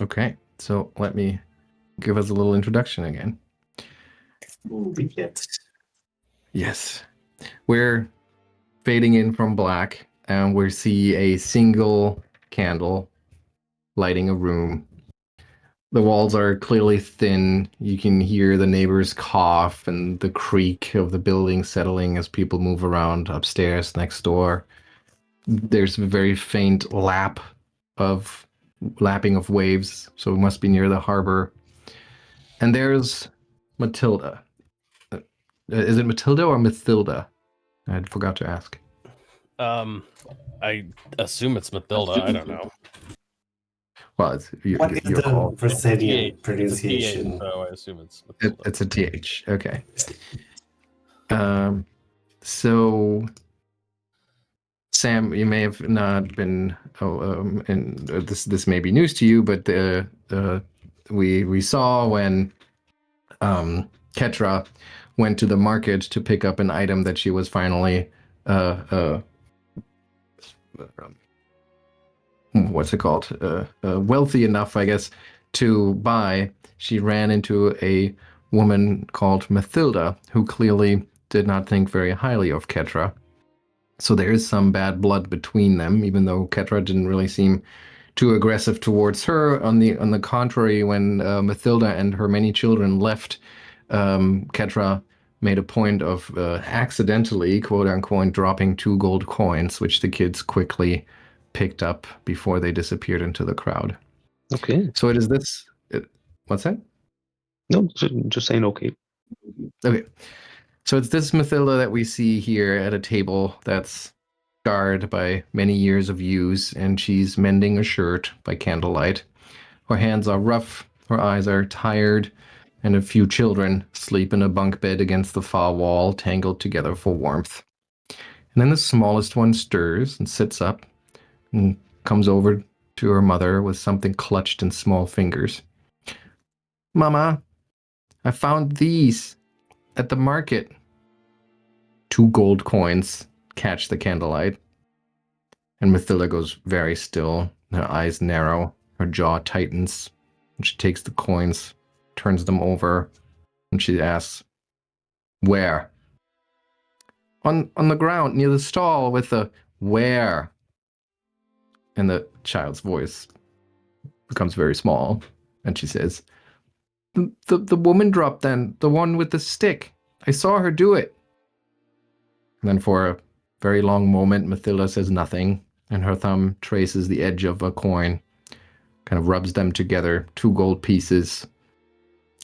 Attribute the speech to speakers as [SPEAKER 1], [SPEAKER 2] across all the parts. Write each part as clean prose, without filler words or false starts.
[SPEAKER 1] Okay, so let me give us a little introduction again. Yes. We're fading in from black, and we see a single candle lighting a room. The walls are clearly thin. You can hear the neighbors cough and the creak of the building settling as people move around upstairs next door. There's a very faint lapping of waves, so it must be near the harbor. And there's Matilda. Is it Matilda or Mathilda? I forgot to ask.
[SPEAKER 2] I assume it's Mathilda. I don't know.
[SPEAKER 1] Well, it's
[SPEAKER 3] What is
[SPEAKER 1] your
[SPEAKER 3] the
[SPEAKER 1] call.
[SPEAKER 3] Brazilian
[SPEAKER 2] It's
[SPEAKER 3] pronunciation?
[SPEAKER 2] a TH, so I assume it's Mathilda.
[SPEAKER 1] It's a TH. Okay. So Sam, you may have not been. And this may be news to you, but we saw when Ketra went to the market to pick up an item that she was finally what's it called? Wealthy enough, I guess, to buy. She ran into a woman called Mathilda, who clearly did not think very highly of Ketra. So there is some bad blood between them, even though Ketra didn't really seem too aggressive towards her. On the contrary, when Mathilda and her many children left, Ketra made a point of accidentally, quote unquote, dropping 2 gold coins, which the kids quickly picked up before they disappeared into the crowd.
[SPEAKER 4] Okay.
[SPEAKER 1] So it is this. What's that?
[SPEAKER 4] No, just saying okay.
[SPEAKER 1] Okay. So it's this Mathilda that we see here at a table that's scarred by many years of use, and she's mending a shirt by candlelight. Her hands are rough, her eyes are tired, and a few children sleep in a bunk bed against the far wall, tangled together for warmth. And then the smallest one stirs and sits up and comes over to her mother with something clutched in small fingers. Mama, I found these at the market. 2 gold coins catch the candlelight. And Mathilda goes very still. Her eyes narrow. Her jaw tightens. And she takes the coins, turns them over, and she asks, "Where?" On the ground near the stall with the "Where?" And the child's voice becomes very small, and she says, The woman dropped then, the one with the stick. I saw her do it." And then for a very long moment, Mathilda says nothing, and her thumb traces the edge of a coin, kind of rubs them together, 2 gold pieces.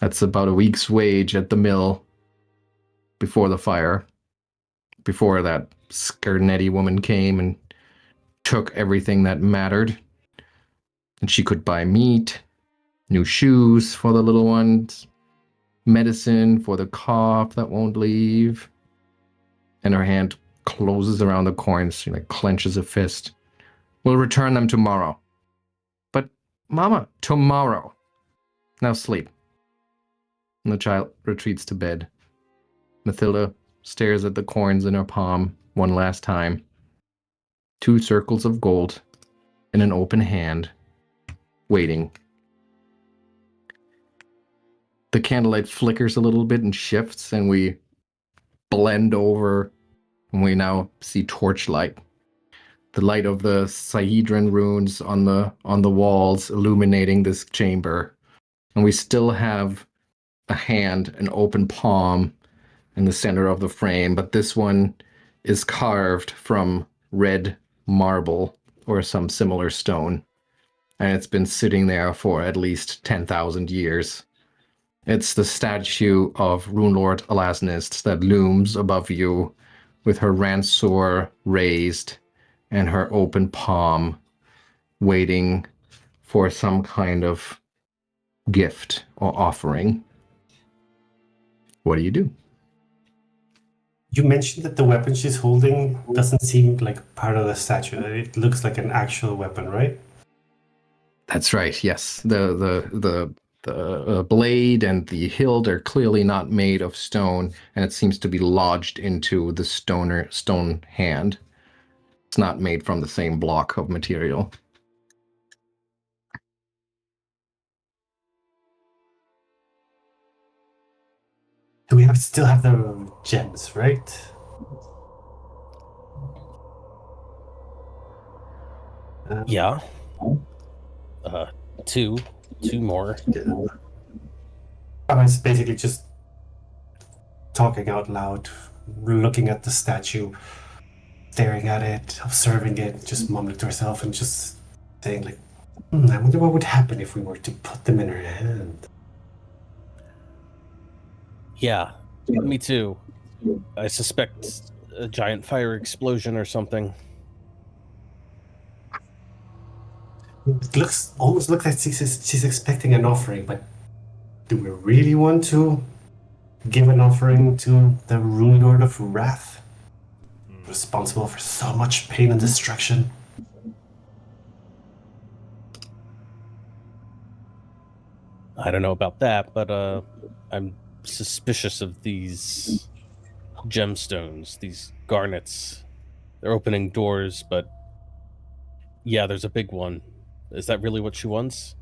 [SPEAKER 1] That's about a week's wage at the mill before the fire, before that Scarnetti woman came and took everything that mattered. And she could buy meat, new shoes for the little ones, medicine for the cough that won't leave. And her hand closes around the coins. She clenches a fist. "We'll return them tomorrow." "But, Mama, tomorrow. Now sleep." And the child retreats to bed. Mathilda stares at the coins in her palm one last time. 2 circles of gold in an open hand, waiting. The candlelight flickers a little bit and shifts, and we blend over, and we now see torchlight. The light of the Sahedron runes on the walls illuminating this chamber. And we still have a hand, an open palm in the center of the frame, but this one is carved from red marble or some similar stone. And it's been sitting there for at least 10,000 years. It's the statue of Runelord Alasnist that looms above you with her ransor raised and her open palm, waiting for some kind of gift or offering. What do you do?
[SPEAKER 3] You mentioned that the weapon she's holding doesn't seem like part of the statue. It looks like an actual weapon, right?
[SPEAKER 1] That's right. Yes, the blade and the hilt are clearly not made of stone, and it seems to be lodged into the stone hand. It's not made from the same block of material.
[SPEAKER 3] Do we still have the gems, right?
[SPEAKER 2] Yeah. Two more.
[SPEAKER 3] I was basically just talking out loud, looking at the statue, staring at it, observing it, just mumbling to herself and just saying like, I wonder what would happen if we were to put them in her hand.
[SPEAKER 2] Yeah, me too. I suspect a giant fire explosion or something.
[SPEAKER 3] It almost looks like she's expecting an offering, but do we really want to give an offering to the Rune Lord of Wrath, responsible for so much pain and destruction?
[SPEAKER 2] I don't know about that, but I'm suspicious of these gemstones, these garnets. They're opening doors, but yeah, there's a big one. Is that really what she wants?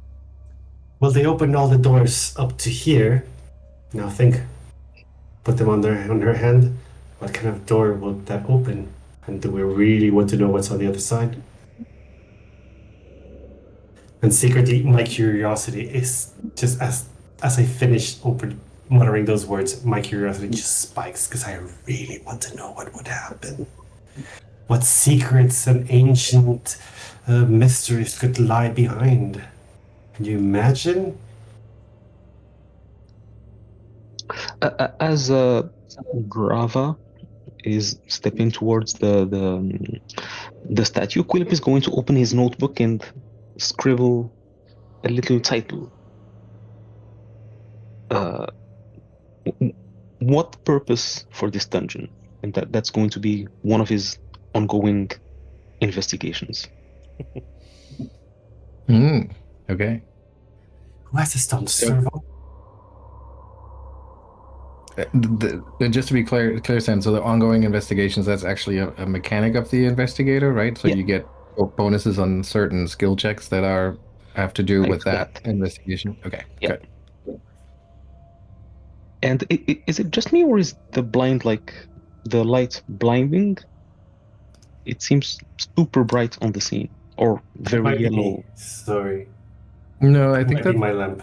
[SPEAKER 3] Well, they opened all the doors up to here. Now think, put them on her hand. What kind of door will that open? And do we really want to know what's on the other side? And secretly, my curiosity is just as I finish muttering those words, my curiosity just spikes because I really want to know what would happen. What secrets and ancient mysteries could lie behind? Can you imagine?
[SPEAKER 4] As Drava is stepping towards the statue, Quillip is going to open his notebook and scribble a little title. What purpose for this dungeon? And that's going to be one of his ongoing investigations.
[SPEAKER 1] Okay.
[SPEAKER 3] Who has this done,
[SPEAKER 1] So-
[SPEAKER 3] Servo?
[SPEAKER 1] Just to be clear, so the ongoing investigations, that's actually a mechanic of the investigator, right? So
[SPEAKER 4] Yeah.
[SPEAKER 1] you get bonuses on certain skill checks that have to do
[SPEAKER 4] Like
[SPEAKER 1] with that
[SPEAKER 4] that.
[SPEAKER 1] investigation. Okay,
[SPEAKER 4] Yeah.
[SPEAKER 1] good.
[SPEAKER 4] And is it just me, or is the light blinding? It seems super bright on the scene, or
[SPEAKER 3] That
[SPEAKER 4] very
[SPEAKER 3] might be
[SPEAKER 4] yellow.
[SPEAKER 3] me. Sorry.
[SPEAKER 1] No,
[SPEAKER 3] It might be my lamp.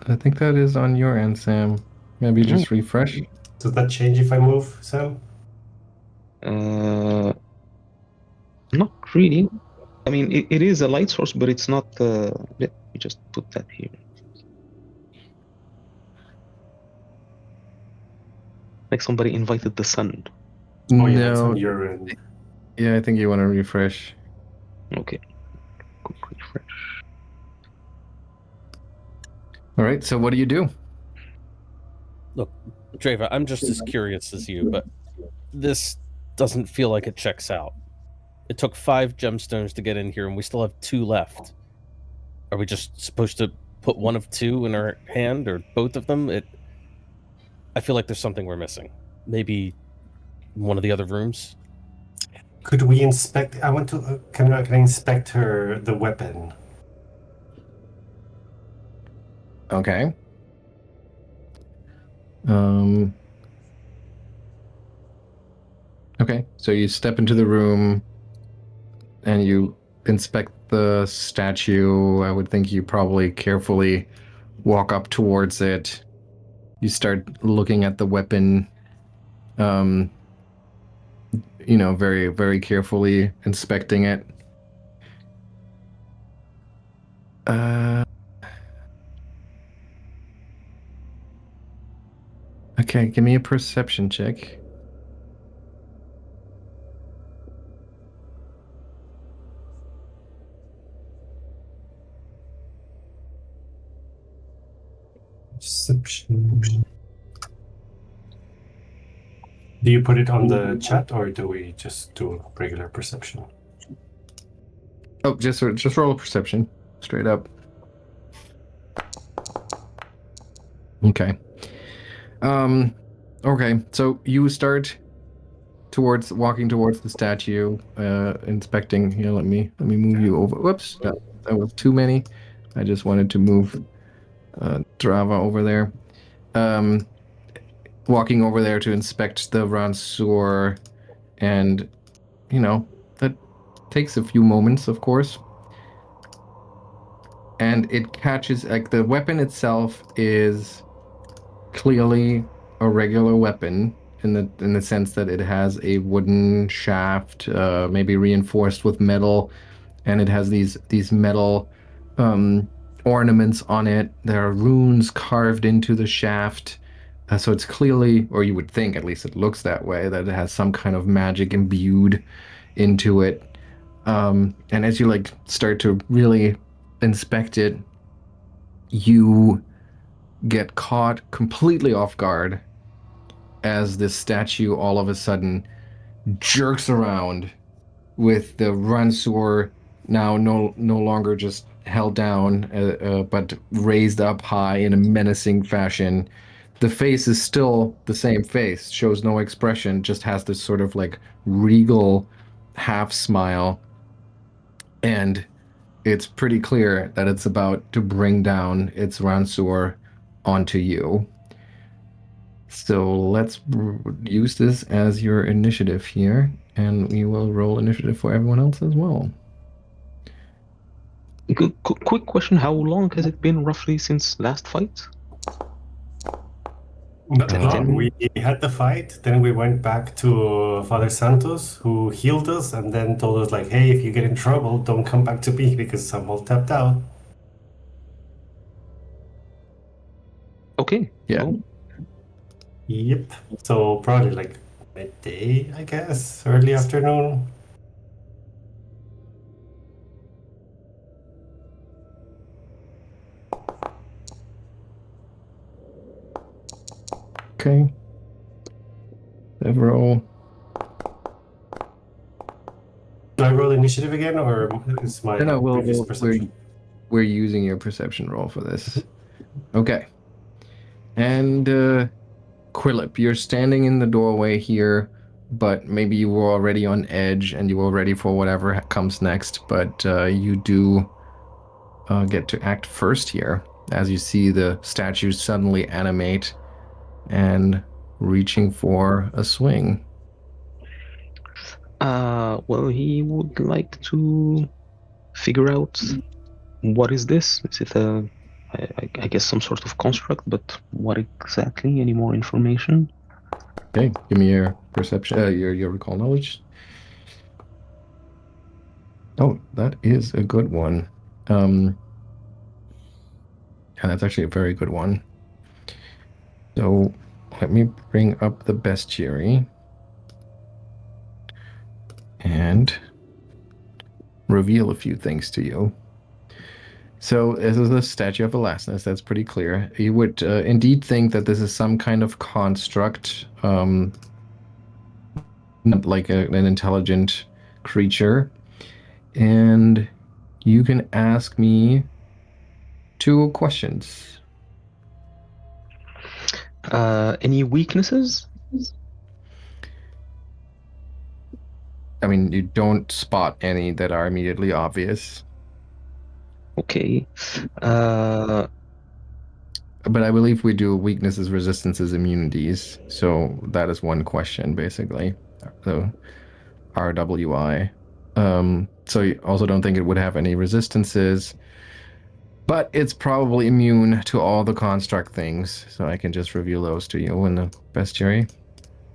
[SPEAKER 1] I think that is on your end, Sam. Maybe just refresh.
[SPEAKER 3] Does that change if I move, Sam?
[SPEAKER 4] Not really. I mean, it is a light source, but it's not. Let me just put that here. Like somebody invited the sun.
[SPEAKER 3] Oh yeah, it's
[SPEAKER 1] No,
[SPEAKER 3] on your end.
[SPEAKER 1] yeah, I think you want to refresh.
[SPEAKER 4] Okay. Quick refresh.
[SPEAKER 1] All right, so what do you do?
[SPEAKER 2] Look, Drava, I'm just as curious as you, but this doesn't feel like it checks out. It took 5 gemstones to get in here, and we still have 2 left. Are we just supposed to put one of 2 in our hand, or both of them? I feel like there's something we're missing. Maybe one of the other rooms?
[SPEAKER 3] Could we inspect? I want to. Can I inspect the weapon?
[SPEAKER 1] Okay. Okay, so you step into the room and you inspect the statue. I would think you probably carefully walk up towards it. You start looking at the weapon, very, very carefully inspecting it. Okay, give me a perception check.
[SPEAKER 3] Perception. Do you put it on the chat, or do we just do regular perception?
[SPEAKER 1] Oh, just roll a perception, straight up. Okay. Okay, so you start walking towards the statue, inspecting. Here, let me move you over. Whoops, that was too many. I just wanted to move Drava over there. walking over there to inspect the Ransur, and that takes a few moments, of course. And it catches, like, the weapon itself is clearly a regular weapon in the sense that it has a wooden shaft, maybe reinforced with metal, and it has these metal ornaments on it. There are runes carved into the shaft. So it's clearly, or you would think, at least it looks that way, that it has some kind of magic imbued into it. And as you like start to really inspect it, you get caught completely off guard as this statue all of a sudden jerks around with the Ransur now no longer just held down, but raised up high in a menacing fashion. The face is still the same face, shows no expression, just has this sort of like regal half smile, and it's pretty clear that it's about to bring down its Ransur onto you. So let's use this as your initiative here, and we will roll initiative for everyone else as well.
[SPEAKER 4] Quick question: how long has it been roughly since last fight?
[SPEAKER 3] Not
[SPEAKER 4] 10
[SPEAKER 3] long. We
[SPEAKER 4] minutes?
[SPEAKER 3] had the fight, then we went back to Father Santos, who healed us, and then told us, like, hey, if you get in trouble, don't come back to me because I'm all tapped out.
[SPEAKER 4] Okay.
[SPEAKER 1] Yeah.
[SPEAKER 4] Well,
[SPEAKER 3] Yep. So probably like midday, I guess, early afternoon.
[SPEAKER 1] Okay. Sevro.
[SPEAKER 3] Do I roll initiative again, or is my
[SPEAKER 1] No,
[SPEAKER 3] previous perception?
[SPEAKER 1] we're using your perception roll for this. Okay. And Quillip, you're standing in the doorway here, but maybe you were already on edge and you were ready for whatever comes next. But you do get to act first here as you see the statue suddenly animate and reaching for a swing.
[SPEAKER 4] well, he would like to figure out what is this? Is it I guess some sort of construct, but what exactly? Any more information?
[SPEAKER 1] Okay, give me your perception, your recall knowledge. Oh, that is a good one. And that's actually a very good one. So let me bring up the bestiary and reveal a few things to you. So this is the Statue of Alasnus. That's pretty clear. You would indeed think that this is some kind of construct, not like an intelligent creature. And you can ask me 2 questions.
[SPEAKER 4] Any weaknesses?
[SPEAKER 1] I mean, you don't spot any that are immediately obvious.
[SPEAKER 4] Okay.
[SPEAKER 1] But I believe we do weaknesses, resistances, immunities. So that is one question, basically. So RWI. So you also don't think it would have any resistances. But it's probably immune to all the construct things. So I can just reveal those to you in the bestiary.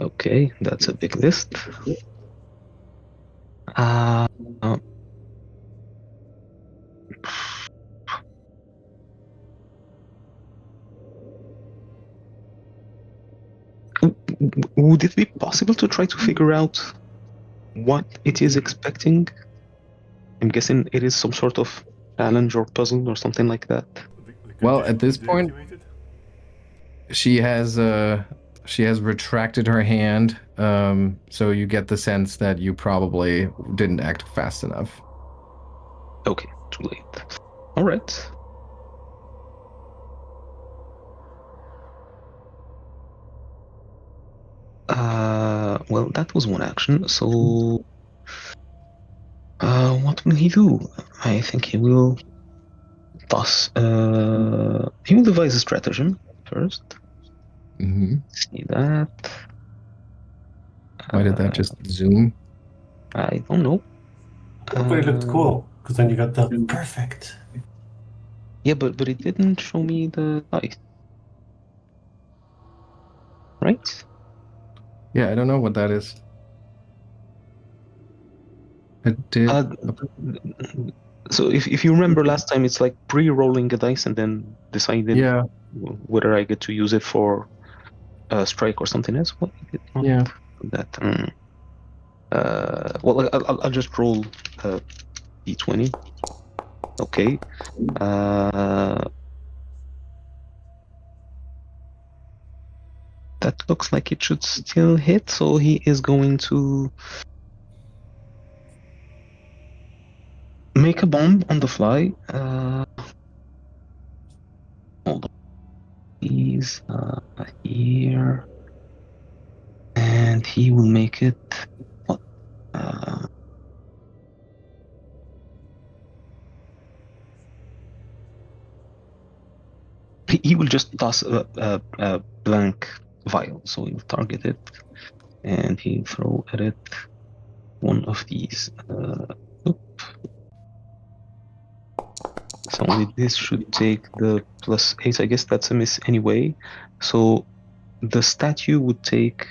[SPEAKER 4] Okay, that's a big list. Uh, would it be possible to try to figure out what it is expecting? I'm guessing it is some sort of challenge or puzzle or something like that.
[SPEAKER 1] Well, at this point, she has retracted her hand, so you get the sense that you probably didn't act fast enough.
[SPEAKER 4] Okay, too late. All right. Well, that was one action. So, what will he do? I think he will toss. He will devise a stratagem first.
[SPEAKER 1] Hmm.
[SPEAKER 4] See that?
[SPEAKER 1] Why did that just zoom?
[SPEAKER 4] I don't know.
[SPEAKER 3] But it looked cool, because then you got the perfect.
[SPEAKER 4] Yeah, but it didn't show me the dice. Right?
[SPEAKER 1] Yeah, I don't know what that is. It did.
[SPEAKER 4] Uh, so if you remember last time, it's like pre-rolling a dice and then deciding
[SPEAKER 1] Yeah,
[SPEAKER 4] whether I get to use it for a strike or something else. What did it not
[SPEAKER 1] yeah.
[SPEAKER 4] do that? Well, I'll just roll d20. Okay. That looks like it should still hit, so he is going to make a bomb on the fly. Hold on. He's here. And he will make it. What? He will just toss a blank vial. So he'll target it and he'll throw at it one of these. So only this should take the +8. I guess that's a miss anyway. So the statue would take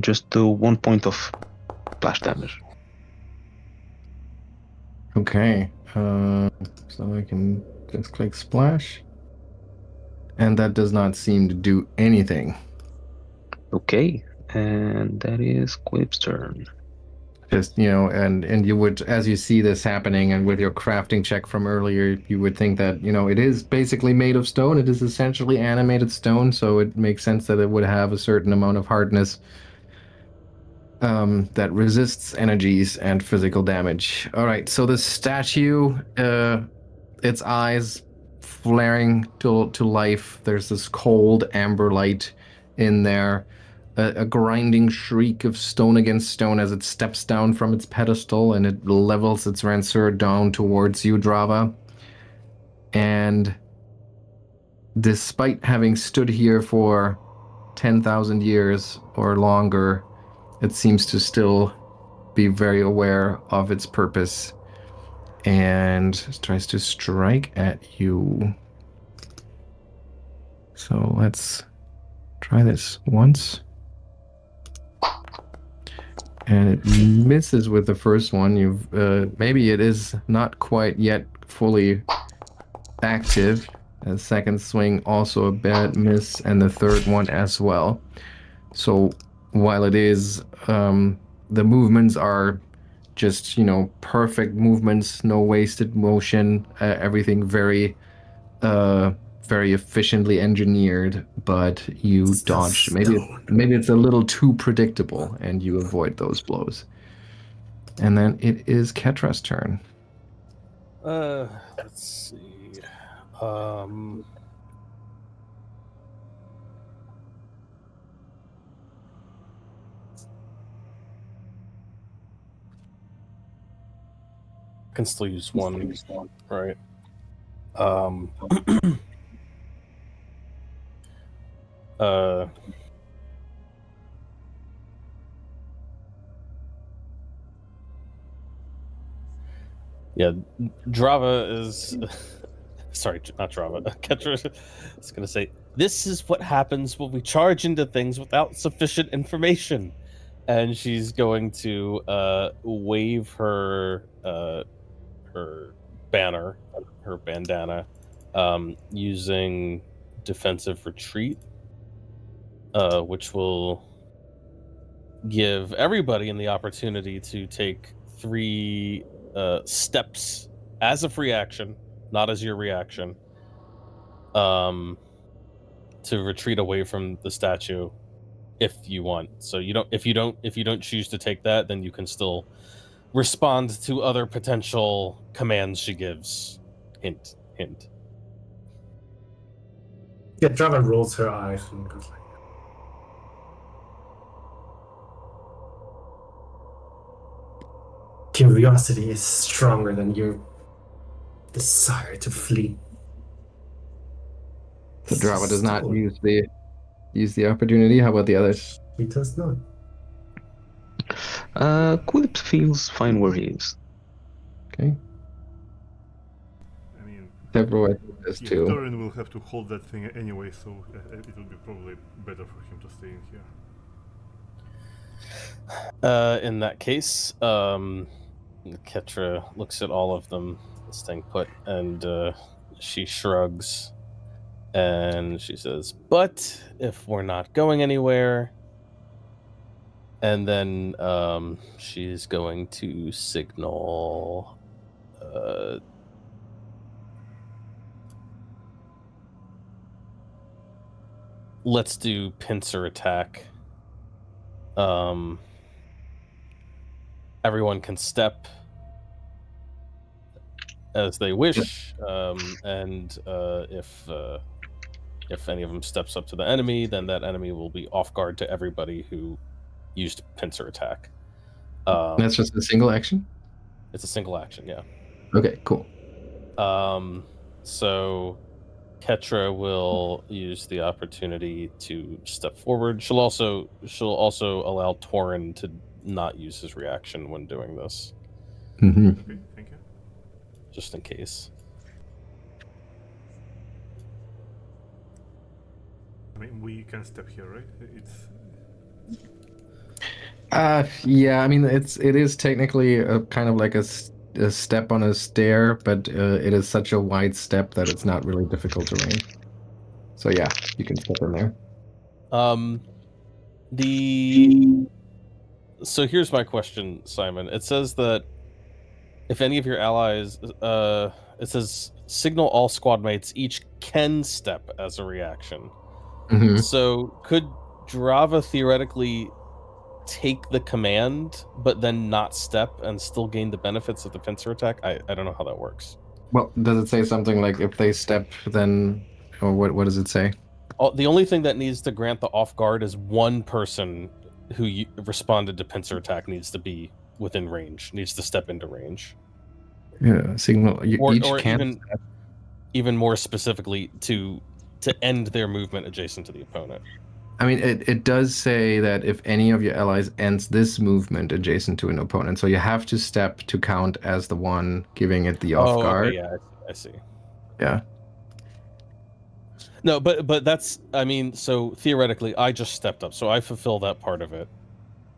[SPEAKER 4] just the 1 point of splash damage.
[SPEAKER 1] Okay. So I can just click splash. And that does not seem to do anything.
[SPEAKER 4] Okay, and that is Quillip's turn.
[SPEAKER 1] Just, and you would, as you see this happening, and with your crafting check from earlier, you would think that, it is basically made of stone. It is essentially animated stone, so it makes sense that it would have a certain amount of hardness that resists energies and physical damage. All right, so the statue, its eyes flaring to life. There's this cold amber light in there. A grinding shriek of stone against stone as it steps down from its pedestal and it levels its ranseur down towards you, Drava. And despite having stood here for 10,000 years or longer, it seems to still be very aware of its purpose and tries to strike at you. So let's try this once. And it misses with the first one. Maybe it is not quite yet fully active. The second swing also a bad miss, and the third one as well. So while it is, the movements are just perfect movements, no wasted motion, everything very very efficiently engineered, but you
[SPEAKER 3] It's the
[SPEAKER 1] dodge. Maybe it's a little too predictable, and you avoid those blows. And then it is Ketra's turn.
[SPEAKER 2] Let's see. Can still use one, right? Yeah, Drava is sorry, not Drava. Ketra is going to say, "This is what happens when we charge into things without sufficient information," and she's going to wave her her banner, her bandana, using defensive retreat, which will give everybody in the opportunity to take 3 steps as a free action, not as your reaction, to retreat away from the statue if you want. So if you don't choose to take that, then you can still respond to other potential commands she gives. Hint, hint.
[SPEAKER 3] Yeah, Drava rolls her eyes and goes like, curiosity is stronger than your desire to flee.
[SPEAKER 1] So Drava does not use the use the opportunity. How about the others?
[SPEAKER 3] He does not.
[SPEAKER 4] Quillip feels fine where he is.
[SPEAKER 1] Okay.
[SPEAKER 5] I mean,
[SPEAKER 1] Sevro, I think, does
[SPEAKER 5] yeah,
[SPEAKER 1] too.
[SPEAKER 5] Toren will have to hold that thing anyway, so it will be probably better for him to stay in here.
[SPEAKER 2] In that case, Ketra looks at all of them, staying put, and she shrugs, and she says, "But if we're not going anywhere," and then she's going to signal. Let's do pincer attack. Everyone can step as they wish, and if any of them steps up to the enemy, then that enemy will be off guard to everybody who used pincer attack.
[SPEAKER 1] That's just a single action?
[SPEAKER 2] It's a single action, yeah.
[SPEAKER 1] Okay, cool.
[SPEAKER 2] So Ketra will use the opportunity to step forward. She'll also allow Toren to not use his reaction when doing this,
[SPEAKER 1] Mm-hmm.
[SPEAKER 5] Okay, thank you.
[SPEAKER 2] just in case.
[SPEAKER 5] I mean, we can step here, right? It's
[SPEAKER 1] Yeah, I mean, it is technically a kind of like a step on a stair, but it is such a wide step that it's not really difficult to range. So yeah, you can step in there.
[SPEAKER 2] So here's my question, Simon. It says that if any of your allies, it says signal all squad mates each can step as a reaction.
[SPEAKER 1] Mm-hmm.
[SPEAKER 2] So could Drava theoretically take the command, but then not step and still gain the benefits of the pincer attack? I don't know how that works.
[SPEAKER 1] Well, does it say something like if they step, then, or what does it say?
[SPEAKER 2] The only thing that needs to grant the off guard is one person who responded to pincer attack needs to be within range, needs to step into range.
[SPEAKER 1] Yeah, signal. Each
[SPEAKER 2] Or
[SPEAKER 1] can.
[SPEAKER 2] even more specifically to end their movement adjacent to the opponent.
[SPEAKER 1] I mean, it does say that if any of your allies ends this movement adjacent to an opponent, so you have to step to count as the one giving it the off guard.
[SPEAKER 2] Okay, yeah, I see.
[SPEAKER 1] Yeah.
[SPEAKER 2] No, but that's, I mean, so theoretically, I just stepped up, so I fulfill that part of it.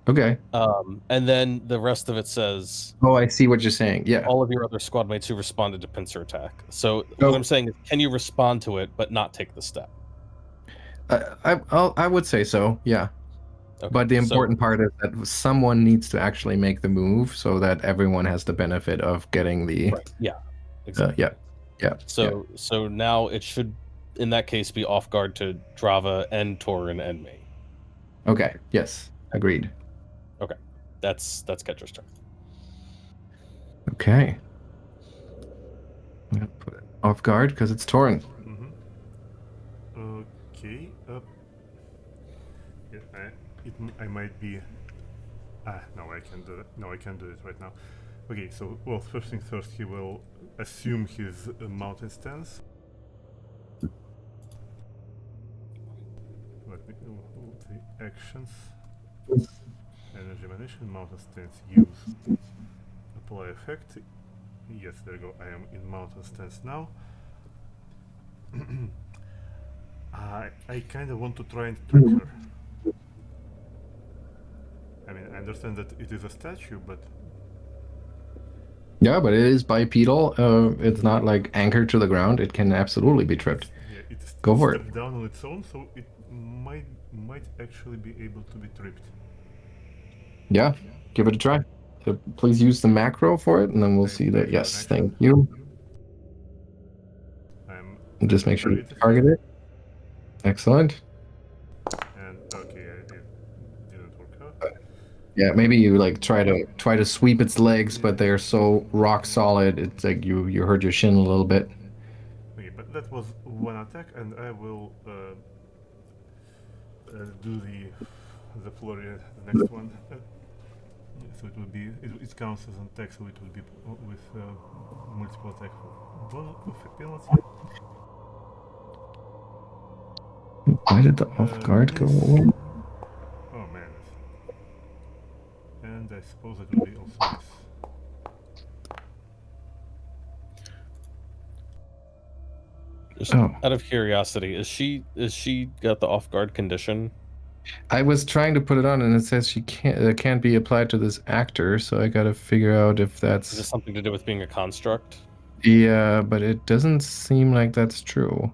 [SPEAKER 1] Okay.
[SPEAKER 2] And then the rest of it says,
[SPEAKER 1] Oh, I see what you're saying. Yeah.
[SPEAKER 2] all of your other squad mates who responded to pincer attack. So what I'm saying is, can you respond to it but not take the step?
[SPEAKER 1] I would say so. Yeah.
[SPEAKER 2] Okay,
[SPEAKER 1] But the important part is that someone needs to actually make the move so that everyone has the benefit of getting the.
[SPEAKER 2] Right. Yeah. Exactly.
[SPEAKER 1] Yeah.
[SPEAKER 2] So now it should, in that case, be off guard to Drava and Toren and me.
[SPEAKER 1] Okay. Yes. Agreed.
[SPEAKER 2] Okay. That's Ketra's turn.
[SPEAKER 1] Okay. I'm gonna put it off guard because it's Toren.
[SPEAKER 5] okay. Yeah, I might be. No, I can do it. No, I can't do it right now. Okay, so well, first things first, he will assume his mountain stance. Let me the actions. Energy emanation, mountain stance, use. Apply effect. Yes, there you go. I am in mountain stance now. I kind of want to try and trick her. I mean, I understand that it is a statue, but
[SPEAKER 1] Yeah, but it is bipedal. It's not like anchored to the ground. It can absolutely be tripped.
[SPEAKER 5] yeah, it's
[SPEAKER 1] Go for
[SPEAKER 5] stepped down on its own, so it might actually be able to be tripped.
[SPEAKER 1] Yeah, give it a try. So please use the macro for it, and then we'll see that. Yes, thank you. And just make sure you target it. Excellent.
[SPEAKER 5] And okay, it didn't work out.
[SPEAKER 1] Yeah, maybe you like try to sweep its legs, but they're so rock solid. It's like you hurt your shin a little bit.
[SPEAKER 5] Okay, but that was one attack, and I will do the flurry, the next one. So it will be it counts as an attack, so it will be with multiple attack with penalty.
[SPEAKER 1] Why did the off guard go away?
[SPEAKER 5] Oh man. And I suppose it will be also this.
[SPEAKER 2] Just
[SPEAKER 1] Oh.
[SPEAKER 2] out of curiosity, is she got the off guard condition?
[SPEAKER 1] I was trying to put it on, and it says she can't be applied to this actor. So I got to figure out if
[SPEAKER 2] Is
[SPEAKER 1] that's
[SPEAKER 2] this something to do with being a construct?
[SPEAKER 1] yeah, but it doesn't seem like that's true.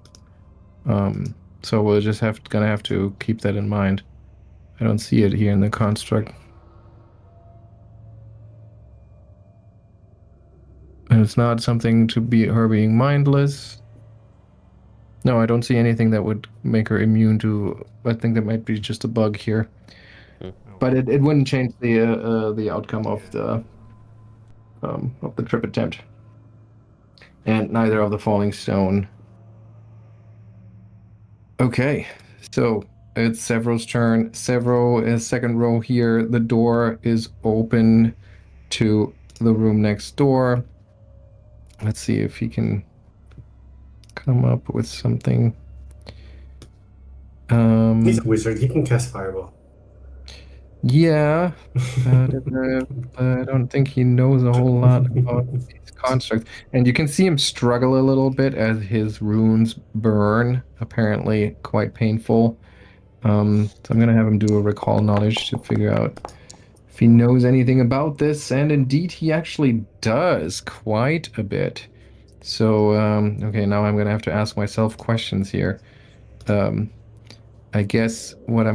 [SPEAKER 1] So we'll just gonna have to keep that in mind. I don't see it here in the construct. And it's not something to be her being mindless. No, I don't see anything that would make her immune to. I think that might be just a bug here, but it wouldn't change the outcome of the trip attempt, and neither of the falling stone. Okay, so it's Sevro's turn. Sevro is second row here. The door is open to the room next door. Let's see if he can come up with something.
[SPEAKER 3] He's a wizard. He can cast fireball.
[SPEAKER 1] Yeah, but I don't think he knows a whole lot about these constructs. And you can see him struggle a little bit as his runes burn, apparently quite painful. So I'm going to have him do a recall knowledge to figure out if he knows anything about this. And indeed, he actually does quite a bit. So, okay, now I'm going to have to ask myself questions here. I guess what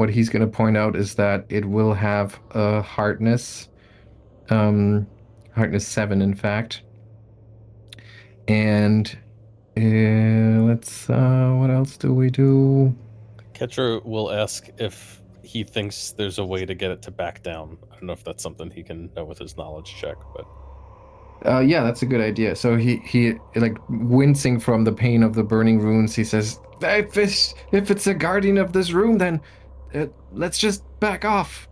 [SPEAKER 1] he's going to point out is that it will have a hardness, hardness 7, in fact. And what else do we do?
[SPEAKER 2] Ketra will ask if he thinks there's a way to get it to back down. I don't know if that's something he can know with his knowledge check, but
[SPEAKER 1] Yeah, that's a good idea. So he like wincing from the pain of the burning runes, he says, if it's a guardian of this room, then let's just back off.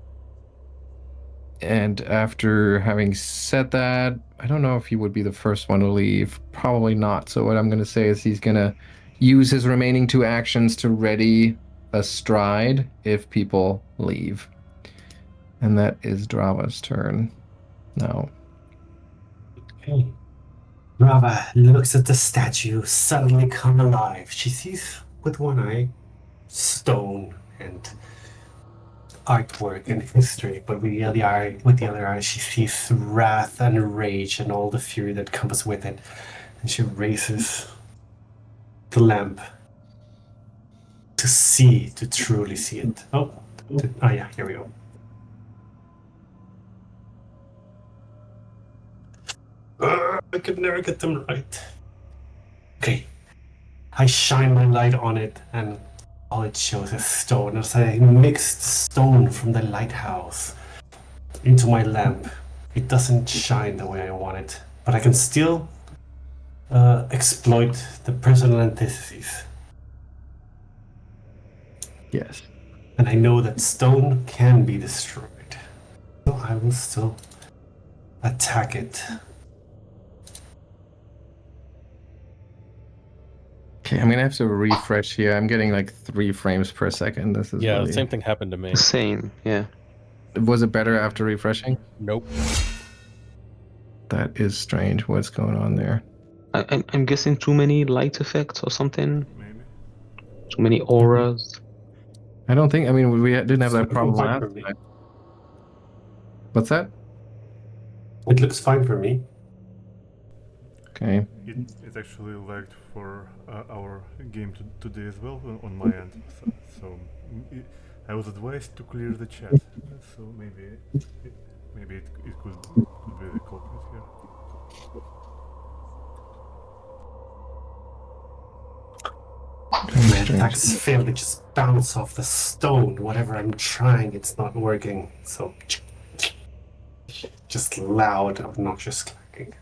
[SPEAKER 1] And after having said that, I don't know if he would be the first one to leave. Probably not. So what I'm going to say is he's going to use his remaining 2 actions to ready a stride if people leave. And that is Drava's turn now.
[SPEAKER 3] Okay. Drava looks at the statue, suddenly come alive. She sees with one eye stone and artwork and history, but with the other eye, she sees wrath and rage and all the fury that comes with it. And she raises the lamp to truly see it. Oh yeah, here we go. I could never get them right. Okay. I shine my light on it, and all it shows is stone. As I mixed stone from the lighthouse into my lamp, it doesn't shine the way I want it, but I can still exploit the personal antitheses.
[SPEAKER 1] Yes.
[SPEAKER 3] And I know that stone can be destroyed, so I will still attack it.
[SPEAKER 1] Okay, I'm gonna have to refresh here. I'm getting like 3 frames per second. This is
[SPEAKER 2] yeah,
[SPEAKER 1] really...
[SPEAKER 2] the same thing happened to me.
[SPEAKER 4] Same, yeah.
[SPEAKER 1] Was it better after refreshing?
[SPEAKER 2] Nope.
[SPEAKER 1] That is strange. What's going on there?
[SPEAKER 4] I'm guessing too many light effects or something.
[SPEAKER 5] Maybe.
[SPEAKER 4] Too many auras.
[SPEAKER 1] I don't think. I mean, we didn't have that problem
[SPEAKER 3] Fine
[SPEAKER 1] last
[SPEAKER 3] for me.
[SPEAKER 1] time. What's that?
[SPEAKER 3] It looks fine for me.
[SPEAKER 1] Okay.
[SPEAKER 5] It actually lagged for our game today as well on my end. So I was advised to clear the chat. So maybe it could be the culprit here.
[SPEAKER 3] My attacks fail to just bounce off the stone. Whatever I'm trying, it's not working. So just loud, obnoxious clacking.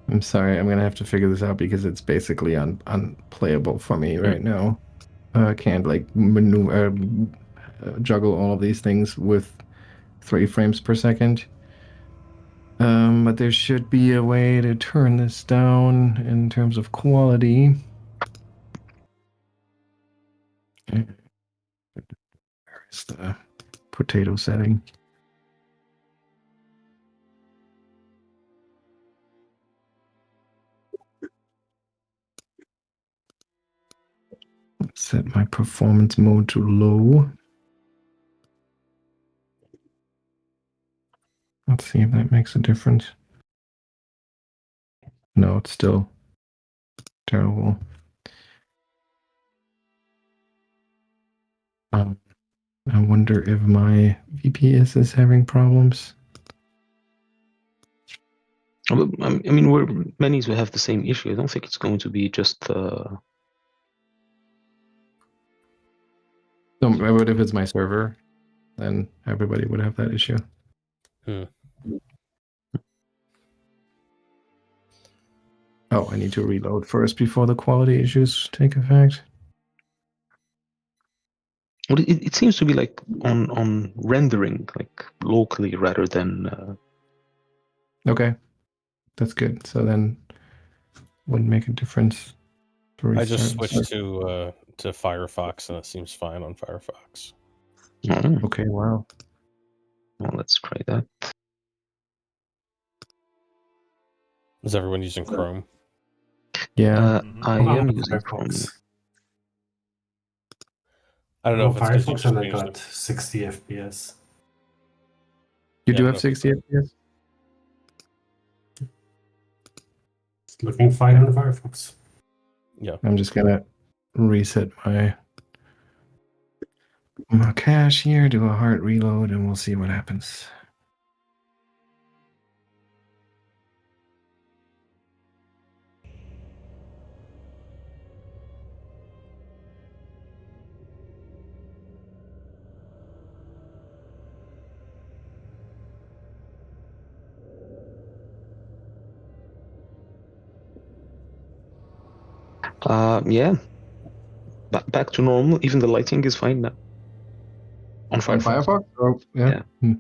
[SPEAKER 1] I'm sorry. I'm gonna have to figure this out because it's basically unplayable for me right now. I can't like maneuver, juggle all of these things with 3 frames per second. But there should be a way to turn this down in terms of quality. Where's the potato setting? Set my performance mode to low. Let's see if that makes a difference. No, it's still terrible. I wonder if my VPS is having problems.
[SPEAKER 4] I mean, we're many who have the same issue. I don't think it's going to be just.
[SPEAKER 1] No, but if it's my server, then everybody would have that issue. Oh, I need to reload first before the quality issues take effect.
[SPEAKER 4] Well, it seems to be like on rendering, like locally rather than.
[SPEAKER 1] Okay, that's good. So then, wouldn't make a difference.
[SPEAKER 2] I just switched to Firefox, and it seems fine on Firefox.
[SPEAKER 4] Oh,
[SPEAKER 1] Okay, wow.
[SPEAKER 4] well, let's try that.
[SPEAKER 2] Is everyone using Chrome?
[SPEAKER 1] Yeah.
[SPEAKER 4] I
[SPEAKER 3] I'm
[SPEAKER 4] am
[SPEAKER 3] on
[SPEAKER 4] using Chrome.
[SPEAKER 3] Firefox.
[SPEAKER 2] I don't know
[SPEAKER 3] I'm
[SPEAKER 2] if
[SPEAKER 3] on
[SPEAKER 2] it's because you
[SPEAKER 3] Firefox
[SPEAKER 2] just
[SPEAKER 3] and I
[SPEAKER 2] changed
[SPEAKER 3] got
[SPEAKER 2] it.
[SPEAKER 3] 60 FPS.
[SPEAKER 1] You
[SPEAKER 2] Yeah,
[SPEAKER 1] do
[SPEAKER 2] I
[SPEAKER 1] have
[SPEAKER 2] don't know if
[SPEAKER 1] 60 FPS?
[SPEAKER 3] It's looking fine on Firefox.
[SPEAKER 2] Yeah.
[SPEAKER 1] I'm just gonna reset my cache here, do a hard reload, and we'll see what happens.
[SPEAKER 4] Yeah. Back to normal. Even the lighting is fine now. On
[SPEAKER 1] On
[SPEAKER 4] Firefox.
[SPEAKER 1] Firefox? Oh, yeah.
[SPEAKER 4] Yeah.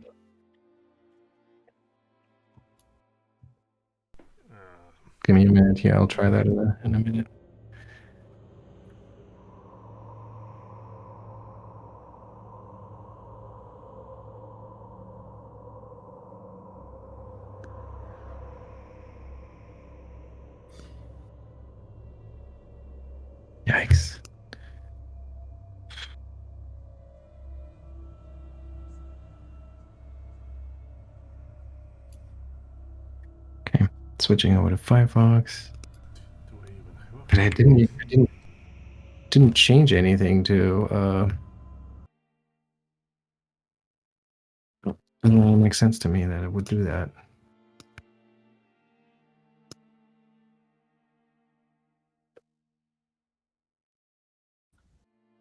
[SPEAKER 1] Give me a minute here. I'll try that in a minute. Yikes. Okay, switching over to Firefox.
[SPEAKER 5] Do I even have?
[SPEAKER 1] But I didn't change anything to it doesn't really make sense to me that it would do that.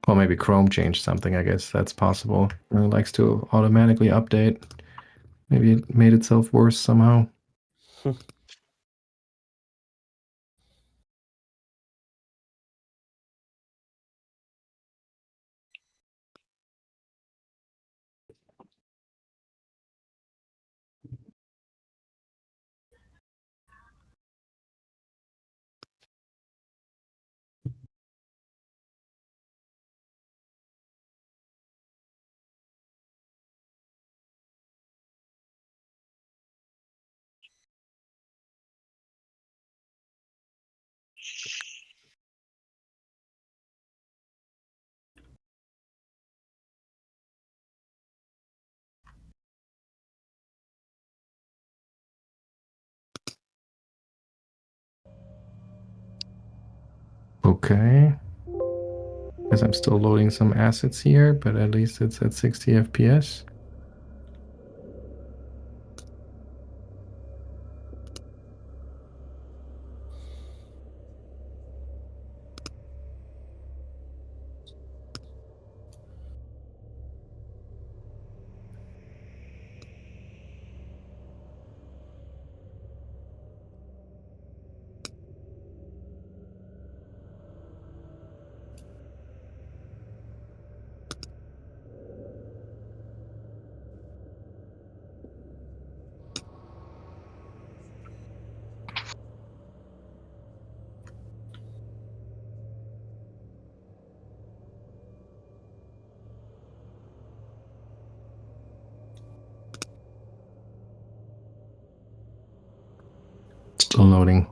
[SPEAKER 1] Well, maybe Chrome changed something. I guess that's possible. It likes to automatically update. Maybe it made itself worse somehow. Okay. Because I'm still loading some assets here, but at least it's at 60 FPS. Still loading.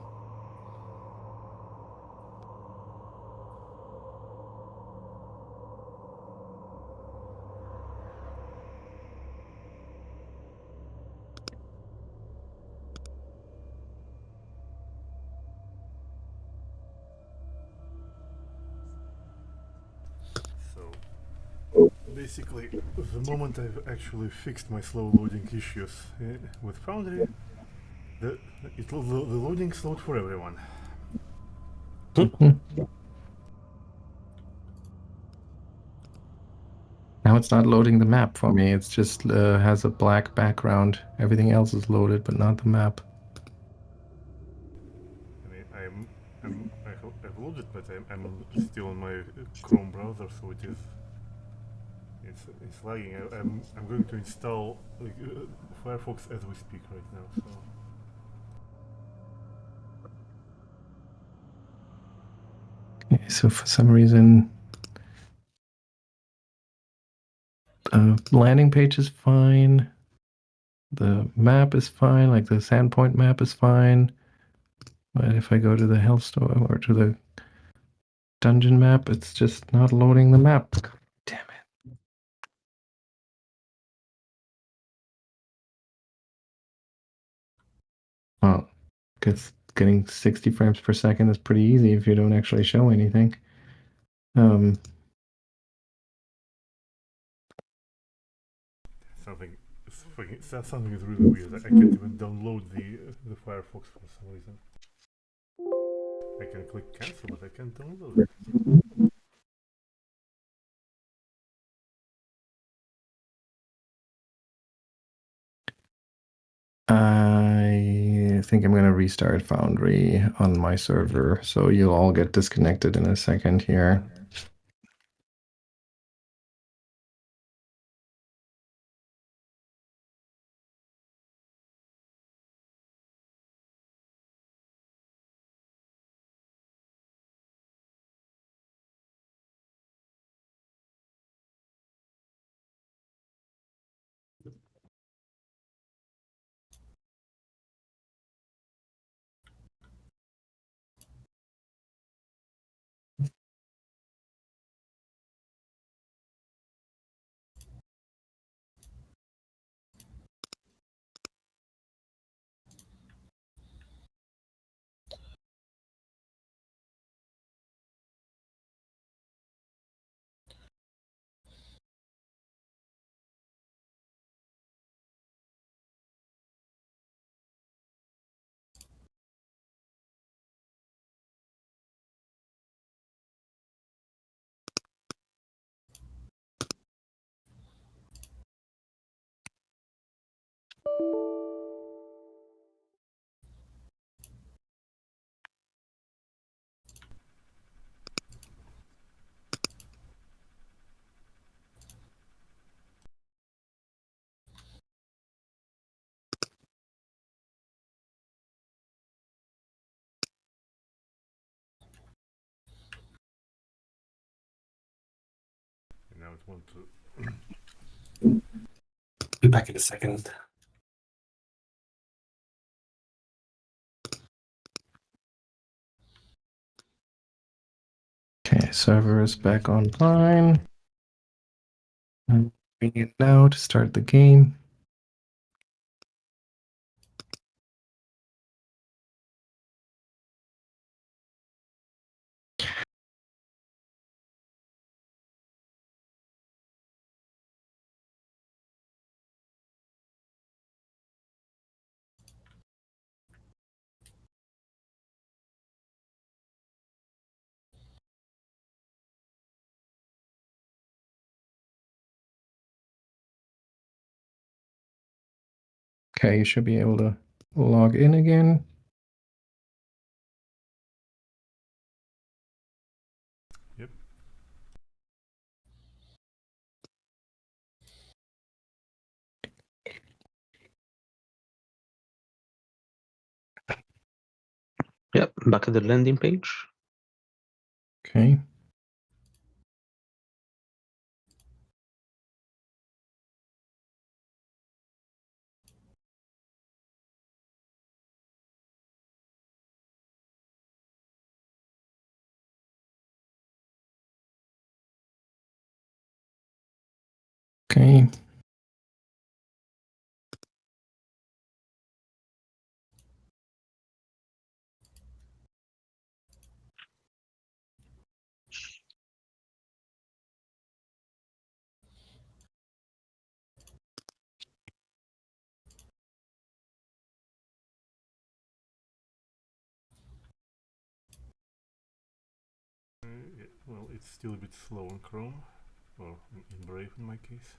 [SPEAKER 5] So basically, the moment I've actually fixed my slow loading issues with Foundry, the loading slowed for everyone.
[SPEAKER 1] Now it's not loading the map for me. It's just has a black background. Everything else is loaded, but not the map.
[SPEAKER 5] I mean, I've loaded, but I'm still on my Chrome browser, so it's lagging. I'm going to install Firefox as we speak right now. So
[SPEAKER 1] Okay, so for some reason, the landing page is fine. The map is fine, like the Sandpoint map is fine. But if I go to the health store or to the dungeon map, it's just not loading the map. Damn it. Well, because getting 60 frames per second is pretty easy if you don't actually show anything.
[SPEAKER 5] something is really weird. I can't even download the Firefox for some reason. I can click cancel, but I can't download it.
[SPEAKER 1] I think I'm going to restart Foundry on my server, so you'll all get disconnected in a second here.
[SPEAKER 5] And now it wants to.
[SPEAKER 3] Be back in a second.
[SPEAKER 1] Okay, server is back online. I'm waiting it now to start the game. Okay, you should be able to log in again.
[SPEAKER 5] Yep.
[SPEAKER 4] Yep, back at the landing page.
[SPEAKER 1] Okay. Okay.
[SPEAKER 5] Yeah, well, it's still a bit slow on Chrome, or in Brave in my case.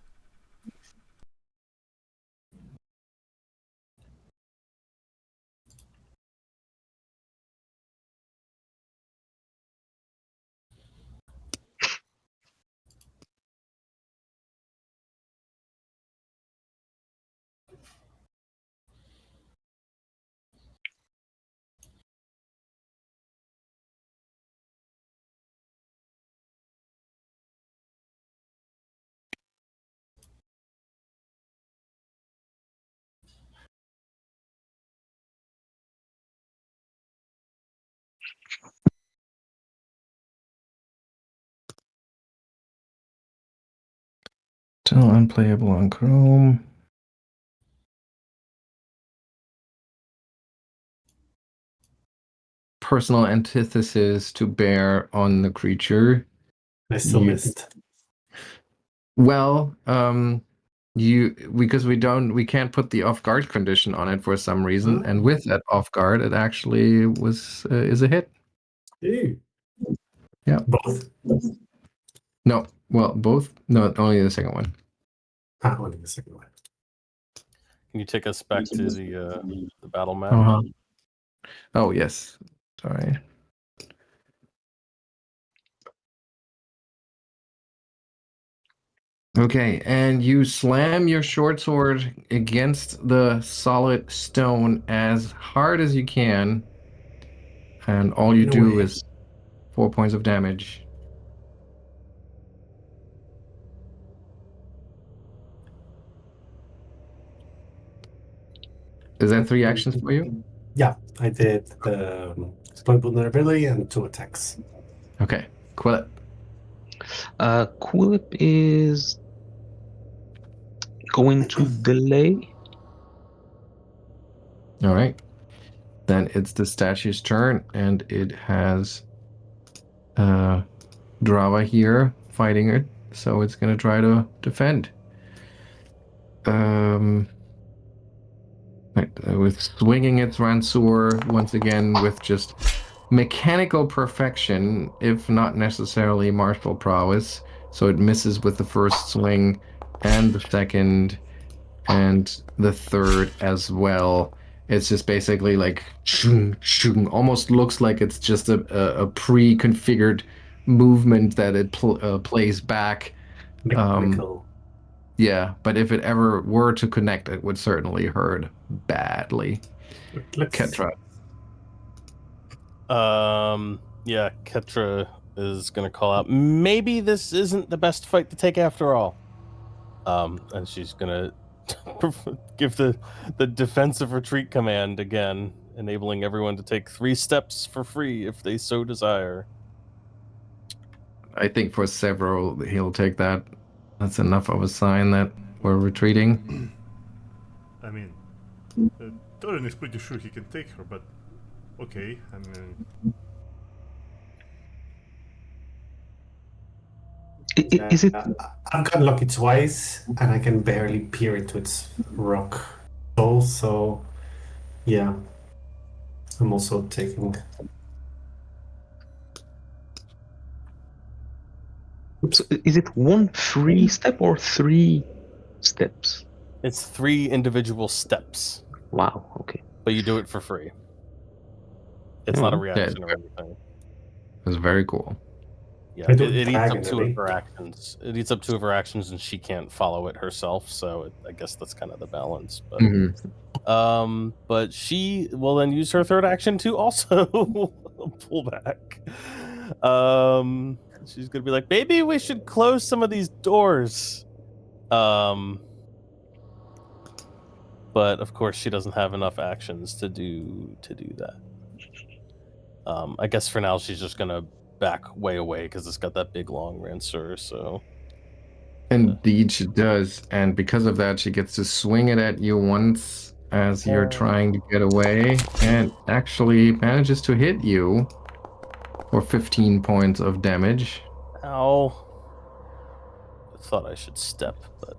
[SPEAKER 1] Still unplayable on Chrome. Personal antithesis to bear on the creature.
[SPEAKER 3] I still
[SPEAKER 1] You-
[SPEAKER 3] missed.
[SPEAKER 1] Well, because we can't put the off guard condition on it for some reason, and with that off guard, it actually is a hit.
[SPEAKER 3] Ew.
[SPEAKER 1] Yeah.
[SPEAKER 3] Both?
[SPEAKER 1] No, well, both. No, only the second one.
[SPEAKER 3] Only the second one.
[SPEAKER 2] Can you take us back to the battle map?
[SPEAKER 1] Uh-huh. Oh yes, sorry. Okay, and you slam your short sword against the solid stone as hard as you can, and all you
[SPEAKER 3] In a
[SPEAKER 1] do
[SPEAKER 3] way.
[SPEAKER 1] is 4 points of damage. Is that 3 actions for you?
[SPEAKER 3] Yeah, I did the exploit vulnerability and 2 attacks.
[SPEAKER 1] Okay, Quillip.
[SPEAKER 4] Quillip is going to delay.
[SPEAKER 1] All right. Then it's the statue's turn, and it has Drava here fighting it, so it's gonna try to defend. With swinging its Ranseur once again with just mechanical perfection, if not necessarily martial prowess. So it misses with the first swing and the second and the third as well. It's just basically like shung, shung, almost looks like it's just a pre-configured movement that it plays back.
[SPEAKER 3] Mechanical.
[SPEAKER 1] Yeah, but if it ever were to connect, it would certainly hurt badly.
[SPEAKER 3] Let's
[SPEAKER 1] Ketra.
[SPEAKER 2] Yeah, Ketra is gonna call out. Maybe this isn't the best fight to take after all. And she's gonna give the defensive retreat command again, enabling everyone to take 3 steps for free if they so desire.
[SPEAKER 1] I think for Sevro, he'll take that. That's enough of a sign that we're retreating.
[SPEAKER 5] I mean, Toren is pretty sure he can take her, but okay, I mean,
[SPEAKER 4] Is it?
[SPEAKER 3] I've gotten lucky twice, and I can barely peer into its rock soul, so yeah. I'm also taking.
[SPEAKER 4] So is it 1 free step or 3 steps?
[SPEAKER 2] It's 3 individual steps,
[SPEAKER 4] Wow. Okay.
[SPEAKER 2] but you do it for free. It's not a
[SPEAKER 4] Oh.
[SPEAKER 2] reaction or anything.
[SPEAKER 1] It's very cool.
[SPEAKER 2] Yeah,
[SPEAKER 3] I do
[SPEAKER 2] it eats up 2
[SPEAKER 3] diagonally.
[SPEAKER 2] of her actions. It eats up 2 of her actions, and she can't follow it herself. So I guess that's kind of the balance. But but she will then use her third action to also pull back. She's gonna be like, maybe we should close some of these doors. But of course, she doesn't have enough actions to do that. I guess for now she's just gonna back way away because it's got that big long Ranseur. So
[SPEAKER 1] Indeed, she does. And because of that, she gets to swing it at you once as you're trying to get away, and actually manages to hit you for 15 points of damage.
[SPEAKER 2] Ow. I thought I should step, but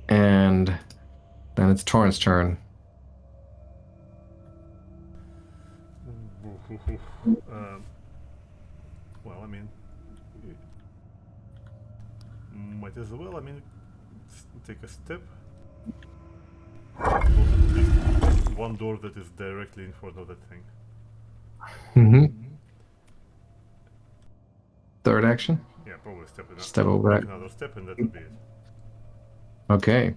[SPEAKER 1] And then it's Toren's turn.
[SPEAKER 5] Well, I mean, might as well. I mean, take a step. Close at least one door that is directly in front of that thing.
[SPEAKER 1] Mm-hmm. Third action.
[SPEAKER 5] Yeah, probably
[SPEAKER 1] Step over
[SPEAKER 5] take
[SPEAKER 1] it.
[SPEAKER 5] another step, and that would be it.
[SPEAKER 1] Okay.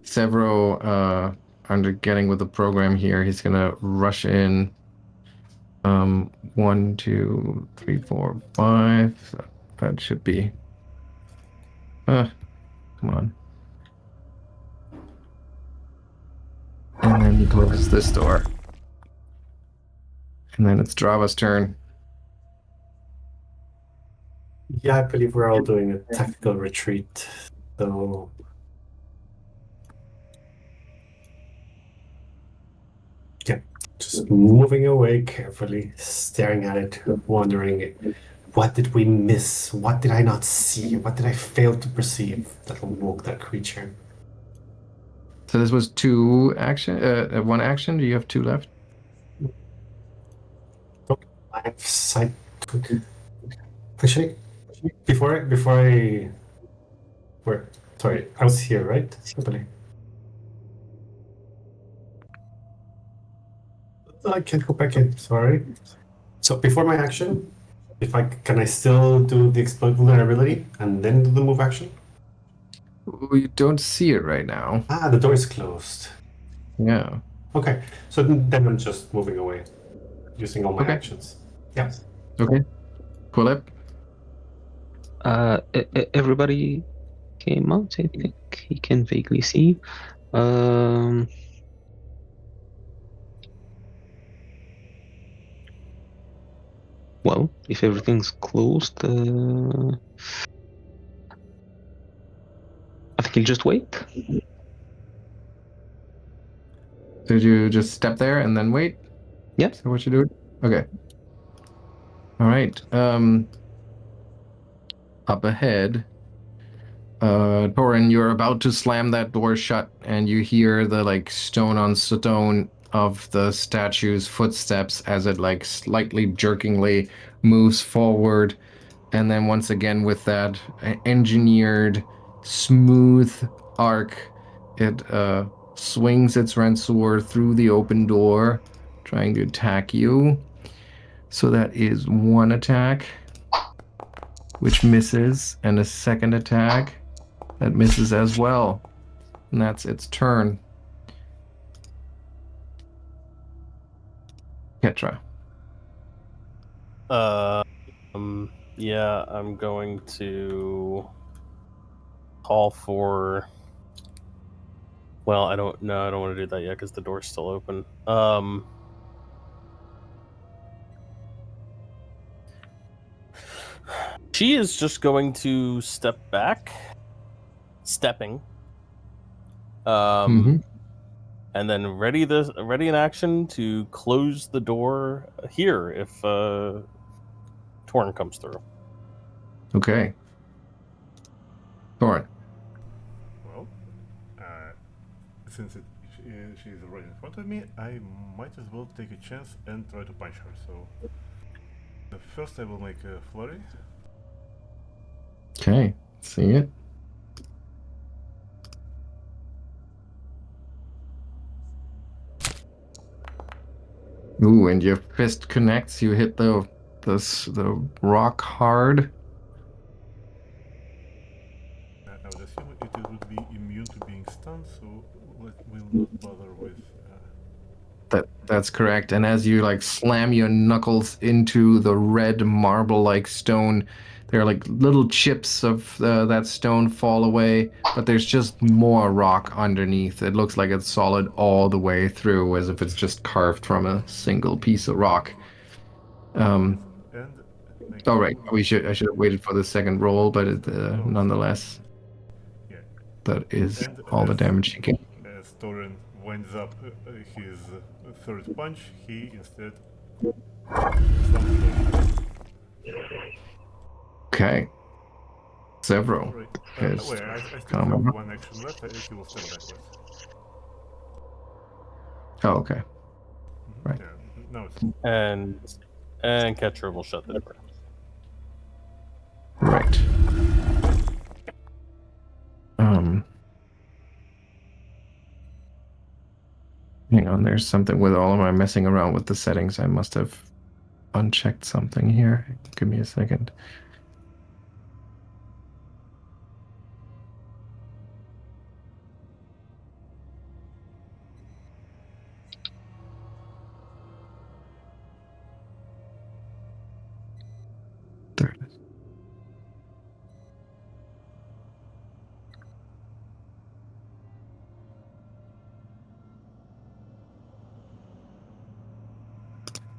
[SPEAKER 1] Sevro, under getting with the program here, he's gonna rush in. 1, 2, 3, 4, 5. That should be. Come on. And then he closes this door. And then it's Drava's turn.
[SPEAKER 3] Yeah, I believe we're all doing a tactical retreat. So yeah, just moving away carefully, staring at it, wondering what did we miss? What did I not see? What did I fail to perceive that awoke that creature?
[SPEAKER 1] So this was 2 action, 1 action. Do you have 2 left?
[SPEAKER 3] I have sight. Actually, before I where sorry, I was here, right? Simply. I can't go back in. Sorry. So before my action, if I can, I still do the exploit vulnerability and then do the move action.
[SPEAKER 1] You don't see it right now.
[SPEAKER 3] Ah, the door is closed.
[SPEAKER 1] Yeah.
[SPEAKER 3] Okay, so then I'm just moving away, using all my
[SPEAKER 1] Okay.
[SPEAKER 3] actions. Yeah.
[SPEAKER 1] Okay. Quillip.
[SPEAKER 4] Everybody came out. I think he can vaguely see. Well, if everything's closed, I think he'll just wait.
[SPEAKER 1] Did you just step there and then wait?
[SPEAKER 4] Yeah.
[SPEAKER 1] Is that what you do? Okay. All right. Up ahead, Toren, you're about to slam that door shut, and you hear the like stone on stone of the statue's footsteps as it like slightly jerkingly moves forward, and then once again with that engineered smooth arc, it swings its ransor through the open door, trying to attack you. So that is 1 attack, which misses, and a second attack that misses as well. And that's its turn. Ketra.
[SPEAKER 2] Yeah, I'm going to call for. Well, I don't want to do that yet because the door's still open. She is just going to step back, stepping, and then ready in action to close the door here if Toren comes through.
[SPEAKER 1] Okay. Toren.
[SPEAKER 5] Well, since she's right in front of me, I might as well take a chance and try to punch her. So, first I will make a flurry.
[SPEAKER 1] Okay. See it. Ooh, and your fist connects. You hit the rock hard.
[SPEAKER 5] I would assume it would be immune to being stunned, so we'll not bother with.
[SPEAKER 1] That's correct. And as you like slam your knuckles into the red marble-like stone, there are like little chips of that stone fall away, but there's just more rock underneath. It looks like it's solid all the way through, as if it's just carved from a single piece of rock.
[SPEAKER 5] And Thank you.
[SPEAKER 1] Oh, right. I should have waited for the second roll, but nonetheless,
[SPEAKER 5] Yeah.
[SPEAKER 1] that is
[SPEAKER 5] And
[SPEAKER 1] all the damage you get.
[SPEAKER 5] as Toren winds up his third punch, he instead slams
[SPEAKER 1] Okay. Sevro
[SPEAKER 5] Alright.
[SPEAKER 1] is
[SPEAKER 5] Wait, I still
[SPEAKER 1] coming.
[SPEAKER 5] have one action left. He will step backwards.
[SPEAKER 1] Oh, okay. Right.
[SPEAKER 5] Yeah, no, it's
[SPEAKER 2] And Ketra will shut the door.
[SPEAKER 1] Right. Hang on, there's something with all of my messing around with the settings. I must have unchecked something here. Give me a second. There it is.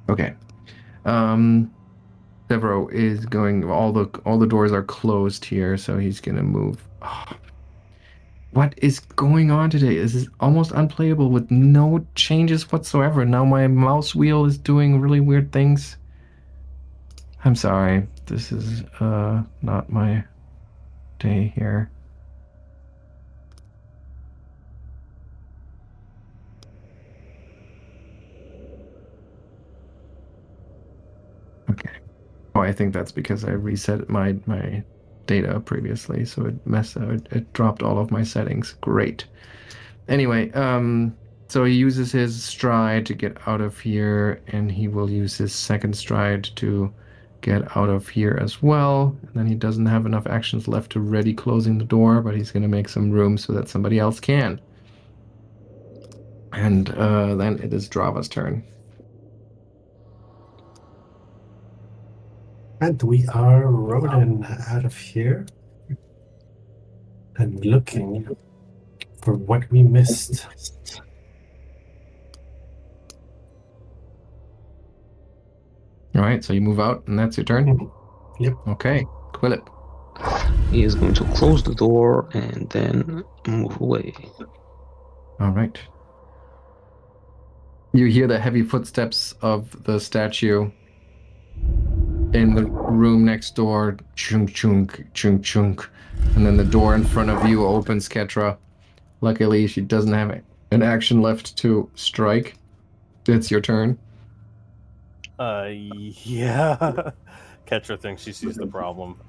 [SPEAKER 1] Okay. Sevro is going. All the doors are closed here, so he's gonna move. Oh, what is going on today? This is almost unplayable with no changes whatsoever. Now my mouse wheel is doing really weird things. I'm sorry. This is not my day here. Okay. Oh, I think that's because I reset my data previously, so it dropped all of my settings. Great. Anyway, so he uses his stride to get out of here, and he will use his second stride to get out of here as well. And then he doesn't have enough actions left to ready closing the door, but he's going to make some room so that somebody else can. And then it is Drava's turn.
[SPEAKER 3] And we are rolling out of here and looking for what we missed.
[SPEAKER 1] All right, so you move out, and that's your turn?
[SPEAKER 3] Yep.
[SPEAKER 1] Okay, Quillip.
[SPEAKER 4] He is going to close the door and then move away.
[SPEAKER 1] All right. You hear the heavy footsteps of the statue in the room next door. Chunk, chunk, chunk, chunk. And then the door in front of you opens, Ketra. Luckily, she doesn't have an action left to strike. It's your turn.
[SPEAKER 2] Yeah. Ketra thinks she sees the problem.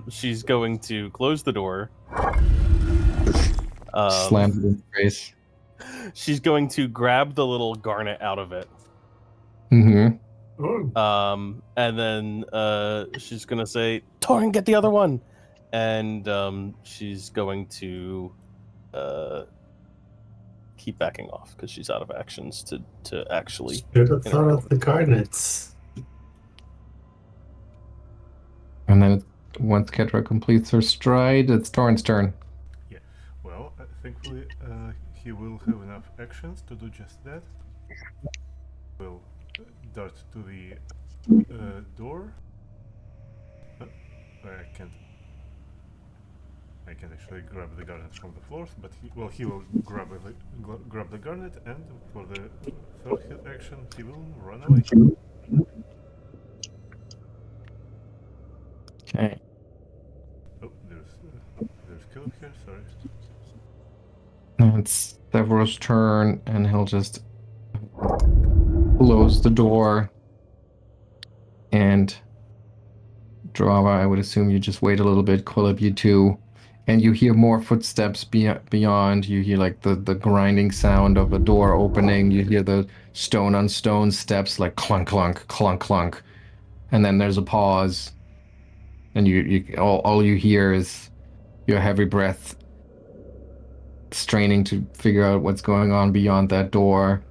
[SPEAKER 2] She's going to close the door.
[SPEAKER 1] Slams it in the face.
[SPEAKER 2] She's going to grab the little garnet out of it.
[SPEAKER 1] Mm-hmm.
[SPEAKER 2] And then she's gonna say, "Toren, get the other one," and she's going to keep backing off because she's out of actions to actually.
[SPEAKER 3] Should have thought of the garnets.
[SPEAKER 1] And then once Ketra completes her stride, it's Toren's turn.
[SPEAKER 5] Yeah. Well, thankfully, he will have enough actions to do just that. Will dart to the door. I can't actually grab the garnet from the floor, but he will grab the garnet, and for the third action, he will run away.
[SPEAKER 1] Okay.
[SPEAKER 5] Oh, there's Quillip here. Sorry.
[SPEAKER 1] Now it's Sevro's turn, and he'll just close the door. And Drava, I would assume you just wait a little bit, Quillip, you too. And you hear more footsteps beyond. You hear like the grinding sound of a door opening. You hear the stone on stone steps, like clunk, clunk, clunk, clunk. And then there's a pause. And all you hear is your heavy breath, straining to figure out what's going on beyond that door.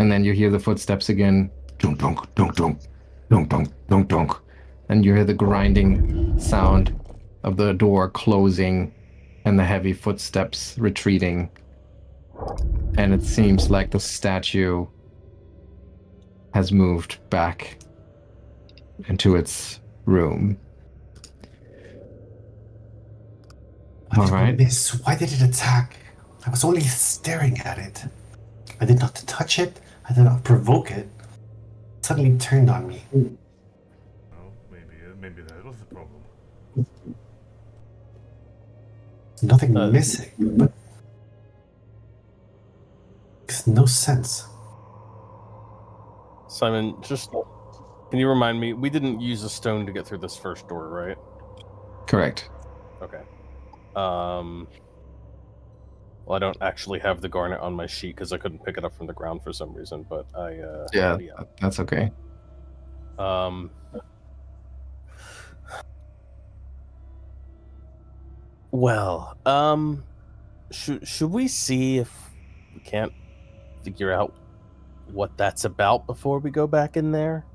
[SPEAKER 1] And then you hear the footsteps again. Dunk, dunk, dunk, dunk, dunk, dunk, dunk, dunk. And you hear the grinding sound of the door closing and the heavy footsteps retreating. And it seems like the statue has moved back into its room.
[SPEAKER 3] What
[SPEAKER 1] All
[SPEAKER 3] did we
[SPEAKER 1] right.
[SPEAKER 3] miss? Why did it attack? I was only staring at it. I did not touch it. I did not provoke it. It suddenly turned on me.
[SPEAKER 5] Well, maybe that was the problem.
[SPEAKER 3] Nothing missing, but makes no sense.
[SPEAKER 2] Simon, just can you remind me? We didn't use a stone to get through this first door, right?
[SPEAKER 1] Correct.
[SPEAKER 2] Okay. Well, I don't actually have the garnet on my sheet because I couldn't pick it up from the ground for some reason. But
[SPEAKER 1] Yeah, that's okay.
[SPEAKER 2] Well, should we see if we can't figure out what that's about before we go back in there?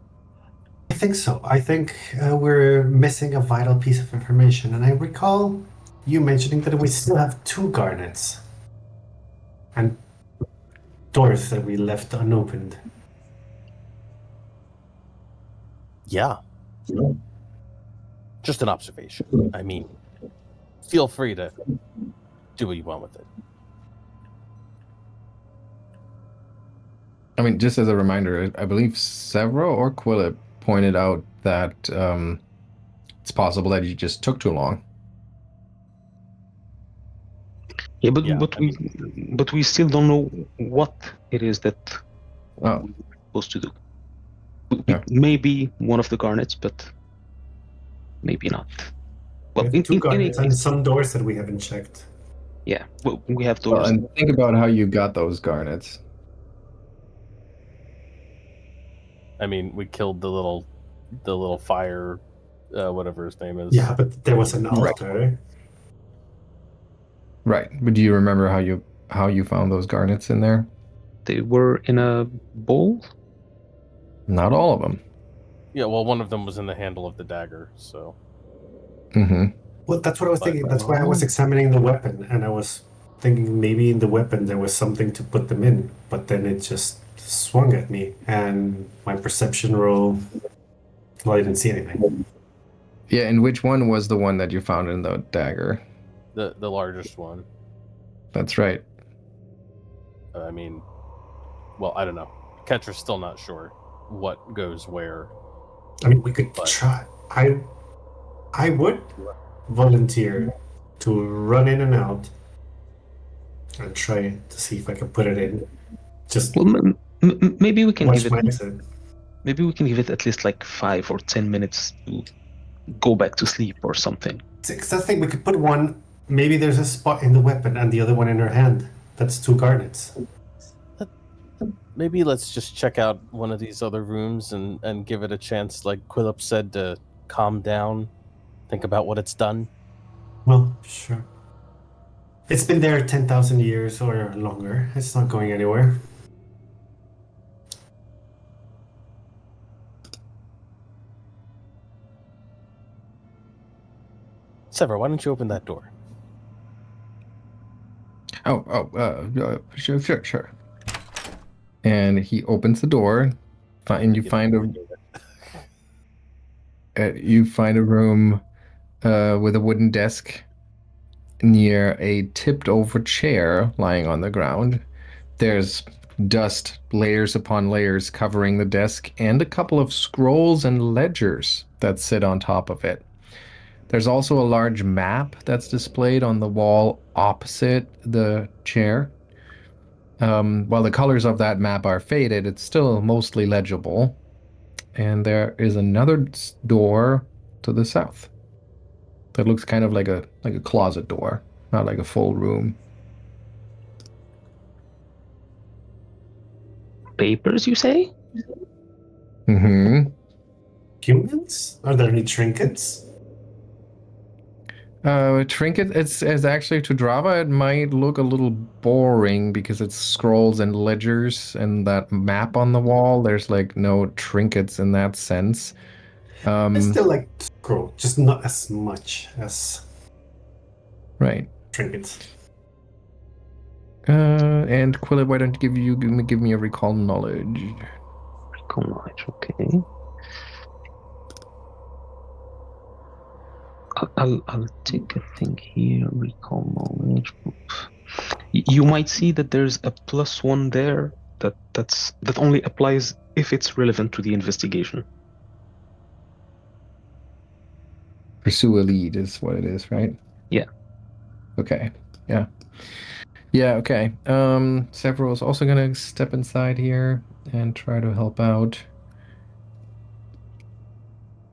[SPEAKER 3] I think so. I think we're missing a vital piece of information, and I recall you mentioning that we still have 2 garnets and doors that we left unopened.
[SPEAKER 2] Yeah. Just an observation. I mean, feel free to do what you want with it.
[SPEAKER 1] I mean, just as a reminder, I believe Sevro or Quillip pointed out that it's possible that you just took too long.
[SPEAKER 4] Yeah, but
[SPEAKER 2] Yeah,
[SPEAKER 4] but we still don't know what it is that
[SPEAKER 1] Oh.
[SPEAKER 4] we're supposed to do.
[SPEAKER 1] Yeah.
[SPEAKER 4] Maybe one of the garnets, but maybe not. Well,
[SPEAKER 3] We have 2
[SPEAKER 4] in any
[SPEAKER 3] garnets and
[SPEAKER 4] case,
[SPEAKER 3] some doors that we haven't checked.
[SPEAKER 4] yeah, well, we have
[SPEAKER 1] Well,
[SPEAKER 4] doors.
[SPEAKER 1] and think about how you got those garnets.
[SPEAKER 2] I mean, we killed the little fire, whatever his name is.
[SPEAKER 3] Yeah, but there was an
[SPEAKER 1] Right.
[SPEAKER 3] altar.
[SPEAKER 1] Right. But do you remember how you found those garnets in there?
[SPEAKER 4] They were in a bowl.
[SPEAKER 1] Not all of them.
[SPEAKER 2] Yeah, well, one of them was in the handle of the dagger, so.
[SPEAKER 1] Mm-hmm.
[SPEAKER 3] Well, that's what I was
[SPEAKER 2] But-
[SPEAKER 3] thinking. That's why I was examining the weapon, and I was thinking maybe in the weapon there was something to put them in, but then it just swung at me, and my perception roll, well, I didn't see anything.
[SPEAKER 1] Yeah, and which one was the one that you found in the dagger?
[SPEAKER 2] The largest one.
[SPEAKER 1] That's right.
[SPEAKER 2] I mean, well, I don't know. Ketra's still not sure what goes where.
[SPEAKER 3] I mean, we could
[SPEAKER 2] But-
[SPEAKER 3] try. I would volunteer to run in and out and try to see if I can put it in. Just
[SPEAKER 4] Well, maybe we can
[SPEAKER 3] watch
[SPEAKER 4] give
[SPEAKER 3] my
[SPEAKER 4] it.
[SPEAKER 3] exit.
[SPEAKER 4] Maybe we can give it at least like 5 or 10 minutes to go back to sleep or something.
[SPEAKER 3] Because I think we could put one. Maybe there's a spot in the weapon and the other one in her hand. That's 2 garnets.
[SPEAKER 2] Maybe let's just check out one of these other rooms and give it a chance, like Quillip said, to calm down, think about what it's done.
[SPEAKER 3] Well, sure. It's been there 10,000 years or longer. It's not going anywhere.
[SPEAKER 2] Sevro, why don't you open that door?
[SPEAKER 1] Sure. And he opens the door, and you find a room with a wooden desk near a tipped-over chair lying on the ground. There's dust, layers upon layers, covering the desk, and a couple of scrolls and ledgers that sit on top of it. There's also a large map that's displayed on the wall opposite the chair. While the colors of that map are faded, it's still mostly legible. And there is another door to the south that looks kind of like a closet door, not like a full room.
[SPEAKER 4] Papers, you say?
[SPEAKER 1] Mm-hmm.
[SPEAKER 3] Humans? Are there any trinkets?
[SPEAKER 1] Trinket, it's actually, to Drava, it might look a little boring because it's scrolls and ledgers and that map on the wall. There's like no trinkets in that sense.
[SPEAKER 3] I still like scroll, just not as much as
[SPEAKER 1] Right.
[SPEAKER 3] trinkets.
[SPEAKER 1] And Quillip, why don't you give me a recall knowledge?
[SPEAKER 4] Recall knowledge, okay. I'll take a thing here. Recall knowledge. You might see that there's a +1 there that only applies if it's relevant to the investigation.
[SPEAKER 1] Pursue a lead is what it is, right?
[SPEAKER 4] Yeah.
[SPEAKER 1] Okay. Yeah. Yeah, okay. Sevro is also gonna step inside here and try to help out.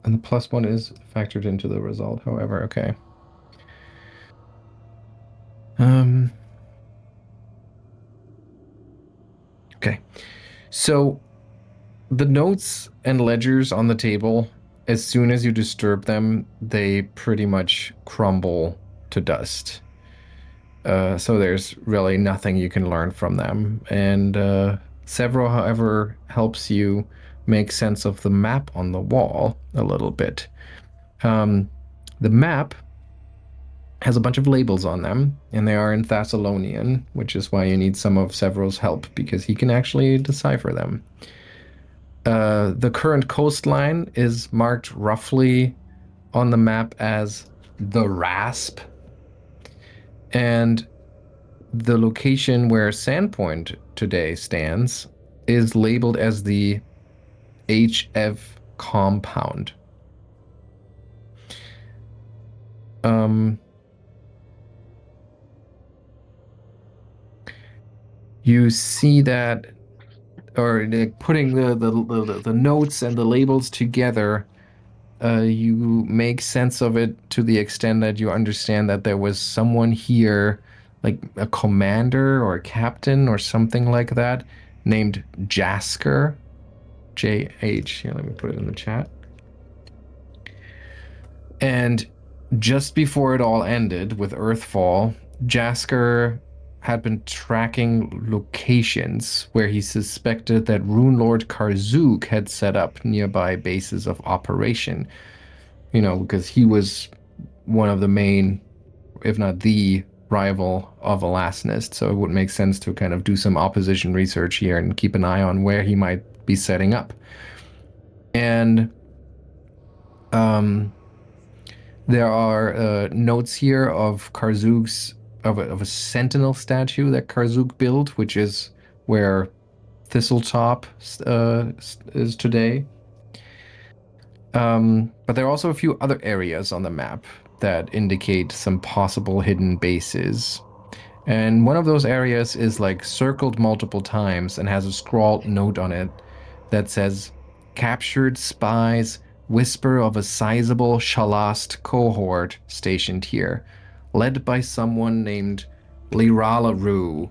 [SPEAKER 1] And the +1 is factored into the result, however, okay. Okay. So the notes and ledgers on the table, as soon as you disturb them, they pretty much crumble to dust. So there's really nothing you can learn from them. And Severo, however, helps you make sense of the map on the wall a little bit. The map has a bunch of labels on them, and they are in Thessalonian, which is why you need some of Severo's help, because he can actually decipher them. The current coastline is marked roughly on the map as the Rasp, and the location where Sandpoint today stands is labeled as the HF compound. You see that, or putting the notes and the labels together, you make sense of it to the extent that you understand that there was someone here, like a commander or a captain or something like that, named Jasker, JH. Here, let me put it in the chat. And just before it all ended with Earthfall, Jasker had been tracking locations where he suspected that Rune Lord Karzook had set up nearby bases of operation. You know, because he was one of the main, if not the rival of Elasnist, so it would make sense to kind of do some opposition research here and keep an eye on where he might be setting up. And there are notes here of Karzook's of a sentinel statue that Karzook built, which is where Thistletop is today. But there are also a few other areas on the map that indicate some possible hidden bases. And one of those areas is like circled multiple times and has a scrawled note on it that says, "Captured spies whisper of a sizable Shalast cohort stationed here, led by someone named Liralaru.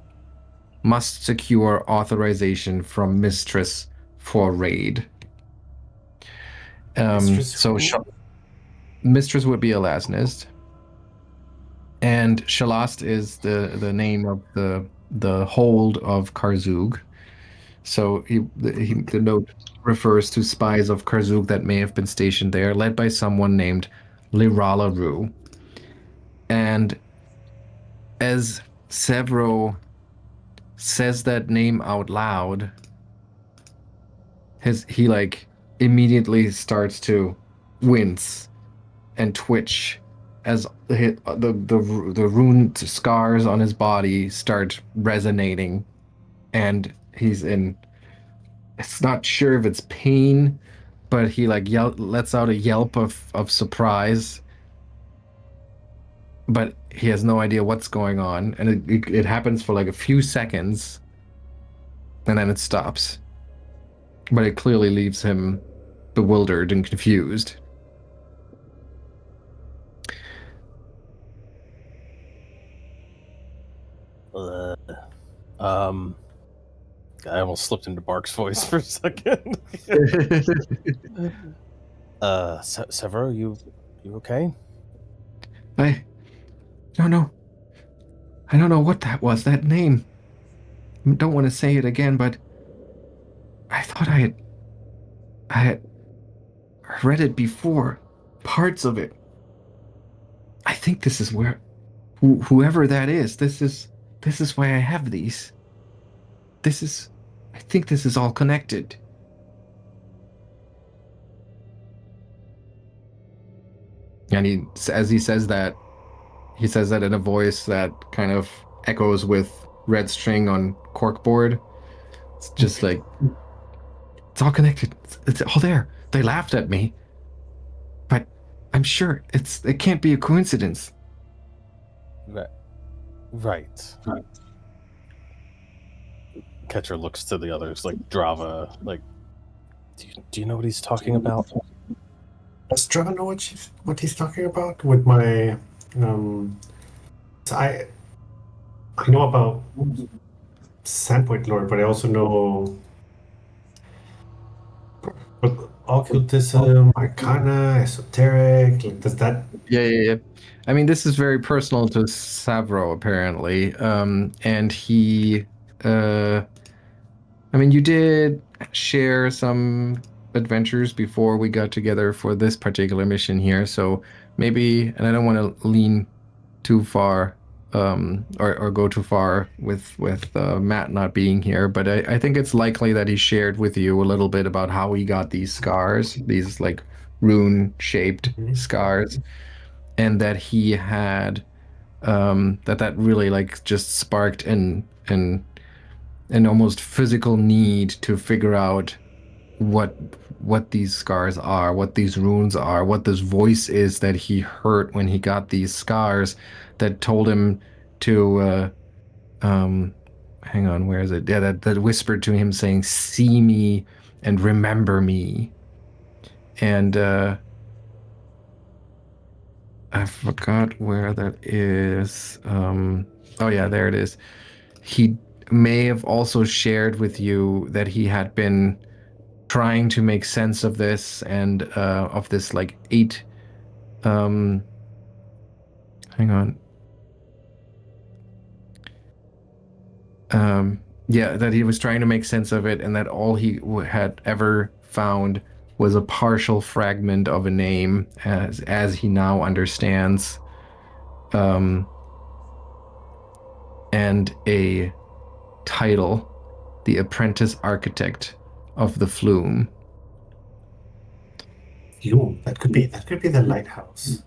[SPEAKER 1] Must secure authorization from Mistress for raid." Mistress would be Elasnist, and Shalast is the name of the hold of Karzook. So the note refers to spies of Karzook that may have been stationed there, led by someone named Liralaru. And as Sevro says that name out loud, he like immediately starts to wince and twitch as the rune scars on his body start resonating, and he's in. It's not sure if it's pain, but he like lets out a yelp of surprise, but he has no idea what's going on, and it happens for like a few seconds, and then it stops. But it clearly leaves him bewildered and confused.
[SPEAKER 2] I almost slipped into Bark's voice for a second. Sevro, you okay?
[SPEAKER 1] I don't know. I don't know what that was. That name. I don't want to say it again, but I thought I had read it before. Parts of it. I think this is where whoever that is. This is why I have these. I think this is all connected. And as he says that in a voice that kind of echoes with red string on corkboard. It's just like, it's all connected. It's all there. They laughed at me, but I'm sure it can't be a coincidence.
[SPEAKER 2] Right. Ketra looks to the others, like Drava, like, do you know what he's talking about?
[SPEAKER 3] Does Drava know what he's talking about? With my, so I know about Sandpoint lore, but I also know occultism, arcana, esoteric. Like, does that?
[SPEAKER 1] Yeah. I mean, this is very personal to Sevro, apparently. And he, I mean, you did share some adventures before we got together for this particular mission here, so maybe, and I don't want to lean too far, or go too far with Matt not being here, but I think it's likely that he shared with you a little bit about how he got these scars, these like rune-shaped scars, and that he had that really like just sparked an almost physical need to figure out what these scars are, what these runes are, what this voice is that he heard when he got these scars that told him to hang on, where is it? Yeah, that whispered to him saying, "See me and remember me." And I forgot where that is. Oh yeah, there it is. He may have also shared with you that he had been trying to make sense of this and of this like 8 hang on yeah, that he was trying to make sense of it, and that all he had ever found was a partial fragment of a name as he now understands, and a title, the apprentice architect of the Flume.
[SPEAKER 3] Flume. That could be the lighthouse.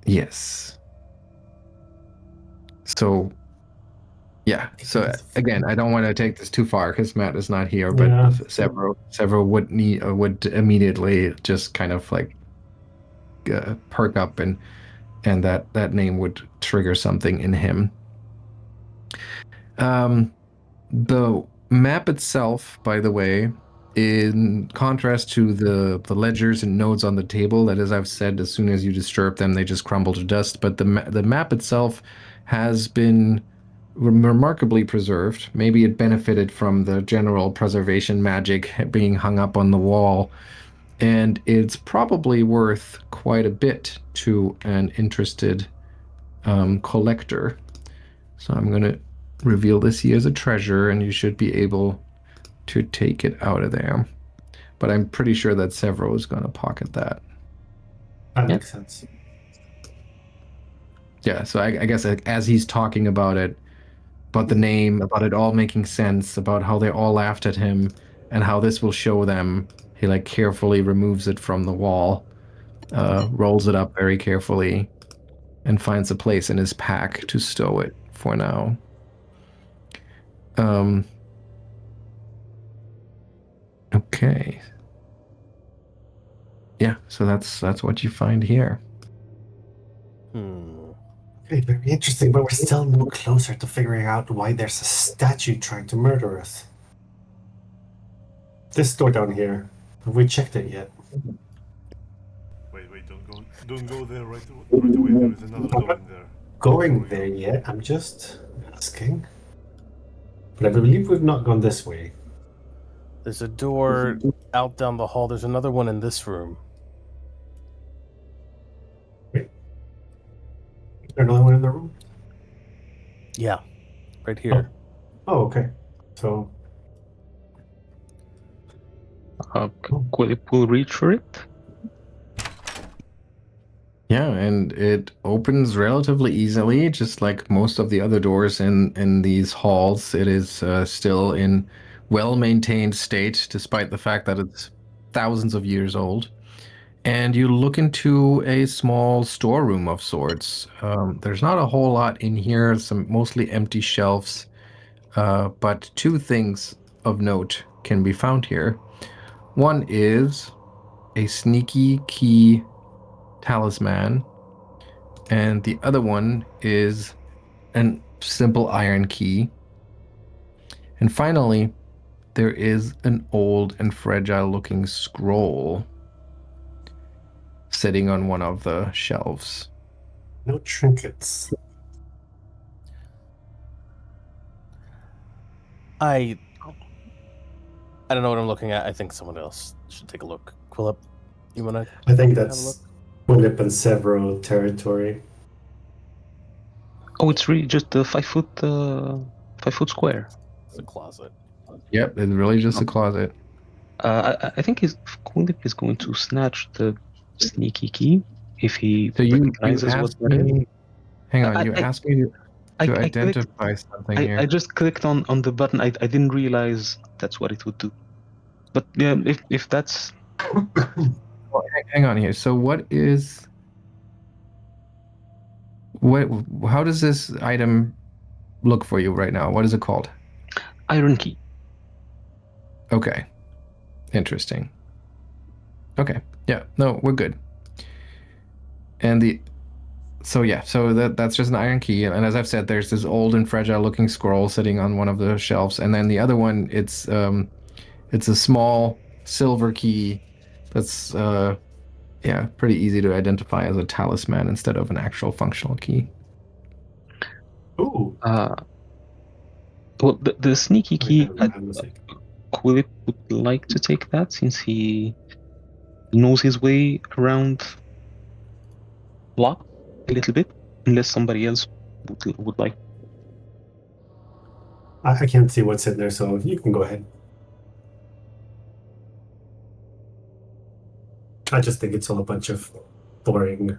[SPEAKER 1] Yes. So yeah. So again, I don't want to take this too far because Matt is not here, but
[SPEAKER 3] Yeah.
[SPEAKER 1] Sevro would immediately just kind of like perk up, and that name would trigger something in him. The map itself, by the way, in contrast to the ledgers and nodes on the table, that, as I've said, as soon as you disturb them, they just crumble to dust. But the map itself has been remarkably preserved. Maybe it benefited from the general preservation magic being hung up on the wall, and it's probably worth quite a bit to an interested collector. So I'm going to reveal this here as a treasure, and you should be able to take it out of there. But I'm pretty sure that Sevro is going to pocket that.
[SPEAKER 3] That makes sense.
[SPEAKER 1] Yeah, so I guess as he's talking about it, about the name, about it all making sense, about how they all laughed at him, and how this will show them, he like carefully removes it from the wall, rolls it up very carefully, and finds a place in his pack to stow it for now. Okay. Yeah, so that's what you find here.
[SPEAKER 3] Okay, very interesting, but we're still no closer to figuring out why there's a statue trying to murder us. This door down here, have we checked it yet?
[SPEAKER 5] Wait, don't go there right away. There is another door in there.
[SPEAKER 3] Going there yet? I'm just asking. But I believe we've not gone this way.
[SPEAKER 2] There's a door out down the hall. There's another one in this room.
[SPEAKER 3] Wait. Is there another one in the room?
[SPEAKER 2] Yeah, right here.
[SPEAKER 3] Oh, okay. So...
[SPEAKER 4] Quillip will reach for it.
[SPEAKER 1] Yeah, and it opens relatively easily, just like most of the other doors in these halls. It is still in well-maintained state, despite the fact that it's thousands of years old. And you look into a small storeroom of sorts. There's not a whole lot in here, some mostly empty shelves, but two things of note can be found here. One is a sneaky key talisman, and the other one is a simple iron key. And finally, there is an old and fragile looking scroll sitting on one of the shelves.
[SPEAKER 3] No trinkets.
[SPEAKER 2] I don't know what I'm looking at. I think someone else should take a look. Quillip, you want to?
[SPEAKER 3] I think
[SPEAKER 2] Have a
[SPEAKER 3] that's Quillip and Sevro territory.
[SPEAKER 4] Oh, it's really just a 5 foot square.
[SPEAKER 2] It's a closet.
[SPEAKER 1] Yep, it's really just a closet.
[SPEAKER 4] I think Quillip is going to snatch the sneaky key if he
[SPEAKER 1] So you
[SPEAKER 4] recognizes what
[SPEAKER 1] asked
[SPEAKER 4] that is.
[SPEAKER 1] me, hang on,
[SPEAKER 4] I-
[SPEAKER 1] you
[SPEAKER 4] I-
[SPEAKER 1] asked me to
[SPEAKER 4] I clicked-
[SPEAKER 1] identify something
[SPEAKER 4] I
[SPEAKER 1] here.
[SPEAKER 4] just clicked on the button. I didn't realize that's what it would do. But yeah, if that's
[SPEAKER 1] Well, hang on here. So how does this item look for you right now? What is it called?
[SPEAKER 4] iron key.
[SPEAKER 1] Okay. Interesting. Okay. Yeah, no, we're good. And so that's just an iron key. And as I've said, there's this old and fragile looking scroll sitting on one of the shelves. And then the other one, it's a small silver key that's pretty easy to identify as a talisman instead of an actual functional key.
[SPEAKER 3] Ooh.
[SPEAKER 4] Well, the sneaky key,
[SPEAKER 3] I have a mistake.
[SPEAKER 4] Quillip would like to take that since he knows his way around block a little bit, unless somebody else would like.
[SPEAKER 3] I can't see what's in there, so you can go ahead. I just think it's all a bunch of boring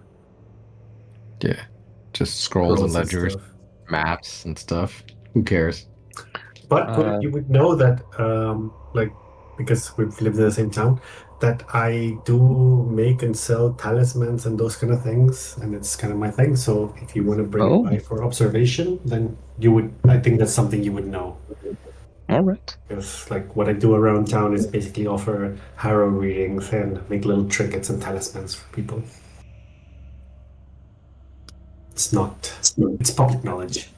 [SPEAKER 1] Yeah. Just scrolls and
[SPEAKER 3] rules
[SPEAKER 1] ledgers,
[SPEAKER 3] stuff.
[SPEAKER 1] maps and stuff. Who cares?
[SPEAKER 3] But Quillip, you would know that, because we've lived in the same town, that I do make and sell talismans and those kind of things, and it's kind of my thing. So if you want to bring
[SPEAKER 4] Oh.
[SPEAKER 3] it by for observation, then I think that's something you would know.
[SPEAKER 4] All right.
[SPEAKER 3] Because like what I do around town is basically offer harrow readings and make little trinkets and talismans for people. It's public knowledge.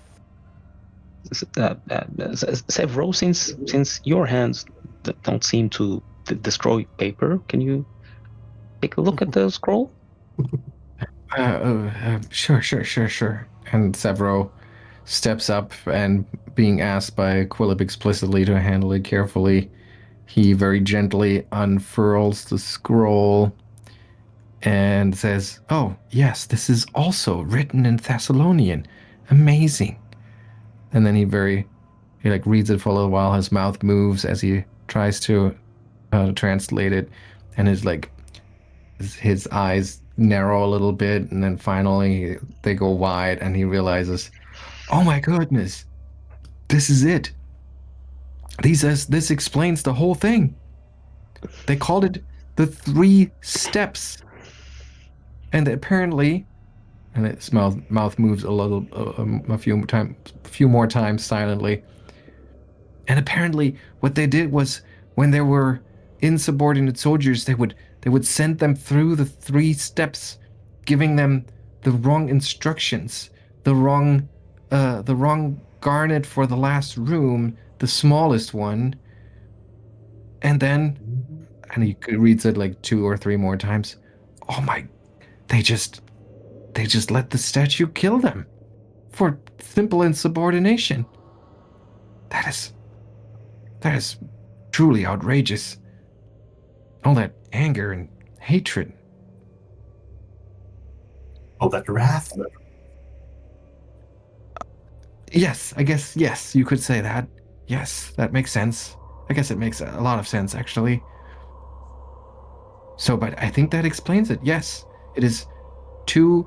[SPEAKER 4] Sevro, since your hands don't seem to destroy paper, can you take a look at the scroll?
[SPEAKER 1] Sure. And Sevro steps up, and being asked by Quillip explicitly to handle it carefully, he very gently unfurls the scroll and says, "Oh, yes, this is also written in Thessalonian. Amazing." And then he reads it for a little while. His mouth moves as he tries to translate it, and his eyes narrow a little bit, and then finally they go wide, and he realizes, "Oh my goodness, this is it. This explains the whole thing. They called it the 3 steps, and apparently." And its mouth moves a few more times silently. And apparently, what they did was, when there were insubordinate soldiers, they would send them through the 3 steps, giving them the wrong instructions, the wrong garnet for the last room, the smallest one, and he reads it like 2 or 3 more times. Oh my! They just let the statue kill them for simple insubordination. That is truly outrageous. All that anger and hatred.
[SPEAKER 3] All that wrath.
[SPEAKER 1] Yes, I guess, yes, you could say that. Yes, that makes sense. I guess it makes a lot of sense, actually. So, but I think that explains it. Yes, it is the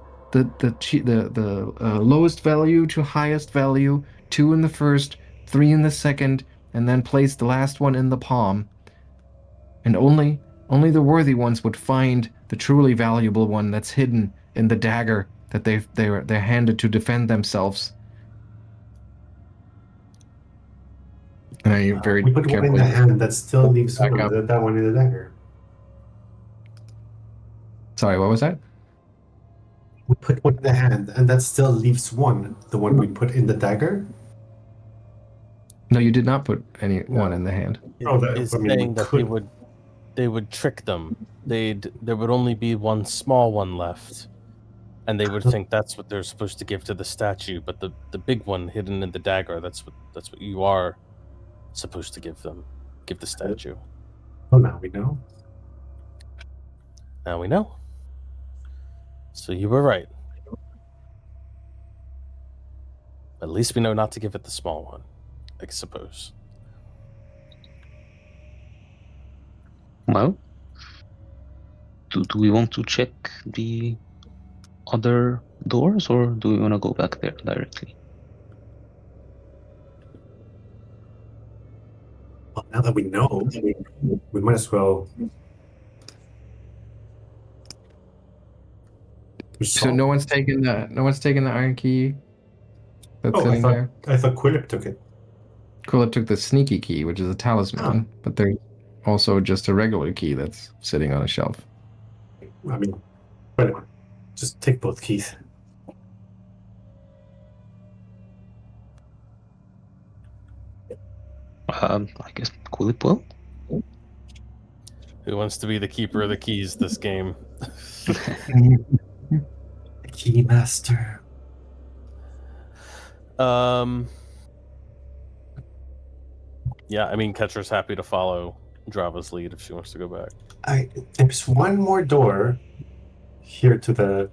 [SPEAKER 1] lowest value to highest value, 2 in the first, 3 in the second, and then place the last one in the palm. And only Only the worthy ones would find the truly valuable one that's hidden in the dagger that they're handed to defend themselves. And I very
[SPEAKER 3] We put one in
[SPEAKER 1] carefully
[SPEAKER 3] the hand that still leaves
[SPEAKER 1] back
[SPEAKER 3] one.
[SPEAKER 1] up.
[SPEAKER 3] That one in the dagger.
[SPEAKER 1] Sorry, what was that?
[SPEAKER 3] We put one in the hand, and that still leaves one. The one we put in the dagger.
[SPEAKER 1] No, you did not put any one
[SPEAKER 3] No.
[SPEAKER 1] in the hand.
[SPEAKER 3] Oh, that-
[SPEAKER 2] is
[SPEAKER 3] I mean, we
[SPEAKER 2] saying that
[SPEAKER 3] could-
[SPEAKER 2] they would trick them. There would only be one small one left, and they would think that's what they're supposed to give to the statue. But the big one hidden in the dagger, that's what you are supposed to give them. Give the statue.
[SPEAKER 3] Oh, now we know.
[SPEAKER 2] Now we know. So you were right. At least we know not to give it the small one, I suppose.
[SPEAKER 4] Well, do we want to check the other doors, or do we want to go back there directly?
[SPEAKER 3] Well, now that we know, we might as well.
[SPEAKER 1] So no one's taken the iron key that's
[SPEAKER 3] Oh,
[SPEAKER 1] sitting there.
[SPEAKER 3] I thought Quillip took it.
[SPEAKER 1] Quillip took the sneaky key, which is a talisman, but there's also just a regular key that's sitting on a shelf.
[SPEAKER 3] I mean, whatever. Just take both keys.
[SPEAKER 4] I guess Quillip will.
[SPEAKER 2] Who wants to be the keeper of the keys this game?
[SPEAKER 3] Key master.
[SPEAKER 2] Yeah, I mean, Ketra's happy to follow Drava's lead if she wants to go back.
[SPEAKER 3] There's one more door here to the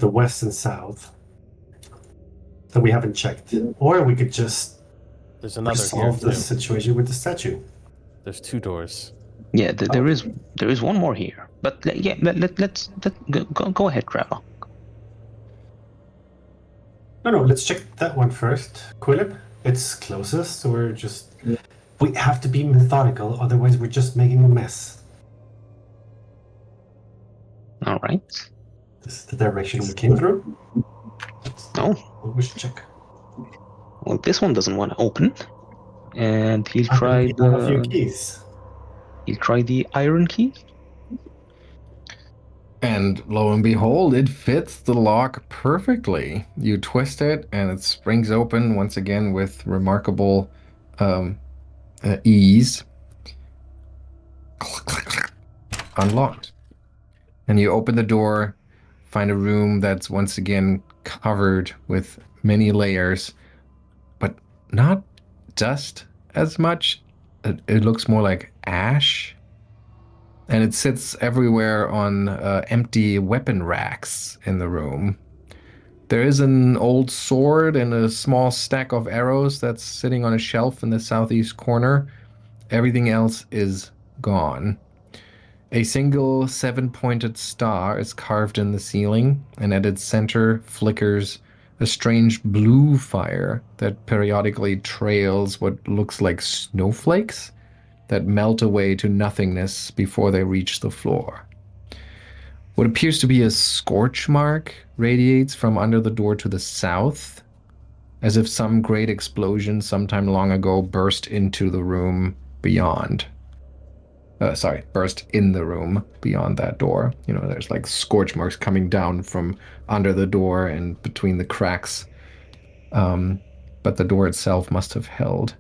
[SPEAKER 3] west and south that we haven't checked, or we could just
[SPEAKER 2] There's another here
[SPEAKER 3] solve
[SPEAKER 2] too.
[SPEAKER 3] the situation with the statue.
[SPEAKER 2] There's 2 doors.
[SPEAKER 4] Yeah, there is one more here, but let's go ahead, Drava.
[SPEAKER 3] No, let's check that one first. Quillip, it's closest, so we have to be methodical, otherwise we're just making a mess.
[SPEAKER 4] All right.
[SPEAKER 3] This is the direction we came through.
[SPEAKER 4] Oh,
[SPEAKER 3] We should check.
[SPEAKER 4] well, this one doesn't want to open, and he'll
[SPEAKER 3] I
[SPEAKER 4] try
[SPEAKER 3] think we have a few keys.
[SPEAKER 4] He'll try the iron key.
[SPEAKER 1] And lo and behold, it fits the lock perfectly. You twist it, and it springs open once again with remarkable ease. Unlocked. And you open the door, find a room that's once again covered with many layers, but not dust as much. It looks more like ash. And it sits everywhere on empty weapon racks in the room. There is an old sword and a small stack of arrows that's sitting on a shelf in the southeast corner. Everything else is gone. A single 7-pointed star is carved in the ceiling, and at its center flickers a strange blue fire that periodically trails what looks like snowflakes that melt away to nothingness before they reach the floor. What appears to be a scorch mark radiates from under the door to the south, as if some great explosion sometime long ago burst into the room beyond. Burst in the room beyond that door. You know, there's like scorch marks coming down from under the door and between the cracks. But the door itself must have held.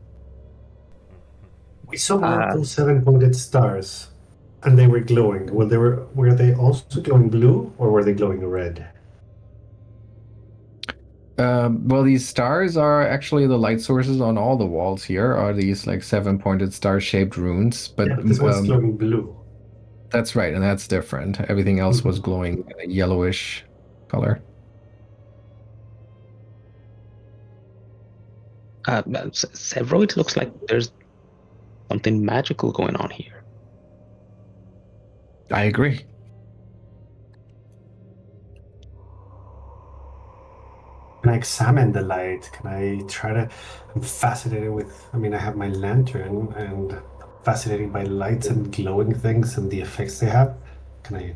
[SPEAKER 3] We saw one of those 7-pointed stars, and they were glowing. Were they also glowing blue, or were they glowing red?
[SPEAKER 1] Well, these stars are actually the light sources on all the walls here, are these like 7-pointed star-shaped runes. But
[SPEAKER 3] Yeah, this one's glowing blue.
[SPEAKER 1] That's right, and that's different. Everything else was glowing a yellowish color.
[SPEAKER 4] Sevro, it looks like there's something magical going on here.
[SPEAKER 1] I agree.
[SPEAKER 3] Can I examine the light? Can I try to... I'm fascinated with... I mean, I have my lantern, and fascinated by lights and glowing things and the effects they have. Can I?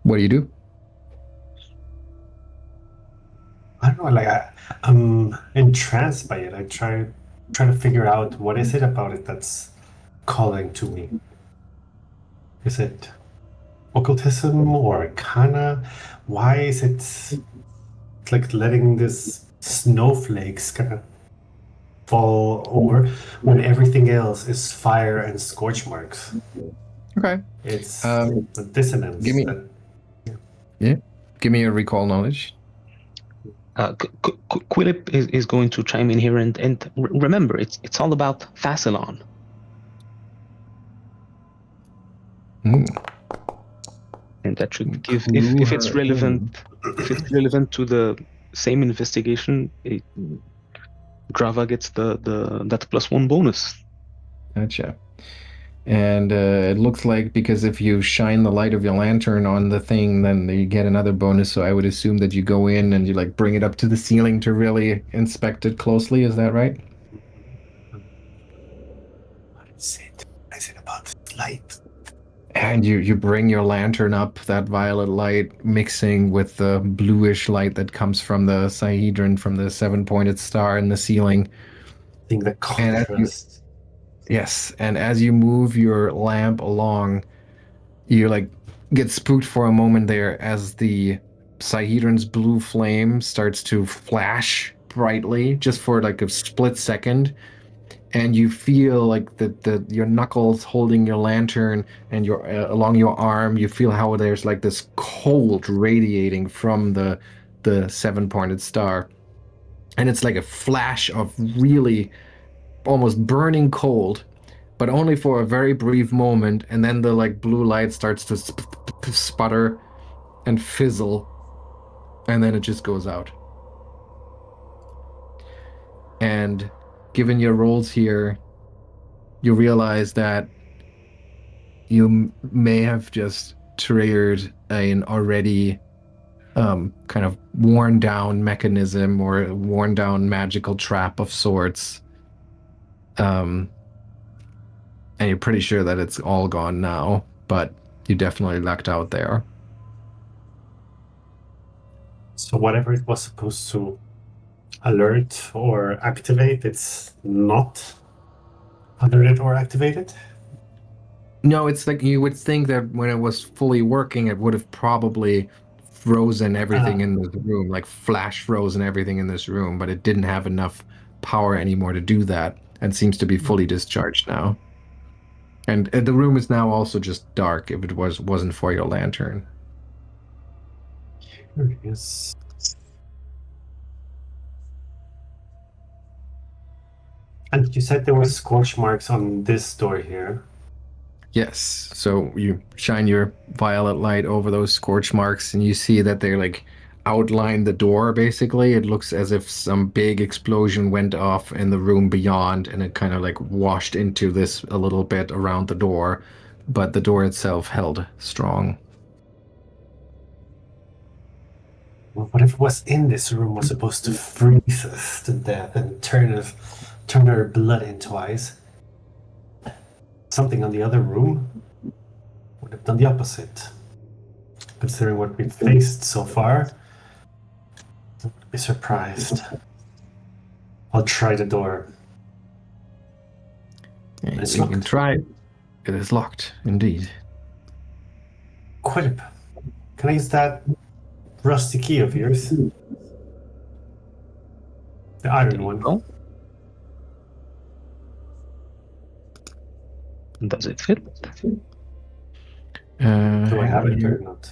[SPEAKER 1] What do you do?
[SPEAKER 3] I don't know. Like I'm entranced by it. I try to figure out what is it about it that's calling to me. Is it occultism or arcana? Why is it like letting this snowflakes kind of fall over when everything else is fire and scorch marks?
[SPEAKER 1] Okay.
[SPEAKER 3] It's a dissonance.
[SPEAKER 1] Give me- Give me a recall knowledge.
[SPEAKER 4] Quillip is going to chime in here, and remember, it's all about Facilon. And that should give, if it's relevant, if it's relevant to the same investigation, Drava gets that +1 bonus.
[SPEAKER 1] Gotcha. And it looks like because if you shine the light of your lantern on the thing, then you get another bonus. So I would assume that you go in and you like bring it up to the ceiling to really inspect it closely. Is that right?
[SPEAKER 3] What is it? What is it about this light?
[SPEAKER 1] And you bring your lantern up, that violet light mixing with the bluish light that comes from the Sahedron, from the seven-pointed star in the ceiling.
[SPEAKER 3] I think the contrast.
[SPEAKER 1] Yes, and as you move your lamp along, you like get spooked for a moment there as the Sahedron's blue flame starts to flash brightly just for like a split second, and you feel like your knuckles holding your lantern and your along your arm, you feel how there's like this cold radiating from the seven-pointed star, and it's like a flash of really almost burning cold, but only for a very brief moment, and then the like blue light starts to sputter and fizzle, and then it just goes out. And given your rolls here, you realize that you may have just triggered an already kind of worn down mechanism or a worn down magical trap of sorts. And you're pretty sure that it's all gone now, but you definitely lucked out there.
[SPEAKER 3] So whatever it was supposed to alert or activate, it's not alerted or activated?
[SPEAKER 1] No, it's like you would think that when it was fully working, it would have probably frozen everything in this room, like flash frozen everything in this room, but it didn't have enough power anymore to do that and seems to be fully discharged now. And the room is now also just dark if it wasn't for your lantern.
[SPEAKER 3] Curious. And you said there were scorch marks on this door here.
[SPEAKER 1] Yes, so you shine your violet light over those scorch marks and you see that they're like outline the door basically. It looks as if some big explosion went off in the room beyond and it kind of like washed into this a little bit around the door, but the door itself held strong.
[SPEAKER 3] Well, whatever was in this room was supposed to freeze us to death and turn our blood into ice. Something on the other room would have done the opposite. Considering what we've faced so far, I would be surprised. I'll try the door.
[SPEAKER 1] And
[SPEAKER 3] It's
[SPEAKER 1] you can
[SPEAKER 3] locked.
[SPEAKER 1] try. It is locked, indeed.
[SPEAKER 3] Quillip, can I use that rusty key of yours? The iron one.
[SPEAKER 4] Oh. Does it fit?
[SPEAKER 3] Do I have it or not?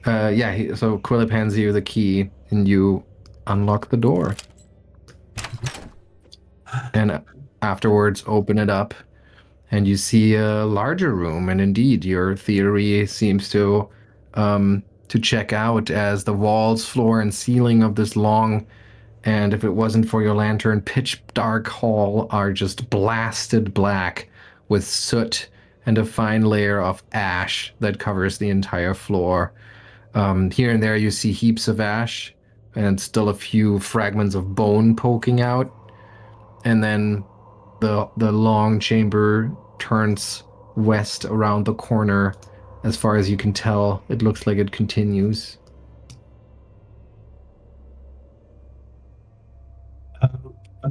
[SPEAKER 1] Yeah, so Quillip hands you the key and you unlock the door. And afterwards open it up and you see a larger room, and indeed your theory seems to check out, as the walls, floor, and ceiling of this long, and if it wasn't for your lantern, pitch dark hall are just blasted black with soot and a fine layer of ash that covers the entire floor. Here and there you see heaps of ash and still a few fragments of bone poking out. And then the long chamber turns west around the corner. As far as you can tell, it looks like it continues.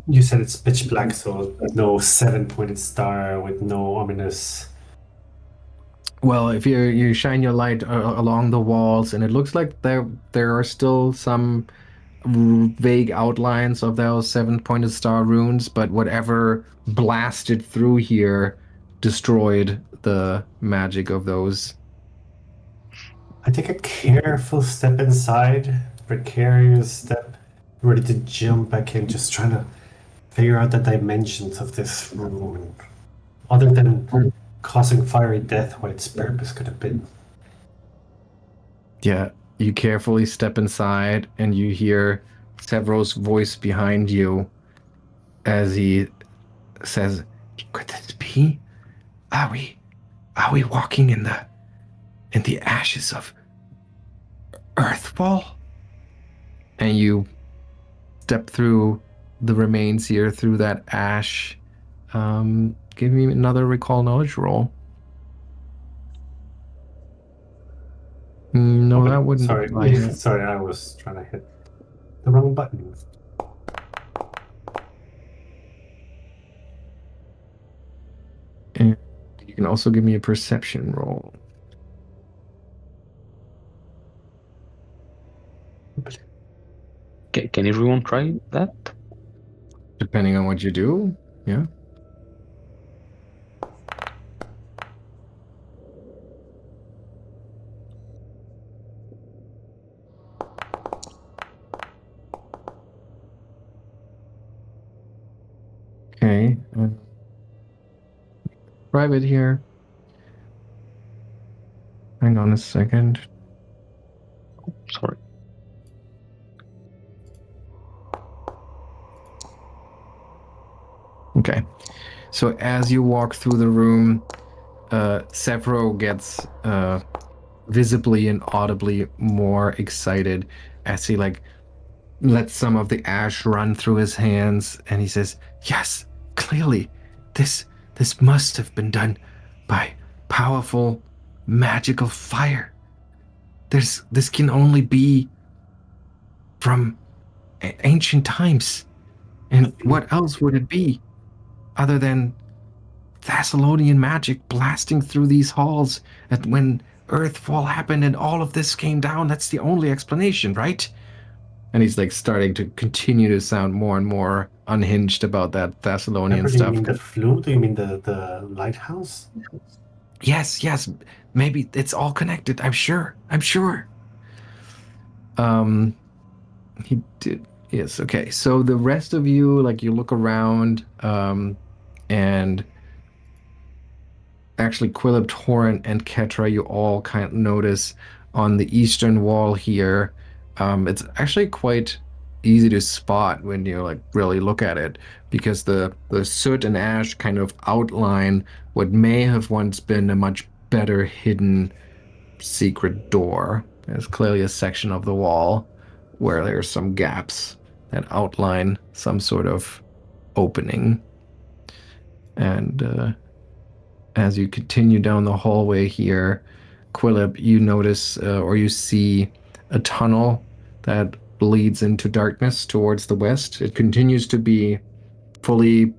[SPEAKER 3] You said it's pitch black, so no 7-pointed star with no ominous.
[SPEAKER 1] Well, if you shine your light along the walls, and it looks like there are still some vague outlines of those 7-pointed star runes, but whatever blasted through here destroyed the magic of those.
[SPEAKER 3] I take a careful step inside, precarious step, ready to jump back in, just trying to figure out the dimensions of this room. Other than causing fiery death, what its purpose could have been.
[SPEAKER 1] Yeah, you carefully step inside and you hear Sevro's voice behind you as he says, "Could this be? Are we walking in the ashes of Earthfall?" And you step through the remains here, through that ash. Give me another recall knowledge roll. No, that wouldn't apply here.
[SPEAKER 3] Sorry, I was trying to hit the wrong button.
[SPEAKER 1] And you can also give me a perception roll.
[SPEAKER 4] Can everyone try that?
[SPEAKER 1] Depending on what you do, yeah. Okay. Private here. Hang on a second.
[SPEAKER 4] Sorry.
[SPEAKER 1] Okay. So as you walk through the room, Sevro gets visibly and audibly more excited as he lets some of the ash run through his hands, and he says, "Yes, clearly, this must have been done by powerful magical fire. This can only be from ancient times. And what else would it be other than Thessalonian magic blasting through these halls when Earthfall happened and all of this came down? That's the only explanation, right?" And he's starting to continue to sound more and more unhinged about that Thessalonian
[SPEAKER 3] Do you
[SPEAKER 1] stuff.
[SPEAKER 3] mean the flute? Do you mean the lighthouse?
[SPEAKER 1] Yes, maybe it's all connected. I'm sure. He did. Yes. Okay. So the rest of you, you look around, and actually Quillip, Toren, and Ketra, you all kind of notice on the eastern wall here. It's actually quite easy to spot when you really look at it, because the soot and ash kind of outline what may have once been a much better hidden secret door. There's clearly a section of the wall where there's some gaps that outline some sort of opening. And as you continue down the hallway here, Quillip, you notice or you see a tunnel that leads into darkness towards the west. It continues to be fully,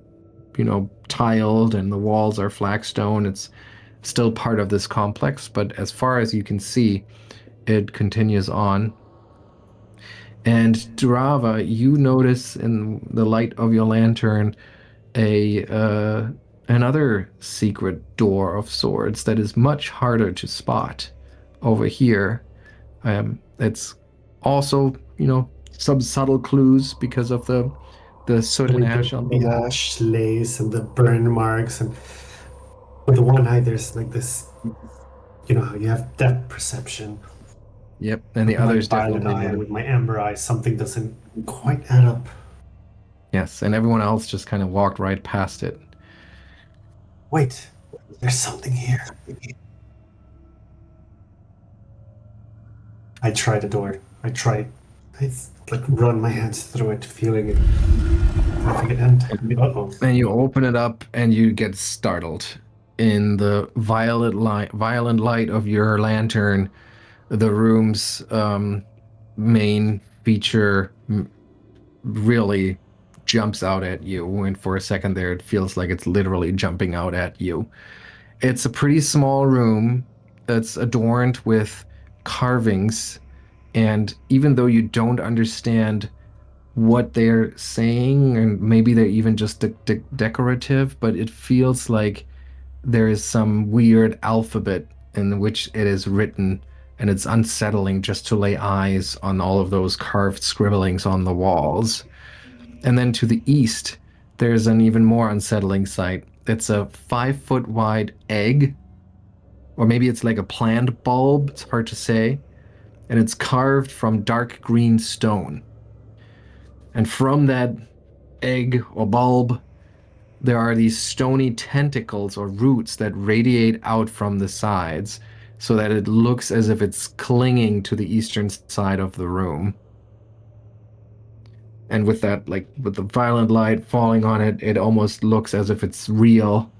[SPEAKER 1] tiled, and the walls are flagstone. It's still part of this complex, but as far as you can see, it continues on. And Drava, you notice in the light of your lantern another secret door of sorts that is much harder to spot over here. It's also, some subtle clues because of the soot and ash on the wall.
[SPEAKER 3] Ash lace and the burn marks, and with the one eye there's this, how you have depth perception.
[SPEAKER 1] Yep, and the others
[SPEAKER 3] violet
[SPEAKER 1] definitely
[SPEAKER 3] eye
[SPEAKER 1] do.
[SPEAKER 3] with my amber eye, something doesn't quite add up.
[SPEAKER 1] Yes, and everyone else just kind of walked right past it.
[SPEAKER 3] Wait, there's something here. I try the door. I try I like run my hands through it, feeling it. I think it end. Uh-oh.
[SPEAKER 1] And you open it up and you get startled. In the violent light of your lantern, the room's main feature really jumps out at you. And for a second there, it feels like it's literally jumping out at you. It's a pretty small room that's adorned with carvings. And even though you don't understand what they're saying, and maybe they're even just decorative, but it feels like there is some weird alphabet in which it is written, and it's unsettling just to lay eyes on all of those carved scribblings on the walls. And then to the east, there's an even more unsettling sight. It's a 5-foot wide egg, or maybe it's like a plant bulb, it's hard to say, and it's carved from dark green stone. And from that egg or bulb, there are these stony tentacles or roots that radiate out from the sides so that it looks as if it's clinging to the eastern side of the room. And with that, like with the violent light falling on it, it almost looks as if it's real.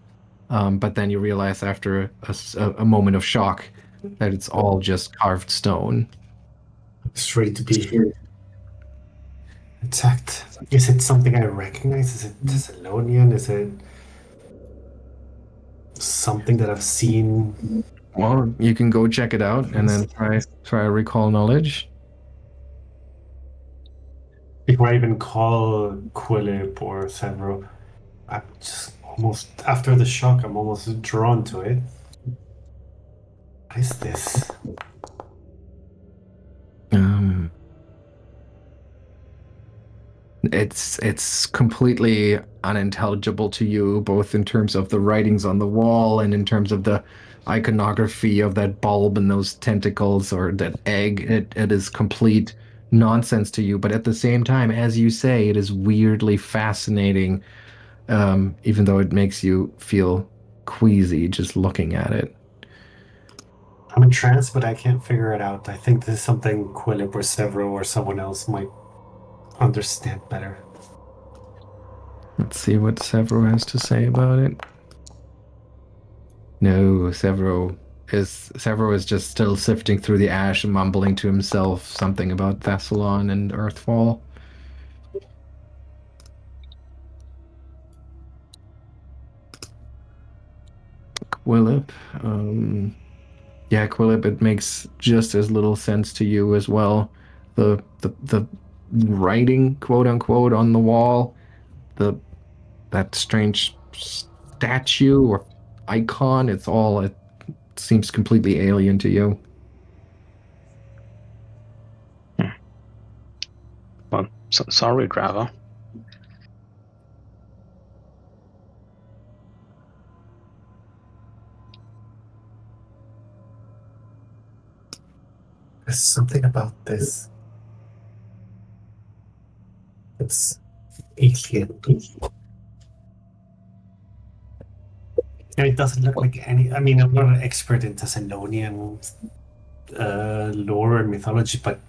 [SPEAKER 1] But then you realize after a moment of shock that it's all just carved stone.
[SPEAKER 3] It's ready to be attacked. Is it something I recognize? Is it Thessalonian? Is it something that I've seen?
[SPEAKER 1] Well, you can go check it out and then try to recall knowledge.
[SPEAKER 3] Before I even call Quillip or Sevro, I'm just almost, after the shock, I'm almost drawn to it. What is this?
[SPEAKER 1] It's completely unintelligible to you, both in terms of the writings on the wall and in terms of the iconography of that bulb and those tentacles or that egg. It is complete nonsense to you, but at the same time, as you say, it is weirdly fascinating, even though it makes you feel queasy just looking at it.
[SPEAKER 3] I'm entranced, but I can't figure it out. I think this is something Quillip or Sevro or someone else might understand better.
[SPEAKER 1] Let's see what Sevro has to say about it. No, Sevro is just still sifting through the ash and mumbling to himself something about Thessalon and Earthfall. Quillip, Quillip, it makes just as little sense to you as well. The writing, quote unquote, on the wall, that strange statue or icon, it seems completely alien to you.
[SPEAKER 4] Well, sorry, Drava.
[SPEAKER 3] There's something about this. It's alien. And it doesn't look like any. I mean, I'm not an expert in Thessalonian lore and mythology, but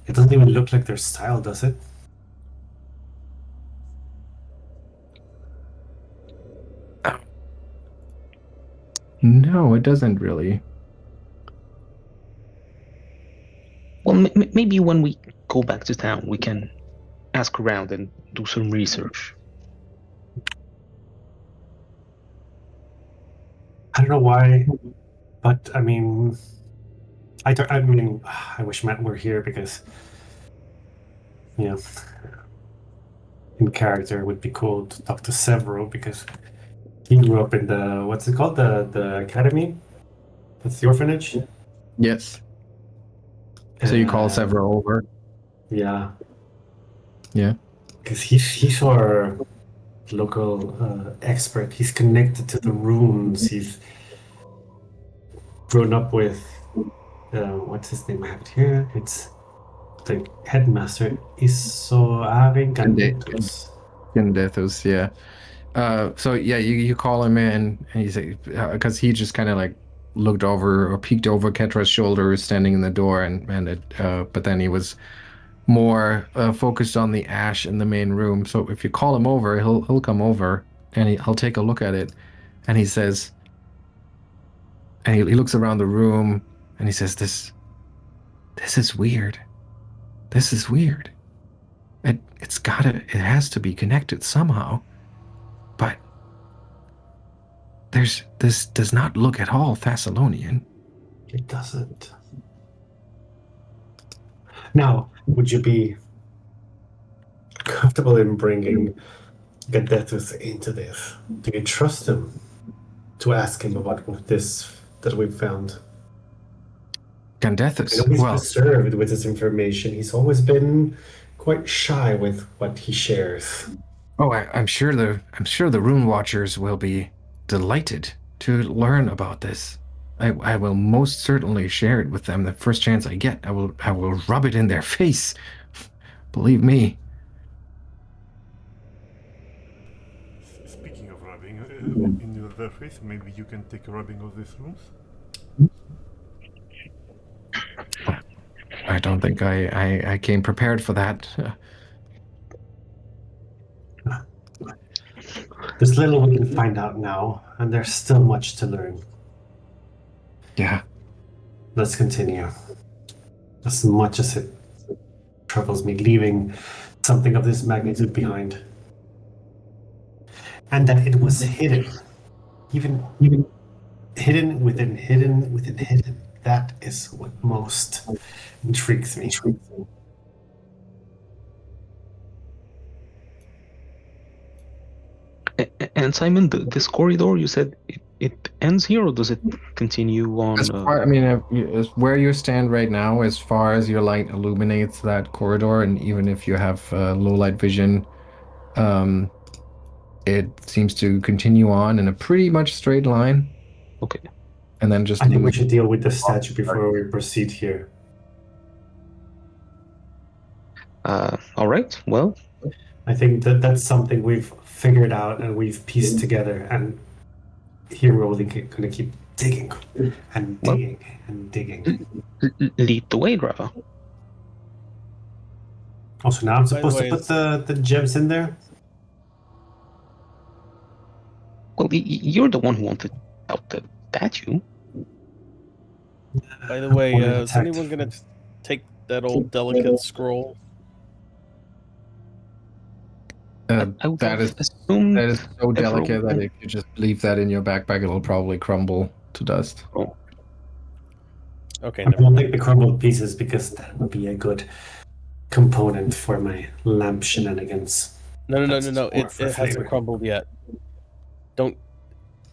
[SPEAKER 3] it doesn't even look like their style, does it?
[SPEAKER 1] No, it doesn't really.
[SPEAKER 4] Well, maybe when we go back to town, we can ask around and do some research.
[SPEAKER 3] I don't know why, but I mean, I wish Matt were here because, you know, in character, it would be cool to talk to Severo because he grew up in the, what's it called, the academy. That's the orphanage.
[SPEAKER 1] Yes. So you call Sevro over?
[SPEAKER 3] Yeah.
[SPEAKER 1] Yeah.
[SPEAKER 3] Because he's our local expert. He's connected to the runes. He's grown up with what's his name? I have it here. It's the headmaster Isoari
[SPEAKER 1] Gandethos, yeah. So yeah, you call him in, and he's because he just kind of like looked over or peeked over Ketra's shoulder, standing in the door, but then he was more focused on the ash in the main room. So if you call him over, he'll come over and he'll take a look at it, and he says, and he looks around the room and he says, "This is weird. This is weird. It has to be connected somehow, but this does not look at all Thessalonian."
[SPEAKER 3] It doesn't. Now, would you be comfortable in bringing Gadethus into this? Do you trust him to ask him about this that we've found? I know
[SPEAKER 1] Gandethus,
[SPEAKER 3] he's
[SPEAKER 1] well,
[SPEAKER 3] reserved with his information. He's always been quite shy with what he shares.
[SPEAKER 1] oh, I'm sure the Rune Watchers will be delighted to learn about this. I will most certainly share it with them the first chance I get. I will rub it in their face. Believe me.
[SPEAKER 5] Speaking of rubbing in their face, maybe you can take a rubbing of these rooms?
[SPEAKER 1] I don't think I came prepared for that.
[SPEAKER 3] There's little we can find out now, and there's still much to learn.
[SPEAKER 1] Yeah.
[SPEAKER 3] Let's continue. As much as it troubles me leaving something of this magnitude behind. And that it was hidden. Even hidden within hidden within hidden. That is what most intrigues me.
[SPEAKER 4] And Simon, this corridor, you said it ends here, or does it continue on?
[SPEAKER 1] As far, I mean, where you stand right now, as far as your light illuminates that corridor, and even if you have low light vision, it seems to continue on in a pretty much straight line.
[SPEAKER 4] Okay.
[SPEAKER 1] And then just
[SPEAKER 3] I think we should deal with the statue before we proceed here.
[SPEAKER 4] All right. Well,
[SPEAKER 3] I think that's something we've figured out and we've pieced together, and here we're only going to keep digging and digging and digging.
[SPEAKER 4] lead the way, Drava.
[SPEAKER 3] Also, now I'm supposed
[SPEAKER 2] way,
[SPEAKER 3] to put the gems in there?
[SPEAKER 4] Well, you're the one who wanted out the statue.
[SPEAKER 2] By the way,
[SPEAKER 3] Wanted
[SPEAKER 2] is
[SPEAKER 3] attacked
[SPEAKER 2] anyone going to
[SPEAKER 3] first.
[SPEAKER 2] take that old delicate scroll?
[SPEAKER 4] I would
[SPEAKER 1] that
[SPEAKER 4] have
[SPEAKER 1] is
[SPEAKER 4] assumed
[SPEAKER 1] so
[SPEAKER 4] Sevro
[SPEAKER 1] delicate that
[SPEAKER 4] would-
[SPEAKER 1] if you just leave that in your backpack, it'll probably crumble to dust.
[SPEAKER 4] Oh,
[SPEAKER 2] Okay,
[SPEAKER 3] I
[SPEAKER 2] never
[SPEAKER 3] won't
[SPEAKER 2] mind.
[SPEAKER 3] take the crumbled pieces because that would be a good component for my lamp shenanigans.
[SPEAKER 2] No.
[SPEAKER 3] That's
[SPEAKER 2] It,
[SPEAKER 3] more for
[SPEAKER 2] it hasn't
[SPEAKER 3] flavor.
[SPEAKER 2] crumbled yet. Don't.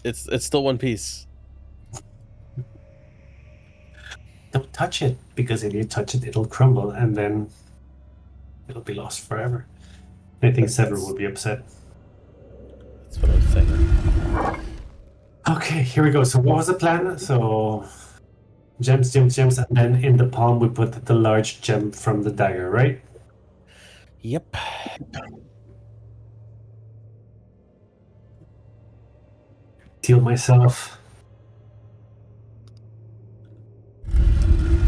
[SPEAKER 2] It's still one piece.
[SPEAKER 3] Don't touch it, because if you touch it, it'll crumble and then it'll be lost forever. I think Sevro will be upset.
[SPEAKER 2] That's what I was saying.
[SPEAKER 3] Okay, here we go. So what was the plan? So gems, and then in the palm we put the large gem from the dagger, right?
[SPEAKER 2] Yep.
[SPEAKER 3] Heal myself.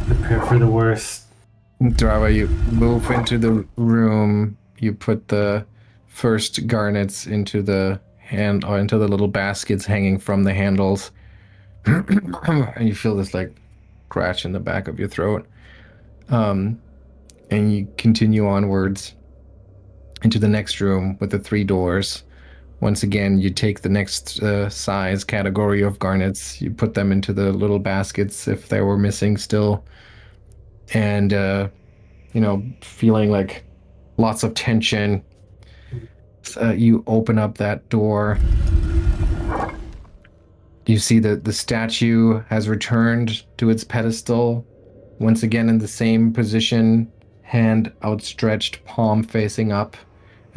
[SPEAKER 3] Prepare for the worst.
[SPEAKER 1] Drava, you move into the room. You put the first garnets into the hand or into the little baskets hanging from the handles, and you feel this like scratch in the back of your throat. And you continue onwards into the next room with the 3 doors. Once again, you take the next size category of garnets. You put them into the little baskets if they were missing still, and feeling like lots of tension. You open up that door. You see that the statue has returned to its pedestal, once again in the same position, hand outstretched, palm facing up,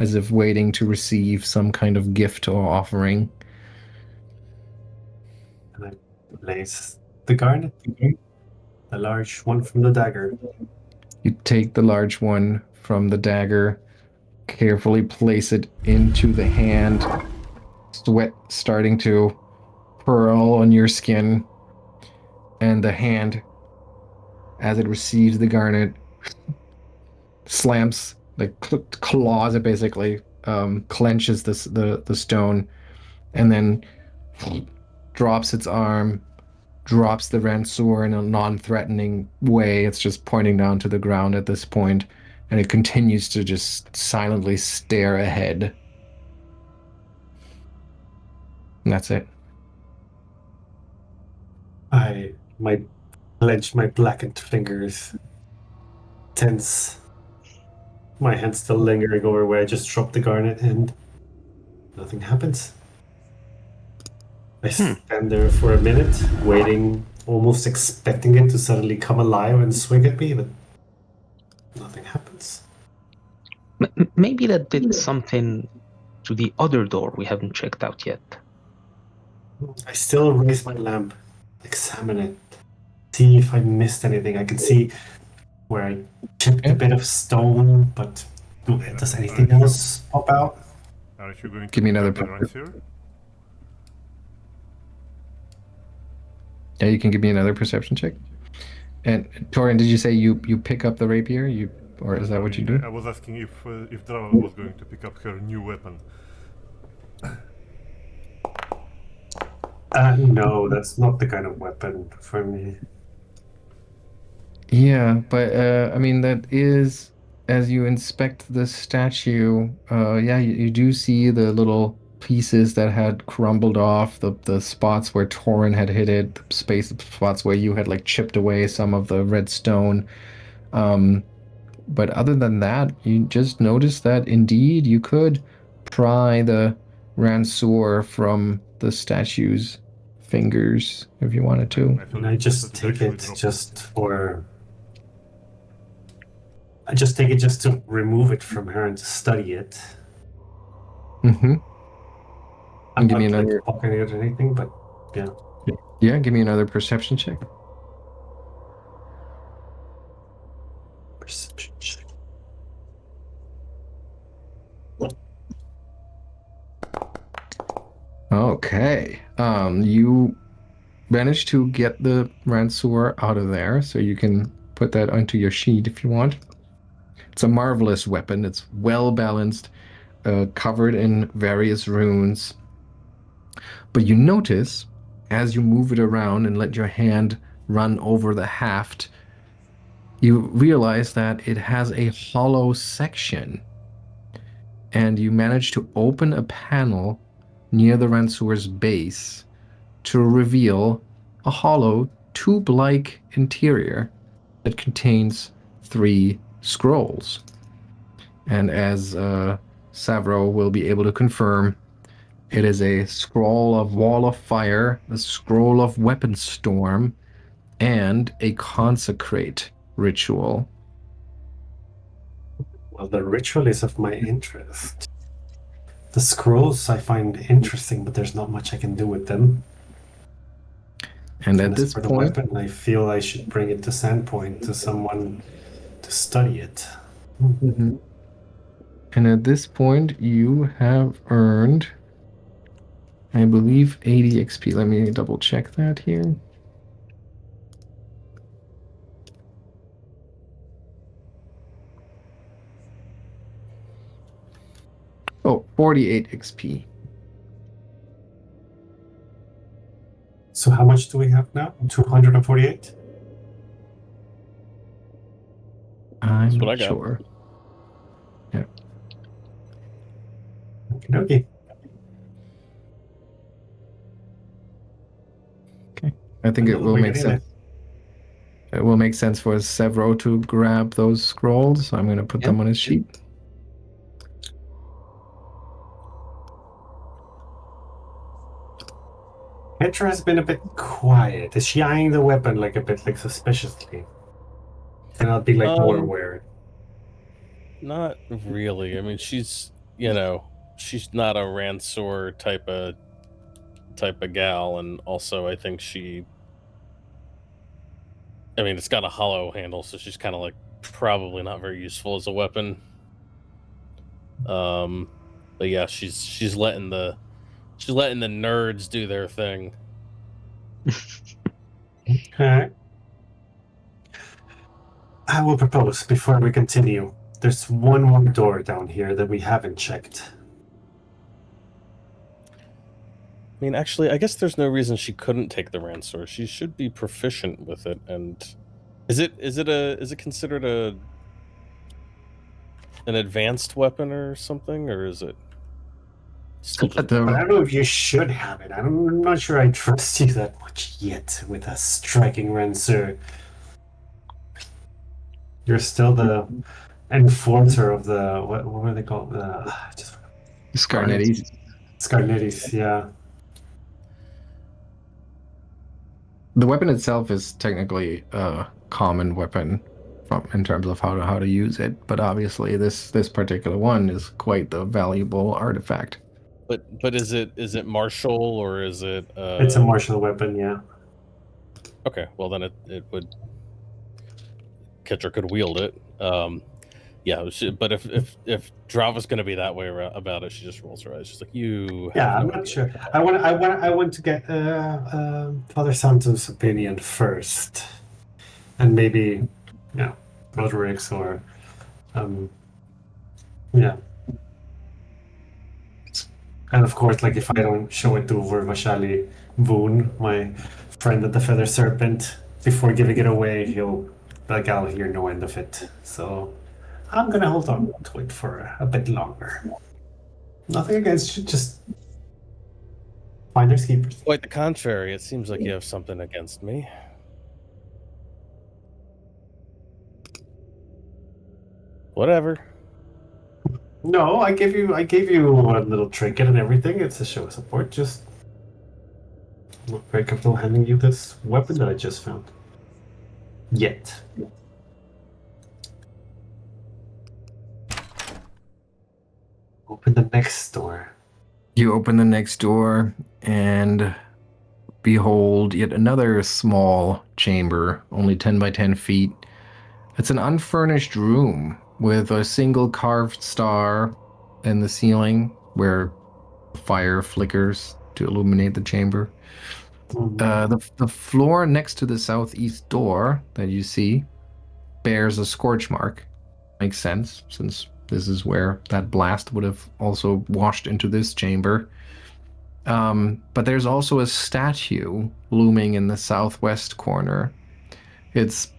[SPEAKER 1] as if waiting to receive some kind of gift or offering.
[SPEAKER 3] And I place the garnet, the large one from the dagger.
[SPEAKER 1] You take the large one from the dagger, carefully place it into the hand, sweat starting to pearl on your skin, and the hand, as it receives the garnet, slams, like claws it basically, clenches the stone, and then drops its arm, drops the Ransor in a non-threatening way. It's just pointing down to the ground at this point, and it continues to just silently stare ahead. And that's it.
[SPEAKER 3] I might clench my blackened fingers, tense. My hand still lingering over where I just dropped the garnet, and nothing happens. I stand there for a minute, waiting, almost expecting it to suddenly come alive and swing at me, but nothing happens.
[SPEAKER 4] Maybe that did something to the other door we haven't checked out yet.
[SPEAKER 3] I still raise my lamp, examine it, see if I missed anything. I can see where I chipped a bit of stone, but does anything else pop out?
[SPEAKER 5] Aren't you going to
[SPEAKER 1] Give me another
[SPEAKER 5] pick up the Ransir?
[SPEAKER 1] Yeah, you can give me another perception check. And Toren, did you say you pick up the rapier? Or is that what you do?
[SPEAKER 5] I was asking if Drava was going to pick up her new weapon.
[SPEAKER 3] No, that's not the kind of weapon for me.
[SPEAKER 1] Yeah, but I mean that is, as you inspect the statue, yeah, you do see the little pieces that had crumbled off, the spots where Toren had hit it, the spots where you had like chipped away some of the red stone. But other than that, you just notice that indeed you could pry the Ransor from the statue's fingers if you wanted to.
[SPEAKER 3] And I just take it just to remove it from her and to study it.
[SPEAKER 1] Mm-hmm.
[SPEAKER 3] I'm
[SPEAKER 1] Give me
[SPEAKER 3] not
[SPEAKER 1] another.
[SPEAKER 3] pocketing it or anything, but yeah.
[SPEAKER 1] Yeah, give me another perception check.
[SPEAKER 3] Perception check.
[SPEAKER 1] Okay. You managed to get the Ransor out of there, so you can put that onto your sheet if you want. It's a marvelous weapon. It's well balanced, covered in various runes. But you notice, as you move it around and let your hand run over the haft, you realize that it has a hollow section. And you manage to open a panel near the Ransor's base to reveal a hollow, tube-like interior that contains 3 scrolls. And as Sevro will be able to confirm, it is a scroll of Wall of Fire, a scroll of Weapon Storm, and a Consecrate ritual.
[SPEAKER 3] Well, the ritual is of my interest. The scrolls I find interesting, but there's not much I can do with them.
[SPEAKER 1] And at this
[SPEAKER 3] for the
[SPEAKER 1] point,
[SPEAKER 3] weapon, I feel I should bring it to Sandpoint to someone to study it.
[SPEAKER 1] and at this point, you have earned, I believe, 80 XP. Let me double check that here. Oh, 48 XP.
[SPEAKER 3] So how much do we have now? 248?
[SPEAKER 1] I'm
[SPEAKER 2] what I
[SPEAKER 1] not
[SPEAKER 2] got.
[SPEAKER 1] sure. Yeah.
[SPEAKER 3] Okay.
[SPEAKER 1] I think it will make sense. It will make sense for Sevro to grab those scrolls. So I'm going to put them on his sheet.
[SPEAKER 3] Ketra has been a bit quiet. Is she eyeing the weapon like a bit like suspiciously? And I'll be like more aware.
[SPEAKER 2] Not really. I mean, she's she's not a Ransor type of gal, and also I think it's got a hollow handle, so she's kind of like probably not very useful as a weapon. But yeah, she's letting the nerds do their thing.
[SPEAKER 3] Okay. I will propose before we continue there's one more door down here that we haven't checked.
[SPEAKER 2] I mean, actually, I guess there's no reason she couldn't take the Ransor. She should be proficient with it. And is it considered an advanced weapon or something, or is it still just?
[SPEAKER 3] But I don't know if you should have it. I'm not sure I trust you that much yet with a striking Ransor. You're still the enforcer of the what were they called?
[SPEAKER 1] Scarnettis.
[SPEAKER 3] Scarnettis, yeah.
[SPEAKER 1] The weapon itself is technically a common weapon in terms of how to use it, but obviously this particular one is quite the valuable artifact.
[SPEAKER 2] But is it martial or is it?
[SPEAKER 3] It's a martial weapon, yeah.
[SPEAKER 2] Okay, well then it would. Ketra could wield it. Yeah, but if Drava's going to be that way about it, she just rolls her eyes. She's like, "You."
[SPEAKER 3] Yeah, I'm not sure. I want to get Father Santos' opinion first, and maybe, Roderick's or, yeah. And of course, like if I don't show it to Vashali Voon, my friend at the Feather Serpent, before giving it away, he'll like I'll hear no end of it. So I'm gonna hold on to it for a bit longer. Nothing against you, just finders keepers.
[SPEAKER 2] Quite the contrary. It seems like you have something against me. Whatever.
[SPEAKER 3] No, I gave you a little trinket and everything. It's a show of support. Just I'm not very comfortable handing you this weapon that I just found. Yet. Open the next door.
[SPEAKER 1] You open the next door and behold yet another small chamber, only 10 by 10 feet. It's an unfurnished room with a single carved star in the ceiling where fire flickers to illuminate the chamber. The floor next to the southeast door that you see bears a scorch mark. Makes sense, since this is where that blast would have also washed into this chamber. But there's also a statue looming in the southwest corner. It's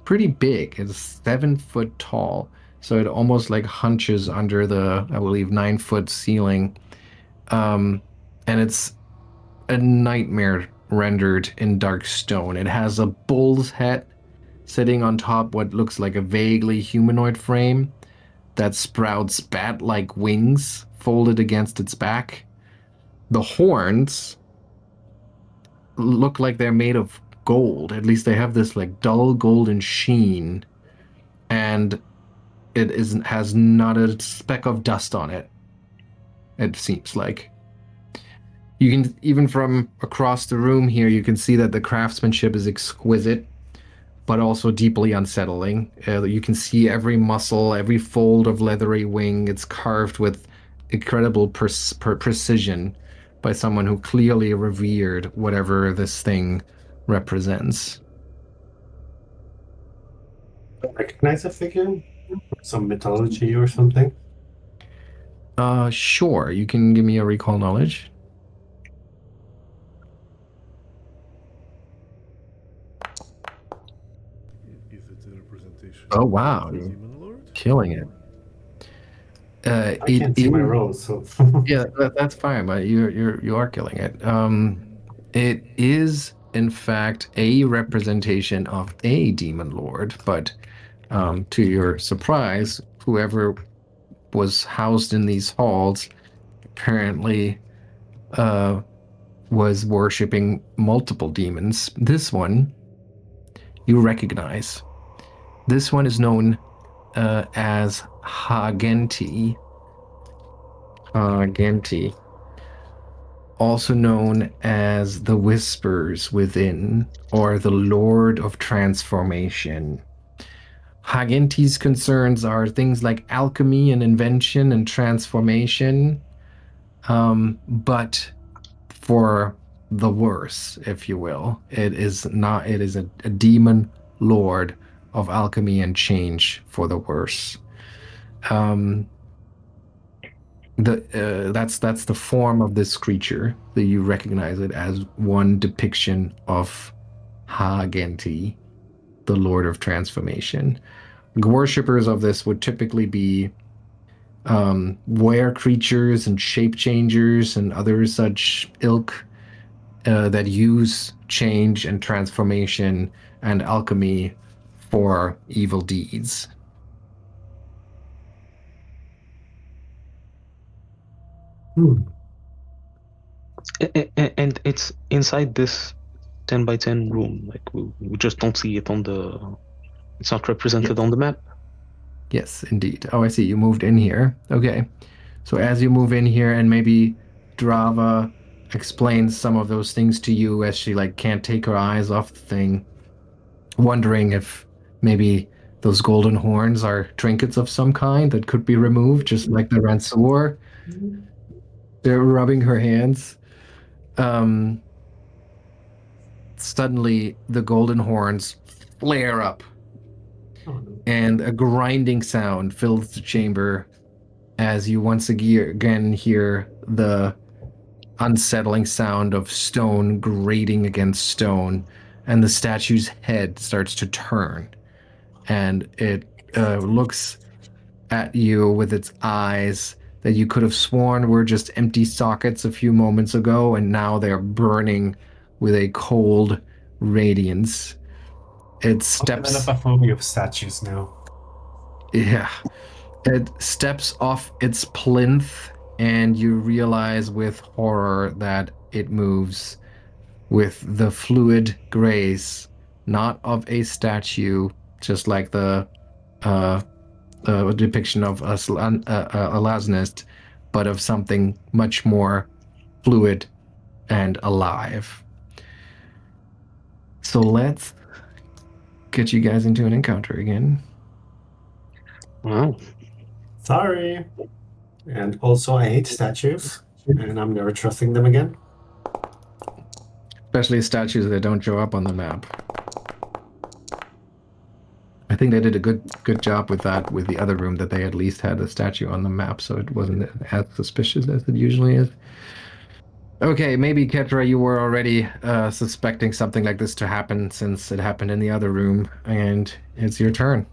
[SPEAKER 1] pretty big. It's 7 foot tall, so it almost like hunches under the, I believe, 9-foot ceiling. And it's a nightmare rendered in dark stone. It has a bull's head sitting on top what looks like a vaguely humanoid frame that sprouts bat-like wings folded against its back. The horns look like they're made of gold. At least they have this like dull golden sheen, and it has not a speck of dust on it. It seems like. You can, even from across the room here, you can see that the craftsmanship is exquisite, but also deeply unsettling. You can see every muscle, every fold of leathery wing. It's carved with incredible precision by someone who clearly revered whatever this thing represents.
[SPEAKER 3] Recognize a figure? Some mythology or something?
[SPEAKER 1] Sure. You can give me a recall knowledge.
[SPEAKER 5] Is it a representation?
[SPEAKER 1] Oh, wow.
[SPEAKER 5] of the Demon Lord?
[SPEAKER 1] Killing it.
[SPEAKER 3] I can't see my rolls, so
[SPEAKER 1] Yeah, that's fine, but you are killing it. It is in fact a representation of a demon lord, but to your surprise, whoever was housed in these halls apparently was worshipping multiple demons. This one you recognize. This one is known as Hagenti. Hagenti. Also known as the Whispers Within, or the Lord of Transformation. Hagenti's concerns are things like alchemy and invention and transformation, but for the worse, if you will. It is a demon lord of alchemy and change for the worse. That's the form of this creature that you recognize it as one depiction of Ha-Genti, the Lord of Transformation. Worshippers of this would typically be were creatures and shape changers and other such ilk that use change and transformation and alchemy for evil deeds.
[SPEAKER 4] And it's inside this 10 by 10 room. Like we just don't see it on the. It's not represented on the map.
[SPEAKER 1] Yes, indeed. Oh, I see. You moved in here. Okay. So as you move in here, and maybe Drava explains some of those things to you as she like can't take her eyes off the thing, wondering if maybe those golden horns are trinkets of some kind that could be removed, just like the Ransour. They're rubbing her hands. Um, Suddenly, the golden horns flare up,
[SPEAKER 3] Oh, no.
[SPEAKER 1] and a grinding sound fills the chamber as you once again hear the unsettling sound of stone grating against stone, and the statue's head starts to turn, and it looks at you with its eyes that you could have sworn were just empty sockets a few moments ago, and now they're burning with a cold radiance. It
[SPEAKER 3] I'm in a
[SPEAKER 1] steps,
[SPEAKER 3] buffet of statues now.
[SPEAKER 1] yeah, it steps off its plinth, and you realize with horror that it moves with the fluid grace, not of a statue, just like the uh, depiction of a Lasnist, but of something much more fluid and alive. So let's get you guys into an encounter again.
[SPEAKER 4] Wow.
[SPEAKER 3] Sorry. And also, I hate statues, and I'm never trusting them again.
[SPEAKER 1] Especially statues that don't show up on the map. I think they did a good job with that with the other room, that they at least had a statue on the map, so it wasn't as suspicious as it usually is. Okay, maybe Ketra, you were already suspecting something like this to happen since it happened in the other room, and it's your turn.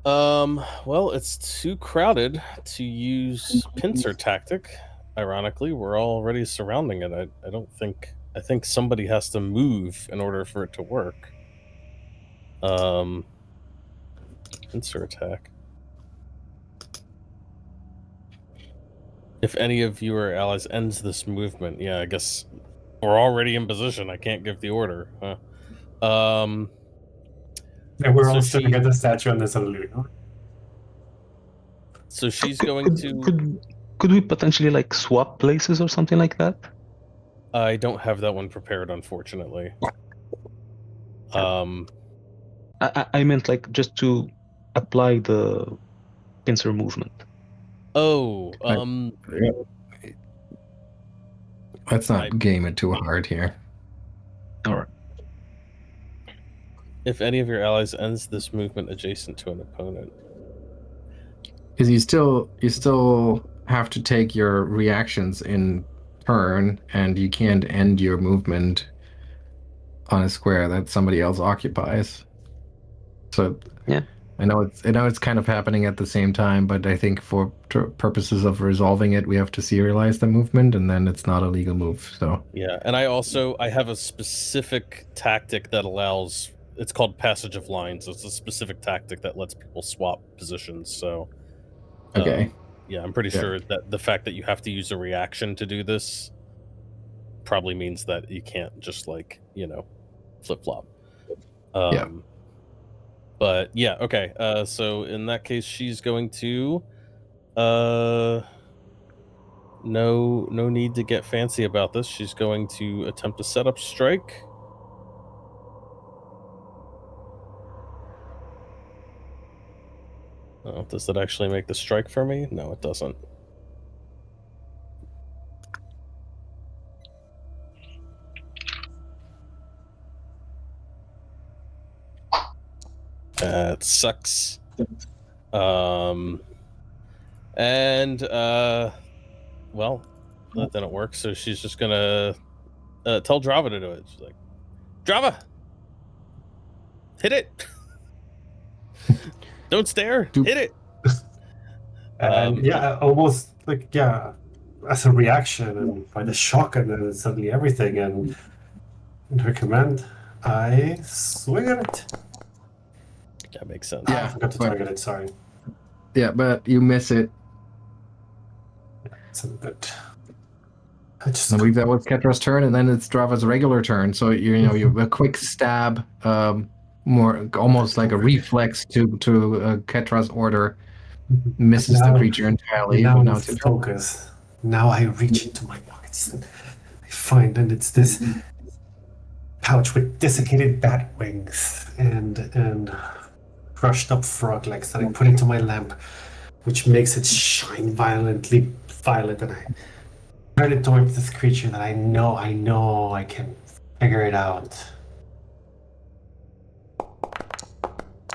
[SPEAKER 2] Well, it's too crowded to use pincer tactic. Ironically, we're already surrounding it. I don't think. I think somebody has to move in order for it to work. Pincer attack. If any of your allies ends this movement, yeah, I guess we're already in position. I can't give the order. Huh?
[SPEAKER 3] And we're
[SPEAKER 2] So
[SPEAKER 3] all staring
[SPEAKER 2] she-
[SPEAKER 3] at the statue and there's a loot.
[SPEAKER 2] So she's going to.
[SPEAKER 4] Could we potentially like swap places or something like that?
[SPEAKER 2] I don't have that one prepared, unfortunately.
[SPEAKER 4] I meant like just to apply the pincer movement.
[SPEAKER 2] Oh,
[SPEAKER 1] Let's not game it too hard here.
[SPEAKER 4] All right.
[SPEAKER 2] if any of your allies ends this movement adjacent to an opponent.
[SPEAKER 1] Because you still have to take your reactions in turn, and you can't end your movement on a square that somebody else occupies. So
[SPEAKER 4] Yeah.
[SPEAKER 1] I know it's kind of happening at the same time, but I think for purposes of resolving it, we have to serialize the movement, and then it's not a legal move. So
[SPEAKER 2] Yeah, and I have a specific tactic that allows. It's called passage of lines. It's a specific tactic that lets people swap positions. So,
[SPEAKER 1] okay,
[SPEAKER 2] yeah, I'm pretty sure that the fact that you have to use a reaction to do this probably means that you can't just flip flop.
[SPEAKER 1] Yeah.
[SPEAKER 2] But yeah, okay. So in that case, she's going to. No need to get fancy about this. She's going to attempt a setup strike. Oh, does that actually make the strike for me? No, it doesn't. That sucks. And well, that didn't work. So she's just gonna tell Drava to do it. She's like, Drava, hit it. Don't stare. Hit it.
[SPEAKER 3] And almost like as a reaction and by the shock and then suddenly everything and in her command, I swing at it.
[SPEAKER 2] That makes sense.
[SPEAKER 3] I forgot to target it. Sorry.
[SPEAKER 1] Yeah, but you miss it.
[SPEAKER 3] It's a bit.
[SPEAKER 1] I believe that was Ketra's turn, and then it's Drava's regular turn. So you a quick stab, more almost like a reflex to Ketra's order, misses the creature entirely.
[SPEAKER 3] Now
[SPEAKER 1] But now
[SPEAKER 3] it's focus. Now I reach into my pockets and I find, and it's this pouch with desiccated bat wings and crushed up frog legs that I put into my lamp, which makes it shine violently violet, and I turn it towards this creature that I know I can figure it out.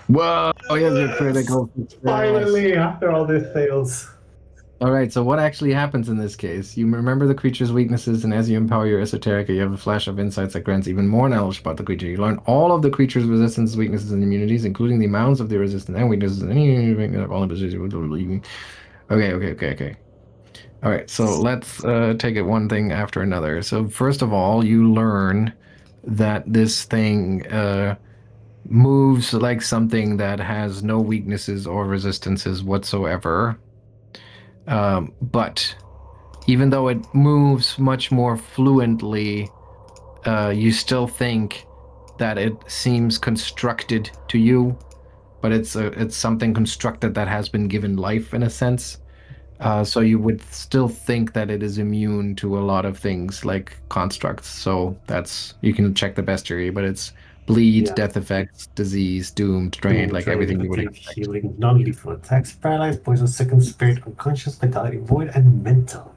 [SPEAKER 1] Whoa! Oh yeah, you're critical.
[SPEAKER 3] Finally, after all these fails.
[SPEAKER 1] All right, so what actually happens in this case? You remember the creature's weaknesses, and as you empower your esoterica, you have a flash of insights that grants even more knowledge about the creature. You learn all of the creature's resistance, weaknesses, and immunities, including the amounts of the resistance and weaknesses. Okay. All right, so let's take it one thing after another. So first of all, you learn that this thing moves like something that has no weaknesses or resistances whatsoever. But even though it moves much more fluently, you still think that it seems constructed to you, but it's something constructed that has been given life in a sense. So you would still think that it is immune to a lot of things like constructs. So you can check the bestiary, but it's bleed, death effects, disease, doomed, drained, like everything you would expect.
[SPEAKER 3] Healing, non-lethal attacks, paralyzed, poison, second, spirit, unconscious, vitality, void, and mental.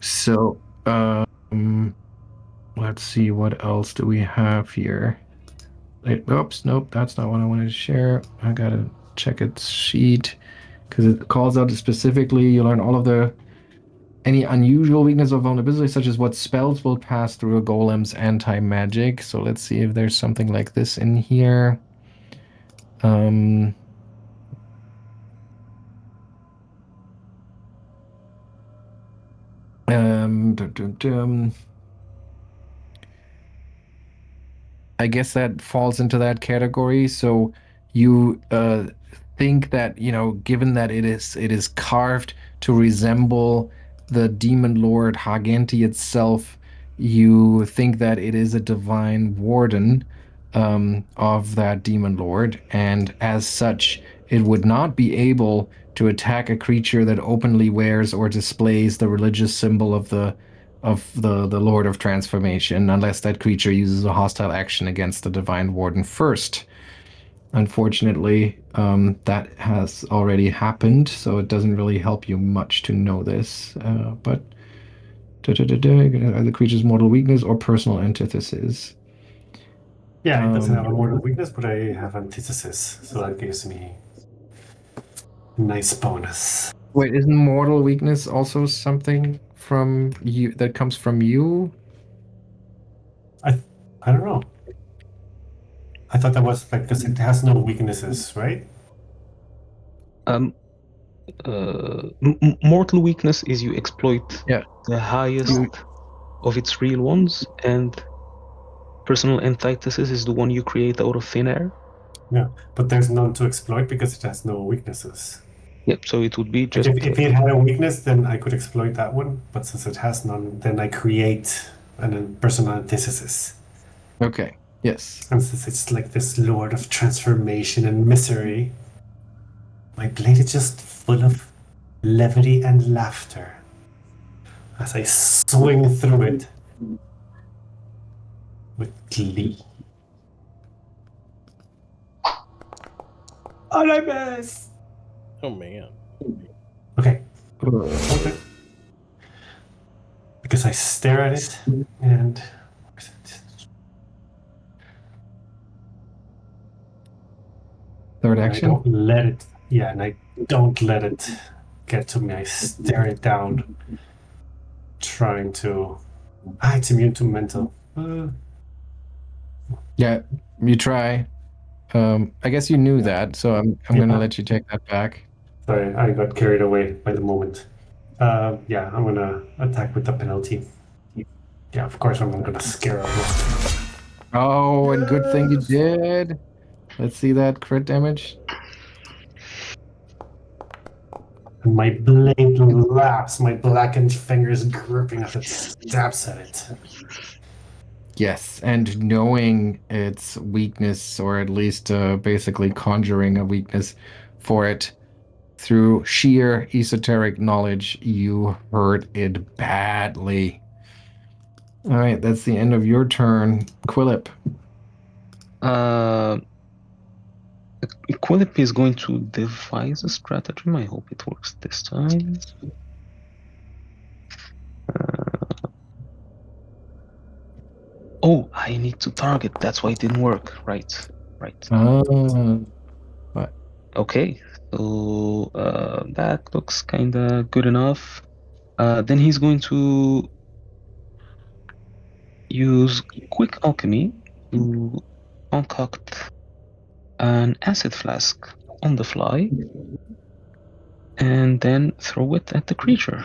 [SPEAKER 1] So, let's see, what else do we have here? Oops, nope, that's not what I wanted to share. I gotta check its sheet because it calls out specifically. You learn all of any unusual weakness or vulnerability, such as what spells will pass through a golem's anti-magic. So let's see if there's something like this in here. I guess that falls into that category. So you think that, given that it is carved to resemble the demon lord Haganti itself, you think that it is a divine warden of that demon lord, and as such, it would not be able to attack a creature that openly wears or displays the religious symbol of the Lord of Transformation, unless that creature uses a hostile action against the Divine Warden first. Unfortunately, that has already happened, so it doesn't really help you much to know this. But the creature's mortal weakness or personal antithesis.
[SPEAKER 3] Yeah, it doesn't have a mortal weakness, but I have antithesis, so that gives me a nice bonus.
[SPEAKER 1] Wait, isn't mortal weakness also something from you that comes from you?
[SPEAKER 3] I don't know. I thought that was like because it has no weaknesses, right?
[SPEAKER 4] Mortal weakness is you exploit the highest of its real ones, and personal antithesis is the one you create out of thin air.
[SPEAKER 3] Yeah, but there's none to exploit because it has no weaknesses.
[SPEAKER 4] Yep, so it would be just...
[SPEAKER 3] If it had a weakness, then I could exploit that one, but since it has none, then I create a personal antithesis.
[SPEAKER 1] Okay, yes.
[SPEAKER 3] And since it's like this lord of transformation and misery, my blade is just full of levity and laughter as I swing through it with glee. Oh, I miss!
[SPEAKER 2] Oh man.
[SPEAKER 3] Okay. Because I stare at it and
[SPEAKER 1] third action?
[SPEAKER 3] I don't let it Yeah, and I don't let it get to me. I stare it down, trying to. It's immune to mental.
[SPEAKER 1] Yeah, you try. I guess you knew that, so I'm gonna
[SPEAKER 3] Yeah.
[SPEAKER 1] let you take that back.
[SPEAKER 3] Sorry, I got carried away by the moment. Yeah, I'm gonna attack with the penalty. Yeah, of course I'm gonna scare her.
[SPEAKER 1] Oh, and good thing you did. Let's see that crit damage.
[SPEAKER 3] And my blade laps, my blackened fingers gripping as it stabs at it.
[SPEAKER 1] Yes, and knowing its weakness, or at least basically conjuring a weakness for it through sheer esoteric knowledge, you hurt it badly. All right, that's the end of your turn. Quillip.
[SPEAKER 4] Quillip is going to devise a stratagem. I hope it works this time. Oh, I need to target. That's why it didn't work. Right.
[SPEAKER 1] What?
[SPEAKER 4] Okay. So that looks kind of good enough. Then he's going to use quick alchemy to concoct an acid flask on the fly and then throw it at the creature.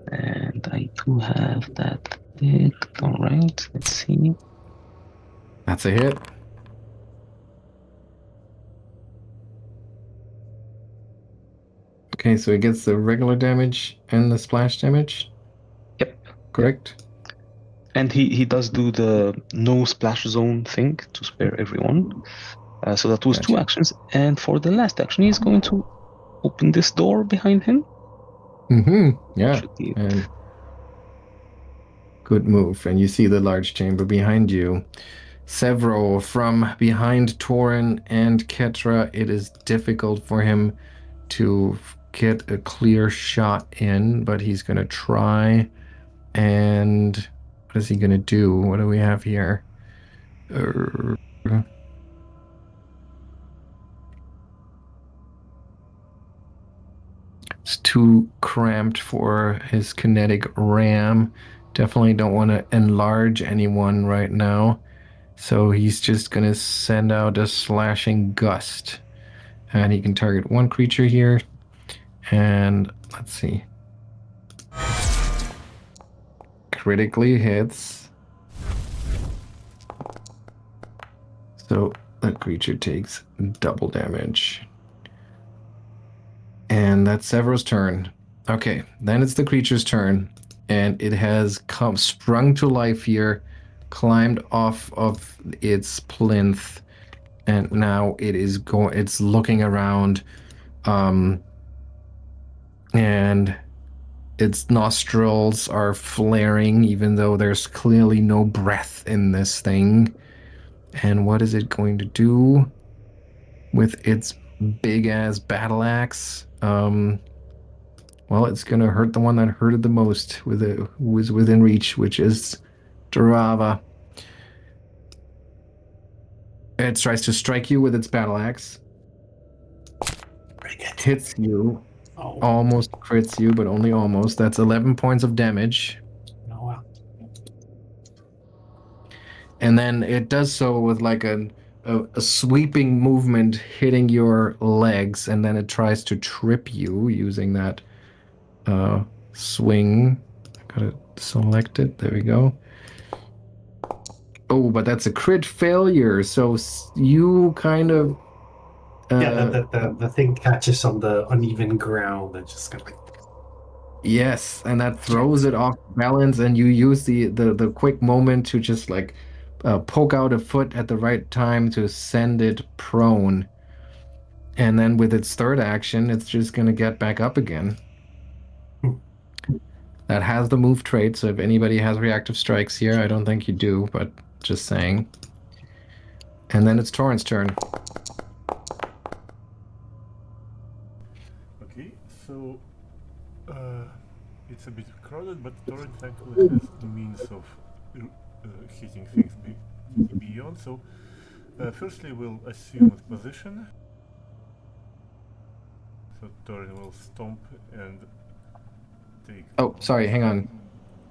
[SPEAKER 4] And I do have that picked. All right, let's see.
[SPEAKER 1] That's a hit. Okay, so it gets the regular damage and the splash damage.
[SPEAKER 4] Yep.
[SPEAKER 1] Correct?
[SPEAKER 4] And he does do the no splash zone thing to spare everyone. So that was two
[SPEAKER 1] Gotcha.
[SPEAKER 4] actions. And for the last action, he's going to open this door behind him.
[SPEAKER 1] Yeah.
[SPEAKER 4] Should be it.
[SPEAKER 1] And good move. And you see the large chamber behind you. Sevro, from behind Toren and Ketra, it is difficult for him to get a clear shot in, but he's going to try. And what is he going to do? What do we have here? It's too cramped for his kinetic ram. Definitely don't want to enlarge anyone right now. So he's just going to send out a slashing gust. And he can target one creature here. And let's see. Critically hits. So that creature takes double damage. And that's Sevro's turn. Okay, then it's the creature's turn. And it has sprung to life here, climbed off of its plinth, and now it's looking around, and its nostrils are flaring, even though there's clearly no breath in this thing. And what is it going to do with its big ass battle axe? Well, it's going to hurt the one that hurted the most, who was within reach, which is Drava. It tries to strike you with its battle axe. Hits you.
[SPEAKER 3] Oh,
[SPEAKER 1] Almost crits you, but only almost. That's 11 points of damage.
[SPEAKER 3] no, wow.
[SPEAKER 1] And then it does so with like a sweeping movement hitting your legs, and then it tries to trip you using that swing. I gotta select it. There we go. Oh, but that's a crit failure. So you kind of.
[SPEAKER 3] Yeah, the thing catches on the uneven ground and just kind of like.
[SPEAKER 1] Yes, and that throws it off balance, and you use the quick moment to just like poke out a foot at the right time to send it prone. And then with its third action, it's just going to get back up again. That has the move trait, so if anybody has reactive strikes here, I don't think you do, but just saying. And then it's Toren's turn.
[SPEAKER 5] Okay, so it's a bit crowded, but Toren thankfully has means of hitting things beyond. So firstly, we'll assume a position. So Toren will stomp and take.
[SPEAKER 1] Oh, sorry. Hang on.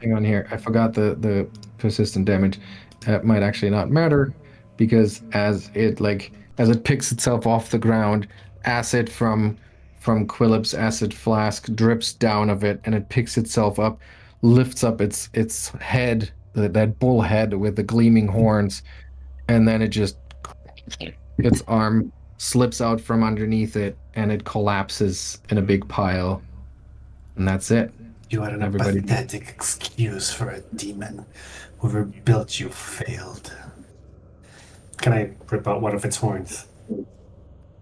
[SPEAKER 1] Hang on here. I forgot the persistent damage. That might actually not matter because as it picks itself off the ground, acid from Quillip's acid flask drips down of it, and it picks itself up, lifts up its head, that bull head with the gleaming horns, and then its arm slips out from underneath it, and it collapses in a big pile, and that's it.
[SPEAKER 3] You are a
[SPEAKER 1] Everybody.
[SPEAKER 3] pathetic excuse for a demon. Whoever built you failed. Can I rip out one of its horns?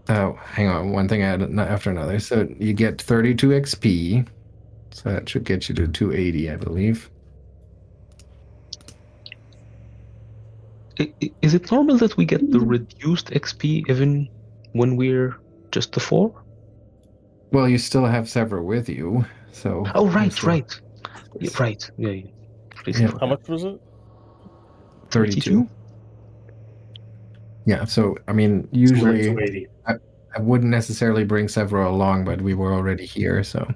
[SPEAKER 1] Oh, hang on. One thing after another. So you get 32 XP. So that should get you to 280, I believe.
[SPEAKER 4] Is it normal that we get the reduced XP even when we're just the 4?
[SPEAKER 1] Well, you still have Sevro with you, so.
[SPEAKER 4] Oh,
[SPEAKER 1] you
[SPEAKER 4] right,
[SPEAKER 1] still-
[SPEAKER 4] right. Yeah, right. Yeah. Completely
[SPEAKER 1] Yeah.
[SPEAKER 2] How
[SPEAKER 4] forgot.
[SPEAKER 2] much was it?
[SPEAKER 1] 32. Yeah, so, I mean, usually
[SPEAKER 3] 280.
[SPEAKER 1] I wouldn't necessarily bring Sevro along, but we were already here, so.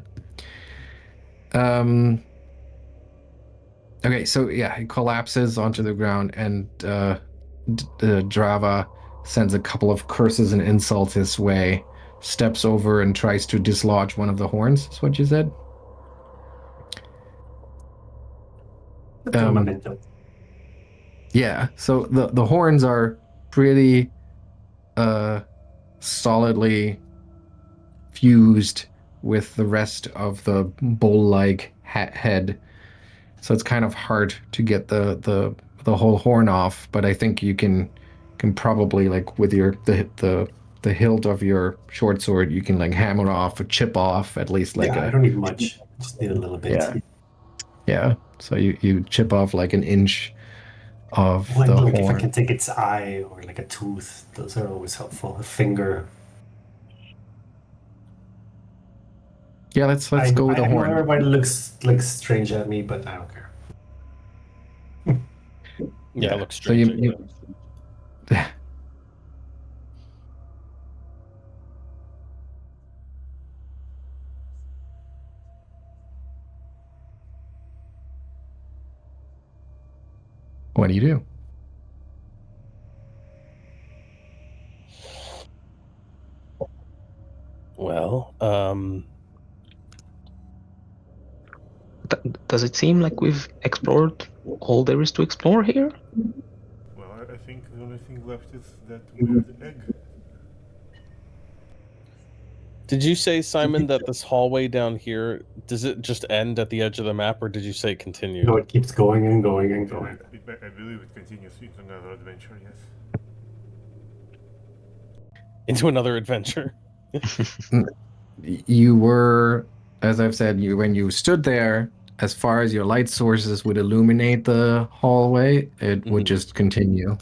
[SPEAKER 1] Okay, so yeah, it collapses onto the ground, and Drava sends a couple of curses and insults his way, steps over and tries to dislodge one of the horns, is what you said?
[SPEAKER 3] Memento.
[SPEAKER 1] Yeah, so the horns are pretty solidly fused with the rest of the bull-like head. So it's kind of hard to get the whole horn off, but I think you can probably, like, with the hilt of your short sword, you can like hammer off or chip off at least like
[SPEAKER 3] Yeah, I
[SPEAKER 1] a
[SPEAKER 3] don't need much. Just need a little bit.
[SPEAKER 1] yeah. So you chip off like an inch of
[SPEAKER 3] Like,
[SPEAKER 1] the
[SPEAKER 3] like if I
[SPEAKER 1] horn.
[SPEAKER 3] can take its eye or like a tooth, those are always helpful. A finger.
[SPEAKER 1] Yeah, let's
[SPEAKER 3] I
[SPEAKER 1] go with the
[SPEAKER 3] know
[SPEAKER 1] horn.
[SPEAKER 3] everybody looks like strange at me, but I don't care.
[SPEAKER 2] Yeah, it looks
[SPEAKER 1] So
[SPEAKER 2] strange.
[SPEAKER 1] What do you do?
[SPEAKER 2] Well,
[SPEAKER 4] Does it seem like we've explored all there is to explore here?
[SPEAKER 5] Well, I think the only thing left is that weird egg.
[SPEAKER 2] did you say, Simon, that this hallway down here, does it just end at the edge of the map, or did you say continue?
[SPEAKER 3] No, it keeps going and going and going.
[SPEAKER 5] I believe it continues into another adventure, yes.
[SPEAKER 2] Into another adventure?
[SPEAKER 1] You were, as I've said, when you stood there, as far as your light sources would illuminate the hallway, it would just continue.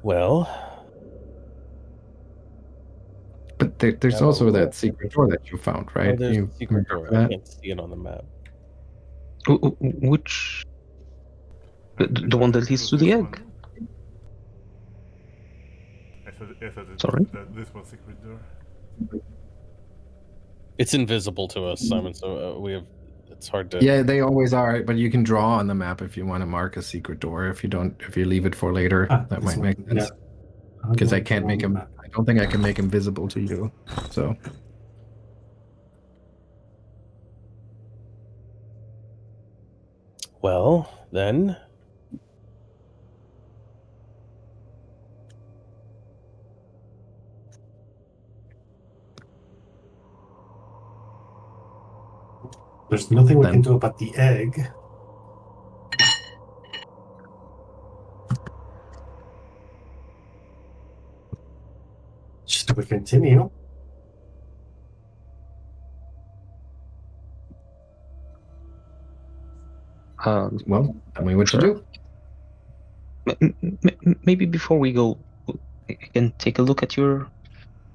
[SPEAKER 2] Well,
[SPEAKER 1] But there's
[SPEAKER 2] Yeah,
[SPEAKER 1] also
[SPEAKER 2] well,
[SPEAKER 1] that secret door that you found, right?
[SPEAKER 2] there's
[SPEAKER 1] You
[SPEAKER 2] the secret
[SPEAKER 1] remember
[SPEAKER 2] door. I
[SPEAKER 1] that?
[SPEAKER 2] can't see it on the map.
[SPEAKER 4] Which?
[SPEAKER 5] I
[SPEAKER 4] The one
[SPEAKER 5] thought
[SPEAKER 4] that
[SPEAKER 5] it
[SPEAKER 4] leads
[SPEAKER 5] was
[SPEAKER 4] to the
[SPEAKER 5] this
[SPEAKER 4] egg?
[SPEAKER 5] one. I thought
[SPEAKER 4] Sorry?
[SPEAKER 5] that this was secret door.
[SPEAKER 2] It's invisible to us, Simon, so we have. It's hard to.
[SPEAKER 1] Yeah, they always are, but you can draw on the map if you want to mark a secret door. If you leave it for later, that
[SPEAKER 3] This
[SPEAKER 1] might
[SPEAKER 3] one,
[SPEAKER 1] make sense.
[SPEAKER 3] yeah.
[SPEAKER 1] Because I
[SPEAKER 3] don't
[SPEAKER 1] can't
[SPEAKER 3] draw
[SPEAKER 1] make
[SPEAKER 3] on
[SPEAKER 1] him.
[SPEAKER 3] the map.
[SPEAKER 1] I don't think I can make him visible to you. So
[SPEAKER 2] Well, then.
[SPEAKER 3] There's nothing we
[SPEAKER 1] Then-
[SPEAKER 3] can do about the egg. Should we continue?
[SPEAKER 1] well, tell me what
[SPEAKER 4] Sure.
[SPEAKER 1] you do.
[SPEAKER 4] Maybe before we go, I can take a look at your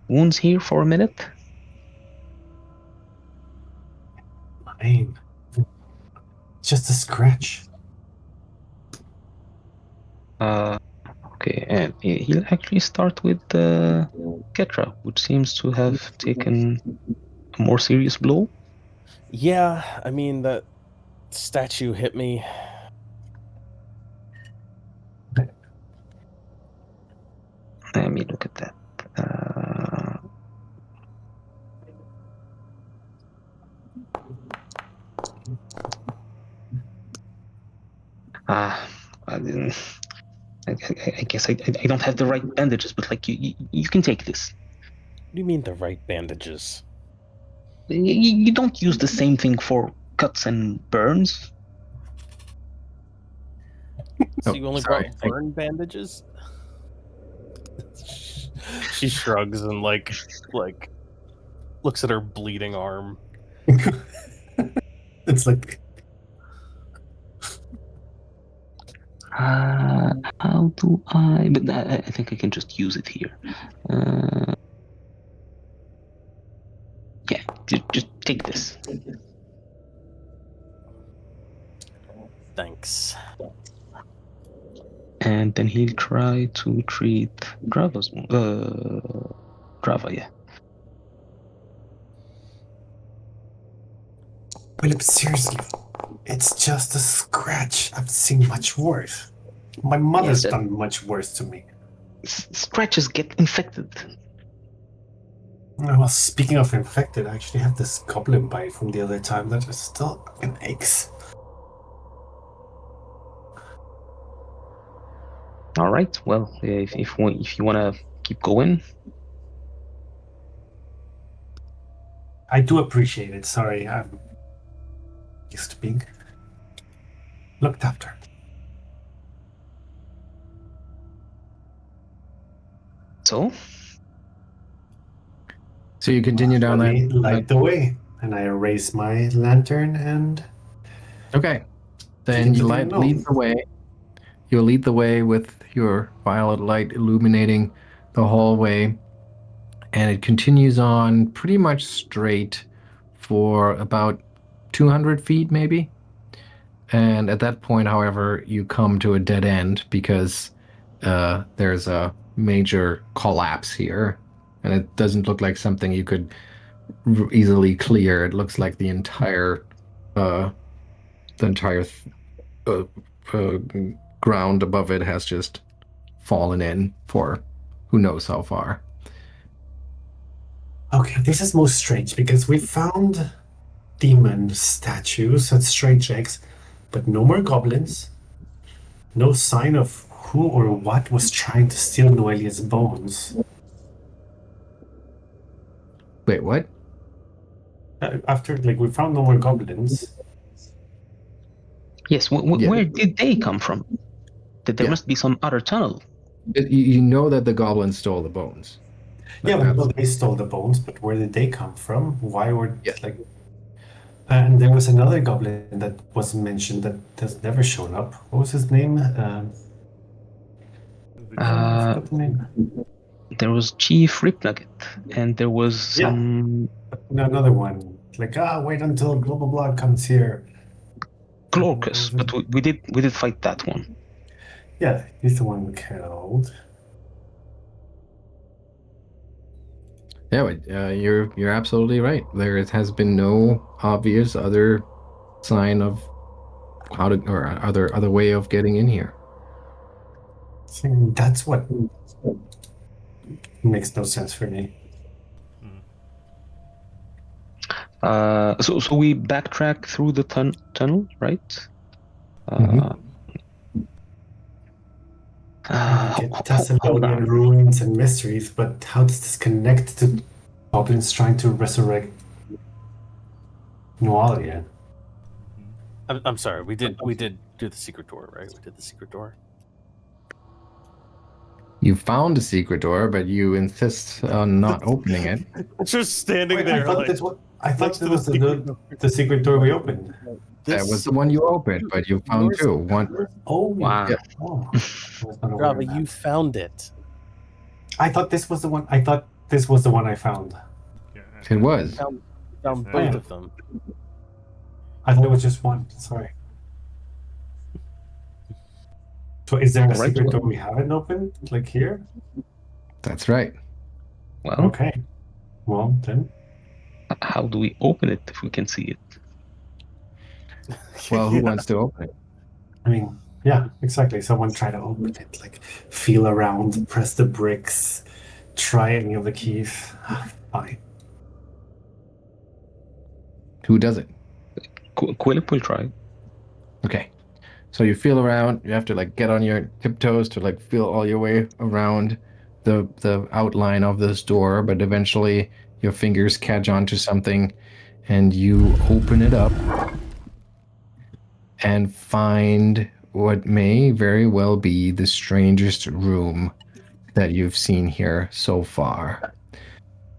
[SPEAKER 4] wounds here for a minute.
[SPEAKER 3] Fine. Just a scratch.
[SPEAKER 4] Okay. Okay, and he'll actually start with Ketra, which seems to have taken a more serious blow.
[SPEAKER 2] Yeah, I mean, that statue hit me.
[SPEAKER 4] Let me look at that. I didn't. I guess I don't have the right bandages, but like you can take this.
[SPEAKER 2] What do you mean the right bandages?
[SPEAKER 4] You don't use the same thing for cuts and burns.
[SPEAKER 2] So
[SPEAKER 1] Oh,
[SPEAKER 2] you only
[SPEAKER 1] sorry.
[SPEAKER 2] brought burn bandages? She shrugs and like looks at her bleeding arm.
[SPEAKER 3] It's like,
[SPEAKER 4] How do I? But I think I can just use it here. Yeah, just take this.
[SPEAKER 2] Thanks.
[SPEAKER 4] And then he'll try to treat Drava's Drava, yeah.
[SPEAKER 3] Quillip, seriously, it's just a scratch. I've seen much worse. My mother's
[SPEAKER 4] Yes,
[SPEAKER 3] done much worse to me.
[SPEAKER 4] scratches get infected.
[SPEAKER 3] Well, speaking of infected, I actually have this goblin bite from the other time that is still fucking aches.
[SPEAKER 4] All right. Well, if you want to keep going,
[SPEAKER 3] I do appreciate it. Sorry, I'm used to being looked after.
[SPEAKER 4] so
[SPEAKER 1] So you continue down
[SPEAKER 3] Let me
[SPEAKER 1] that.
[SPEAKER 3] light the way, and I raise my lantern and
[SPEAKER 1] Okay. Then
[SPEAKER 3] into
[SPEAKER 1] you
[SPEAKER 3] the
[SPEAKER 1] lead
[SPEAKER 3] unknown.
[SPEAKER 1] the way. You lead the way with your violet light illuminating the hallway, and it continues on pretty much straight for about 200 feet, maybe. And at that point, however, you come to a dead end because there's a major collapse here, and it doesn't look like something you could easily clear. It looks like the entire uh, uh, uh, ground above it has just fallen in for who knows how far.
[SPEAKER 3] Okay, this is most strange because we found demon statues at strange eggs, but no more goblins. No sign of who or what was trying to steal Noelia's bones.
[SPEAKER 1] Wait, what?
[SPEAKER 3] After, like, we found no more goblins.
[SPEAKER 4] yes,
[SPEAKER 1] Yeah.
[SPEAKER 4] where did they come from? There
[SPEAKER 1] Yeah.
[SPEAKER 4] must be some other tunnel.
[SPEAKER 1] You know that the goblins stole the bones.
[SPEAKER 3] Yeah,
[SPEAKER 1] That's-
[SPEAKER 3] well, they stole the bones, but where did they come from? Why were,
[SPEAKER 1] Yeah.
[SPEAKER 3] like... And there was another goblin that wasn't mentioned that has never shown up. What was his name? I forgot the name.
[SPEAKER 4] There was Chief Ripnugget, and there was
[SPEAKER 3] Yeah.
[SPEAKER 4] some
[SPEAKER 3] No, another one. Like, wait until blah blah blah comes here.
[SPEAKER 4] Glaucus, but we did fight that one.
[SPEAKER 3] Yeah, he's the one we killed.
[SPEAKER 1] Yeah, you're absolutely right. There has been no obvious other sign of how to or other way of getting in here.
[SPEAKER 3] See, that's what makes no sense for me.
[SPEAKER 4] So we backtrack through the tunnel, right?
[SPEAKER 1] Mhm.
[SPEAKER 3] Get
[SPEAKER 4] Hold
[SPEAKER 3] Thessalonian
[SPEAKER 4] on.
[SPEAKER 3] ruins and mysteries, but how does this connect to goblins trying to resurrect Noalia?
[SPEAKER 2] I'm sorry. We did do the secret door, right? We did the secret door.
[SPEAKER 1] You found a secret door, but you insist on not opening it.
[SPEAKER 2] It's just standing
[SPEAKER 3] Wait,
[SPEAKER 2] there.
[SPEAKER 3] I thought
[SPEAKER 2] like,
[SPEAKER 3] this was. I
[SPEAKER 2] next
[SPEAKER 3] thought
[SPEAKER 2] to
[SPEAKER 3] it was
[SPEAKER 2] secret door.
[SPEAKER 3] the secret door we opened.
[SPEAKER 1] That was the one you opened, but you found
[SPEAKER 2] Yours-
[SPEAKER 1] two. One.
[SPEAKER 3] Oh,
[SPEAKER 4] Wow.
[SPEAKER 1] Yeah.
[SPEAKER 3] oh, I was not aware
[SPEAKER 2] Drava,
[SPEAKER 3] of that.
[SPEAKER 2] you found it.
[SPEAKER 3] I thought this was the one. I thought this was the one I found.
[SPEAKER 5] Yeah,
[SPEAKER 1] It was.
[SPEAKER 2] Found
[SPEAKER 5] Yes,
[SPEAKER 2] both
[SPEAKER 3] yeah.
[SPEAKER 2] of them.
[SPEAKER 3] I thought it was just one. Sorry. So is there a
[SPEAKER 4] Right,
[SPEAKER 3] secret
[SPEAKER 4] well-
[SPEAKER 3] door we haven't opened, like here?
[SPEAKER 1] That's right.
[SPEAKER 4] Well,
[SPEAKER 3] Okay. Well, then.
[SPEAKER 4] how do we open it if we can see it?
[SPEAKER 1] Well, who
[SPEAKER 2] Yeah.
[SPEAKER 1] wants to open it?
[SPEAKER 3] I mean, yeah, exactly. Someone try to open it, like feel around, press the bricks, try any of the keys. Fine.
[SPEAKER 1] Who does it?
[SPEAKER 4] Quillip will try.
[SPEAKER 1] Okay. So you feel around. You have to like get on your tiptoes to like feel all your way around the outline of this door, but eventually your fingers catch onto something and you open it up and find what may very well be the strangest room that you've seen here so far.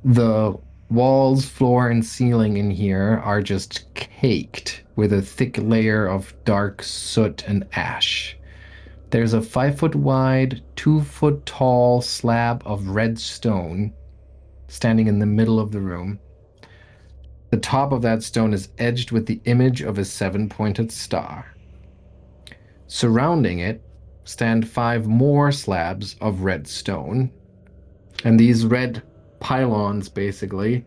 [SPEAKER 1] The walls, floor, and ceiling in here are just caked with a thick layer of dark soot and ash. There's a 5-foot wide, 2-foot tall slab of red stone standing in the middle of the room. The top of that stone is edged with the image of a 7-pointed star. Surrounding it stand 5 more slabs of red stone. And these red pylons, basically,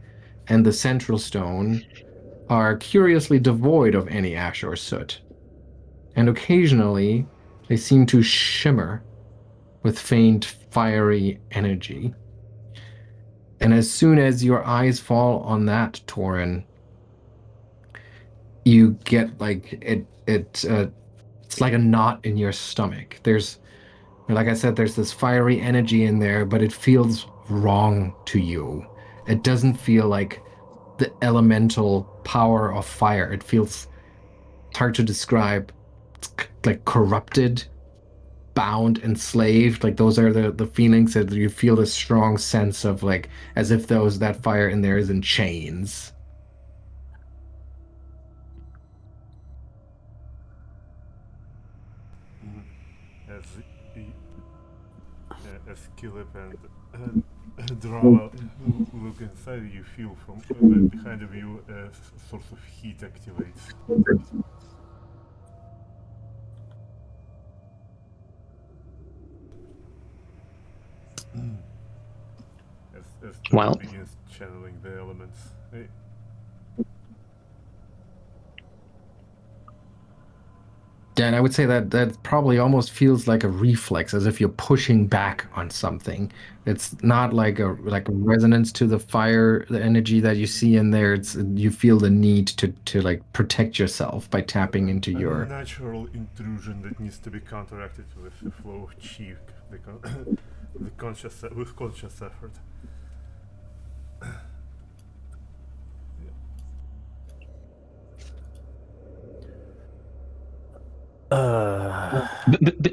[SPEAKER 1] and the central stone are curiously devoid of any ash or soot. And occasionally, they seem to shimmer with faint, fiery energy. And as soon as your eyes fall on that, Toren, you get like it's like a knot in your stomach. Like I said, there's this fiery energy in there, but it feels wrong to you. It doesn't feel like the elemental power of fire. It feels hard to describe. It's like corrupted, bound, enslaved. Like those are the feelings that you feel this strong sense of like as if that fire in there is in chains.
[SPEAKER 5] As as Quillip and Drava look inside, you feel from behind of you a source of heat activates. As Drava
[SPEAKER 4] Well-
[SPEAKER 5] begins channeling the elements. Hey,
[SPEAKER 1] Yeah, and I would say that probably almost feels like a reflex, as if you're pushing back on something. It's not like a resonance to the fire, the energy that you see in there. It's you feel the need to like protect yourself by tapping into
[SPEAKER 5] a
[SPEAKER 1] your.
[SPEAKER 5] natural intrusion that needs to be counteracted with a flow of chi, with conscious effort.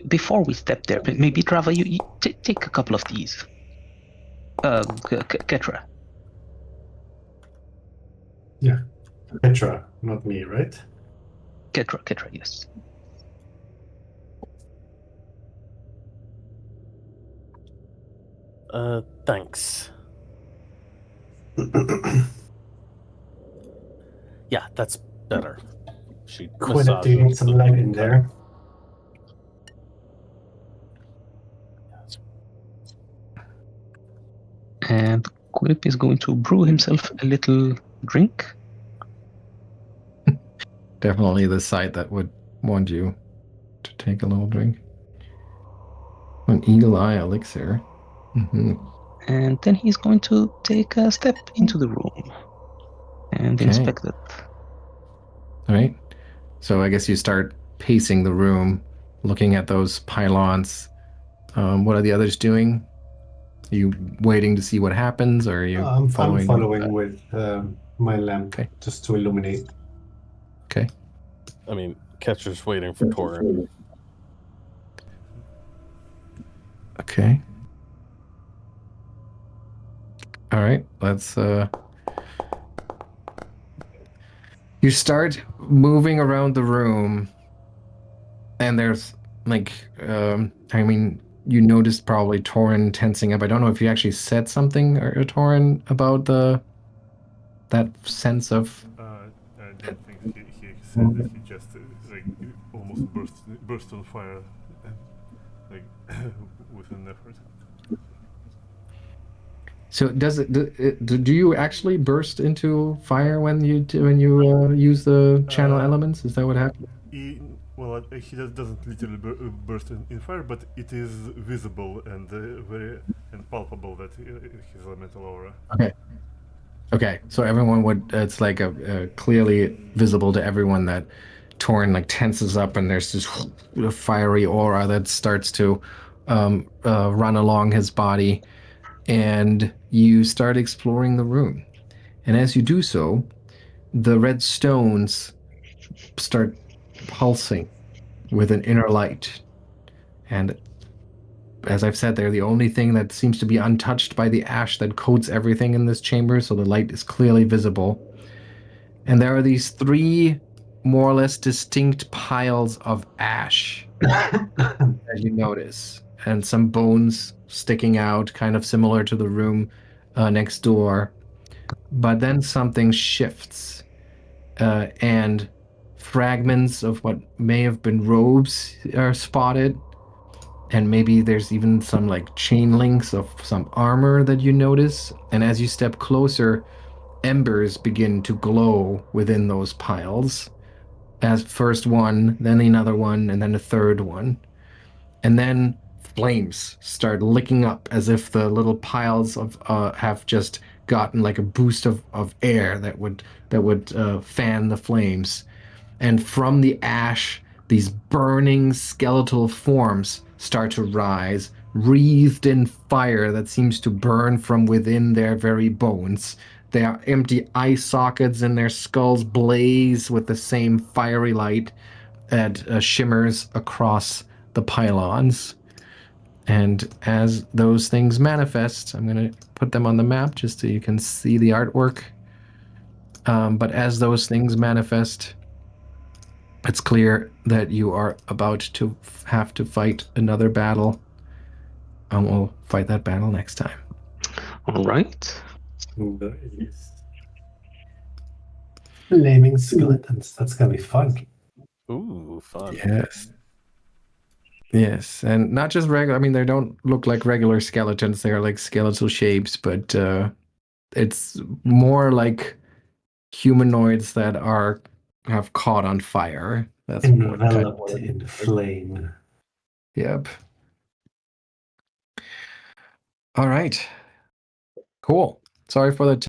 [SPEAKER 4] Before we step there, maybe Drava, you take a couple of these. Ketra.
[SPEAKER 3] Yeah. Ketra, not me, right?
[SPEAKER 4] Ketra, yes.
[SPEAKER 2] Thanks. Yeah, that's better. She
[SPEAKER 3] Quillip, do you need some light in there?
[SPEAKER 4] And Quillip is going to brew himself a little drink.
[SPEAKER 1] Definitely the site that would want you to take a little drink. An eagle eye elixir.
[SPEAKER 4] And then he's going to take a step into the room and
[SPEAKER 1] Okay.
[SPEAKER 4] inspect it.
[SPEAKER 1] All right. So I guess you start pacing the room, looking at those pylons. What are the others doing? Are you waiting to see what happens, or are you
[SPEAKER 3] I'm
[SPEAKER 1] following?
[SPEAKER 3] following with my lamp
[SPEAKER 1] Okay.
[SPEAKER 3] just to illuminate.
[SPEAKER 1] Okay.
[SPEAKER 2] I mean, Ketra's waiting for Toren.
[SPEAKER 1] Okay. All right. Let's. You start moving around the room, and there's like, I mean, you noticed probably Toren tensing up. I don't know if you actually said something, or Toren, about that sense of.
[SPEAKER 5] I don't think he said that. He just like almost burst on fire. like with an effort.
[SPEAKER 1] So does do you actually burst into fire when you use the channel elements? Is that what happens?
[SPEAKER 5] He doesn't literally burst in fire, but it is visible and very and palpable that his elemental aura.
[SPEAKER 1] Okay. Okay, so everyone would, it's like a clearly visible to everyone that Toren like tenses up and there's this fiery aura that starts to run along his body, and you start exploring the room. And as you do so, the red stones start pulsing with an inner light. And as I've said, they're the only thing that seems to be untouched by the ash that coats everything in this chamber, so the light is clearly visible. And there are these three more or less distinct piles of ash as you notice, and some bones sticking out, kind of similar to the room next door. But then something shifts, and fragments of what may have been robes are spotted. And maybe there's even some like chain links of some armor that you notice. And as you step closer, embers begin to glow within those piles. As first one, then another one, and then a third one. And then flames start licking up as if the little piles of have just gotten like a boost of air that would fan the flames. And from the ash, these burning skeletal forms start to rise, wreathed in fire that seems to burn from within their very bones. Their empty eye sockets in their skulls blaze with the same fiery light that shimmers across the pylons. And as those things manifest, I'm going to put them on the map just so you can see the artwork. But as those things manifest, it's clear that you are about to have to fight another battle. And we'll fight that battle next time.
[SPEAKER 4] All right.
[SPEAKER 3] Nice. Flaming skeletons. That's gonna be fun.
[SPEAKER 2] Ooh, fun.
[SPEAKER 1] Yes. Yes, and not just regular. I mean, they don't look like regular skeletons. They are like skeletal shapes, but it's more like humanoids that have caught on fire. That's what kind of
[SPEAKER 3] Enveloped in flame.
[SPEAKER 1] Yep. All right. Cool. Sorry for the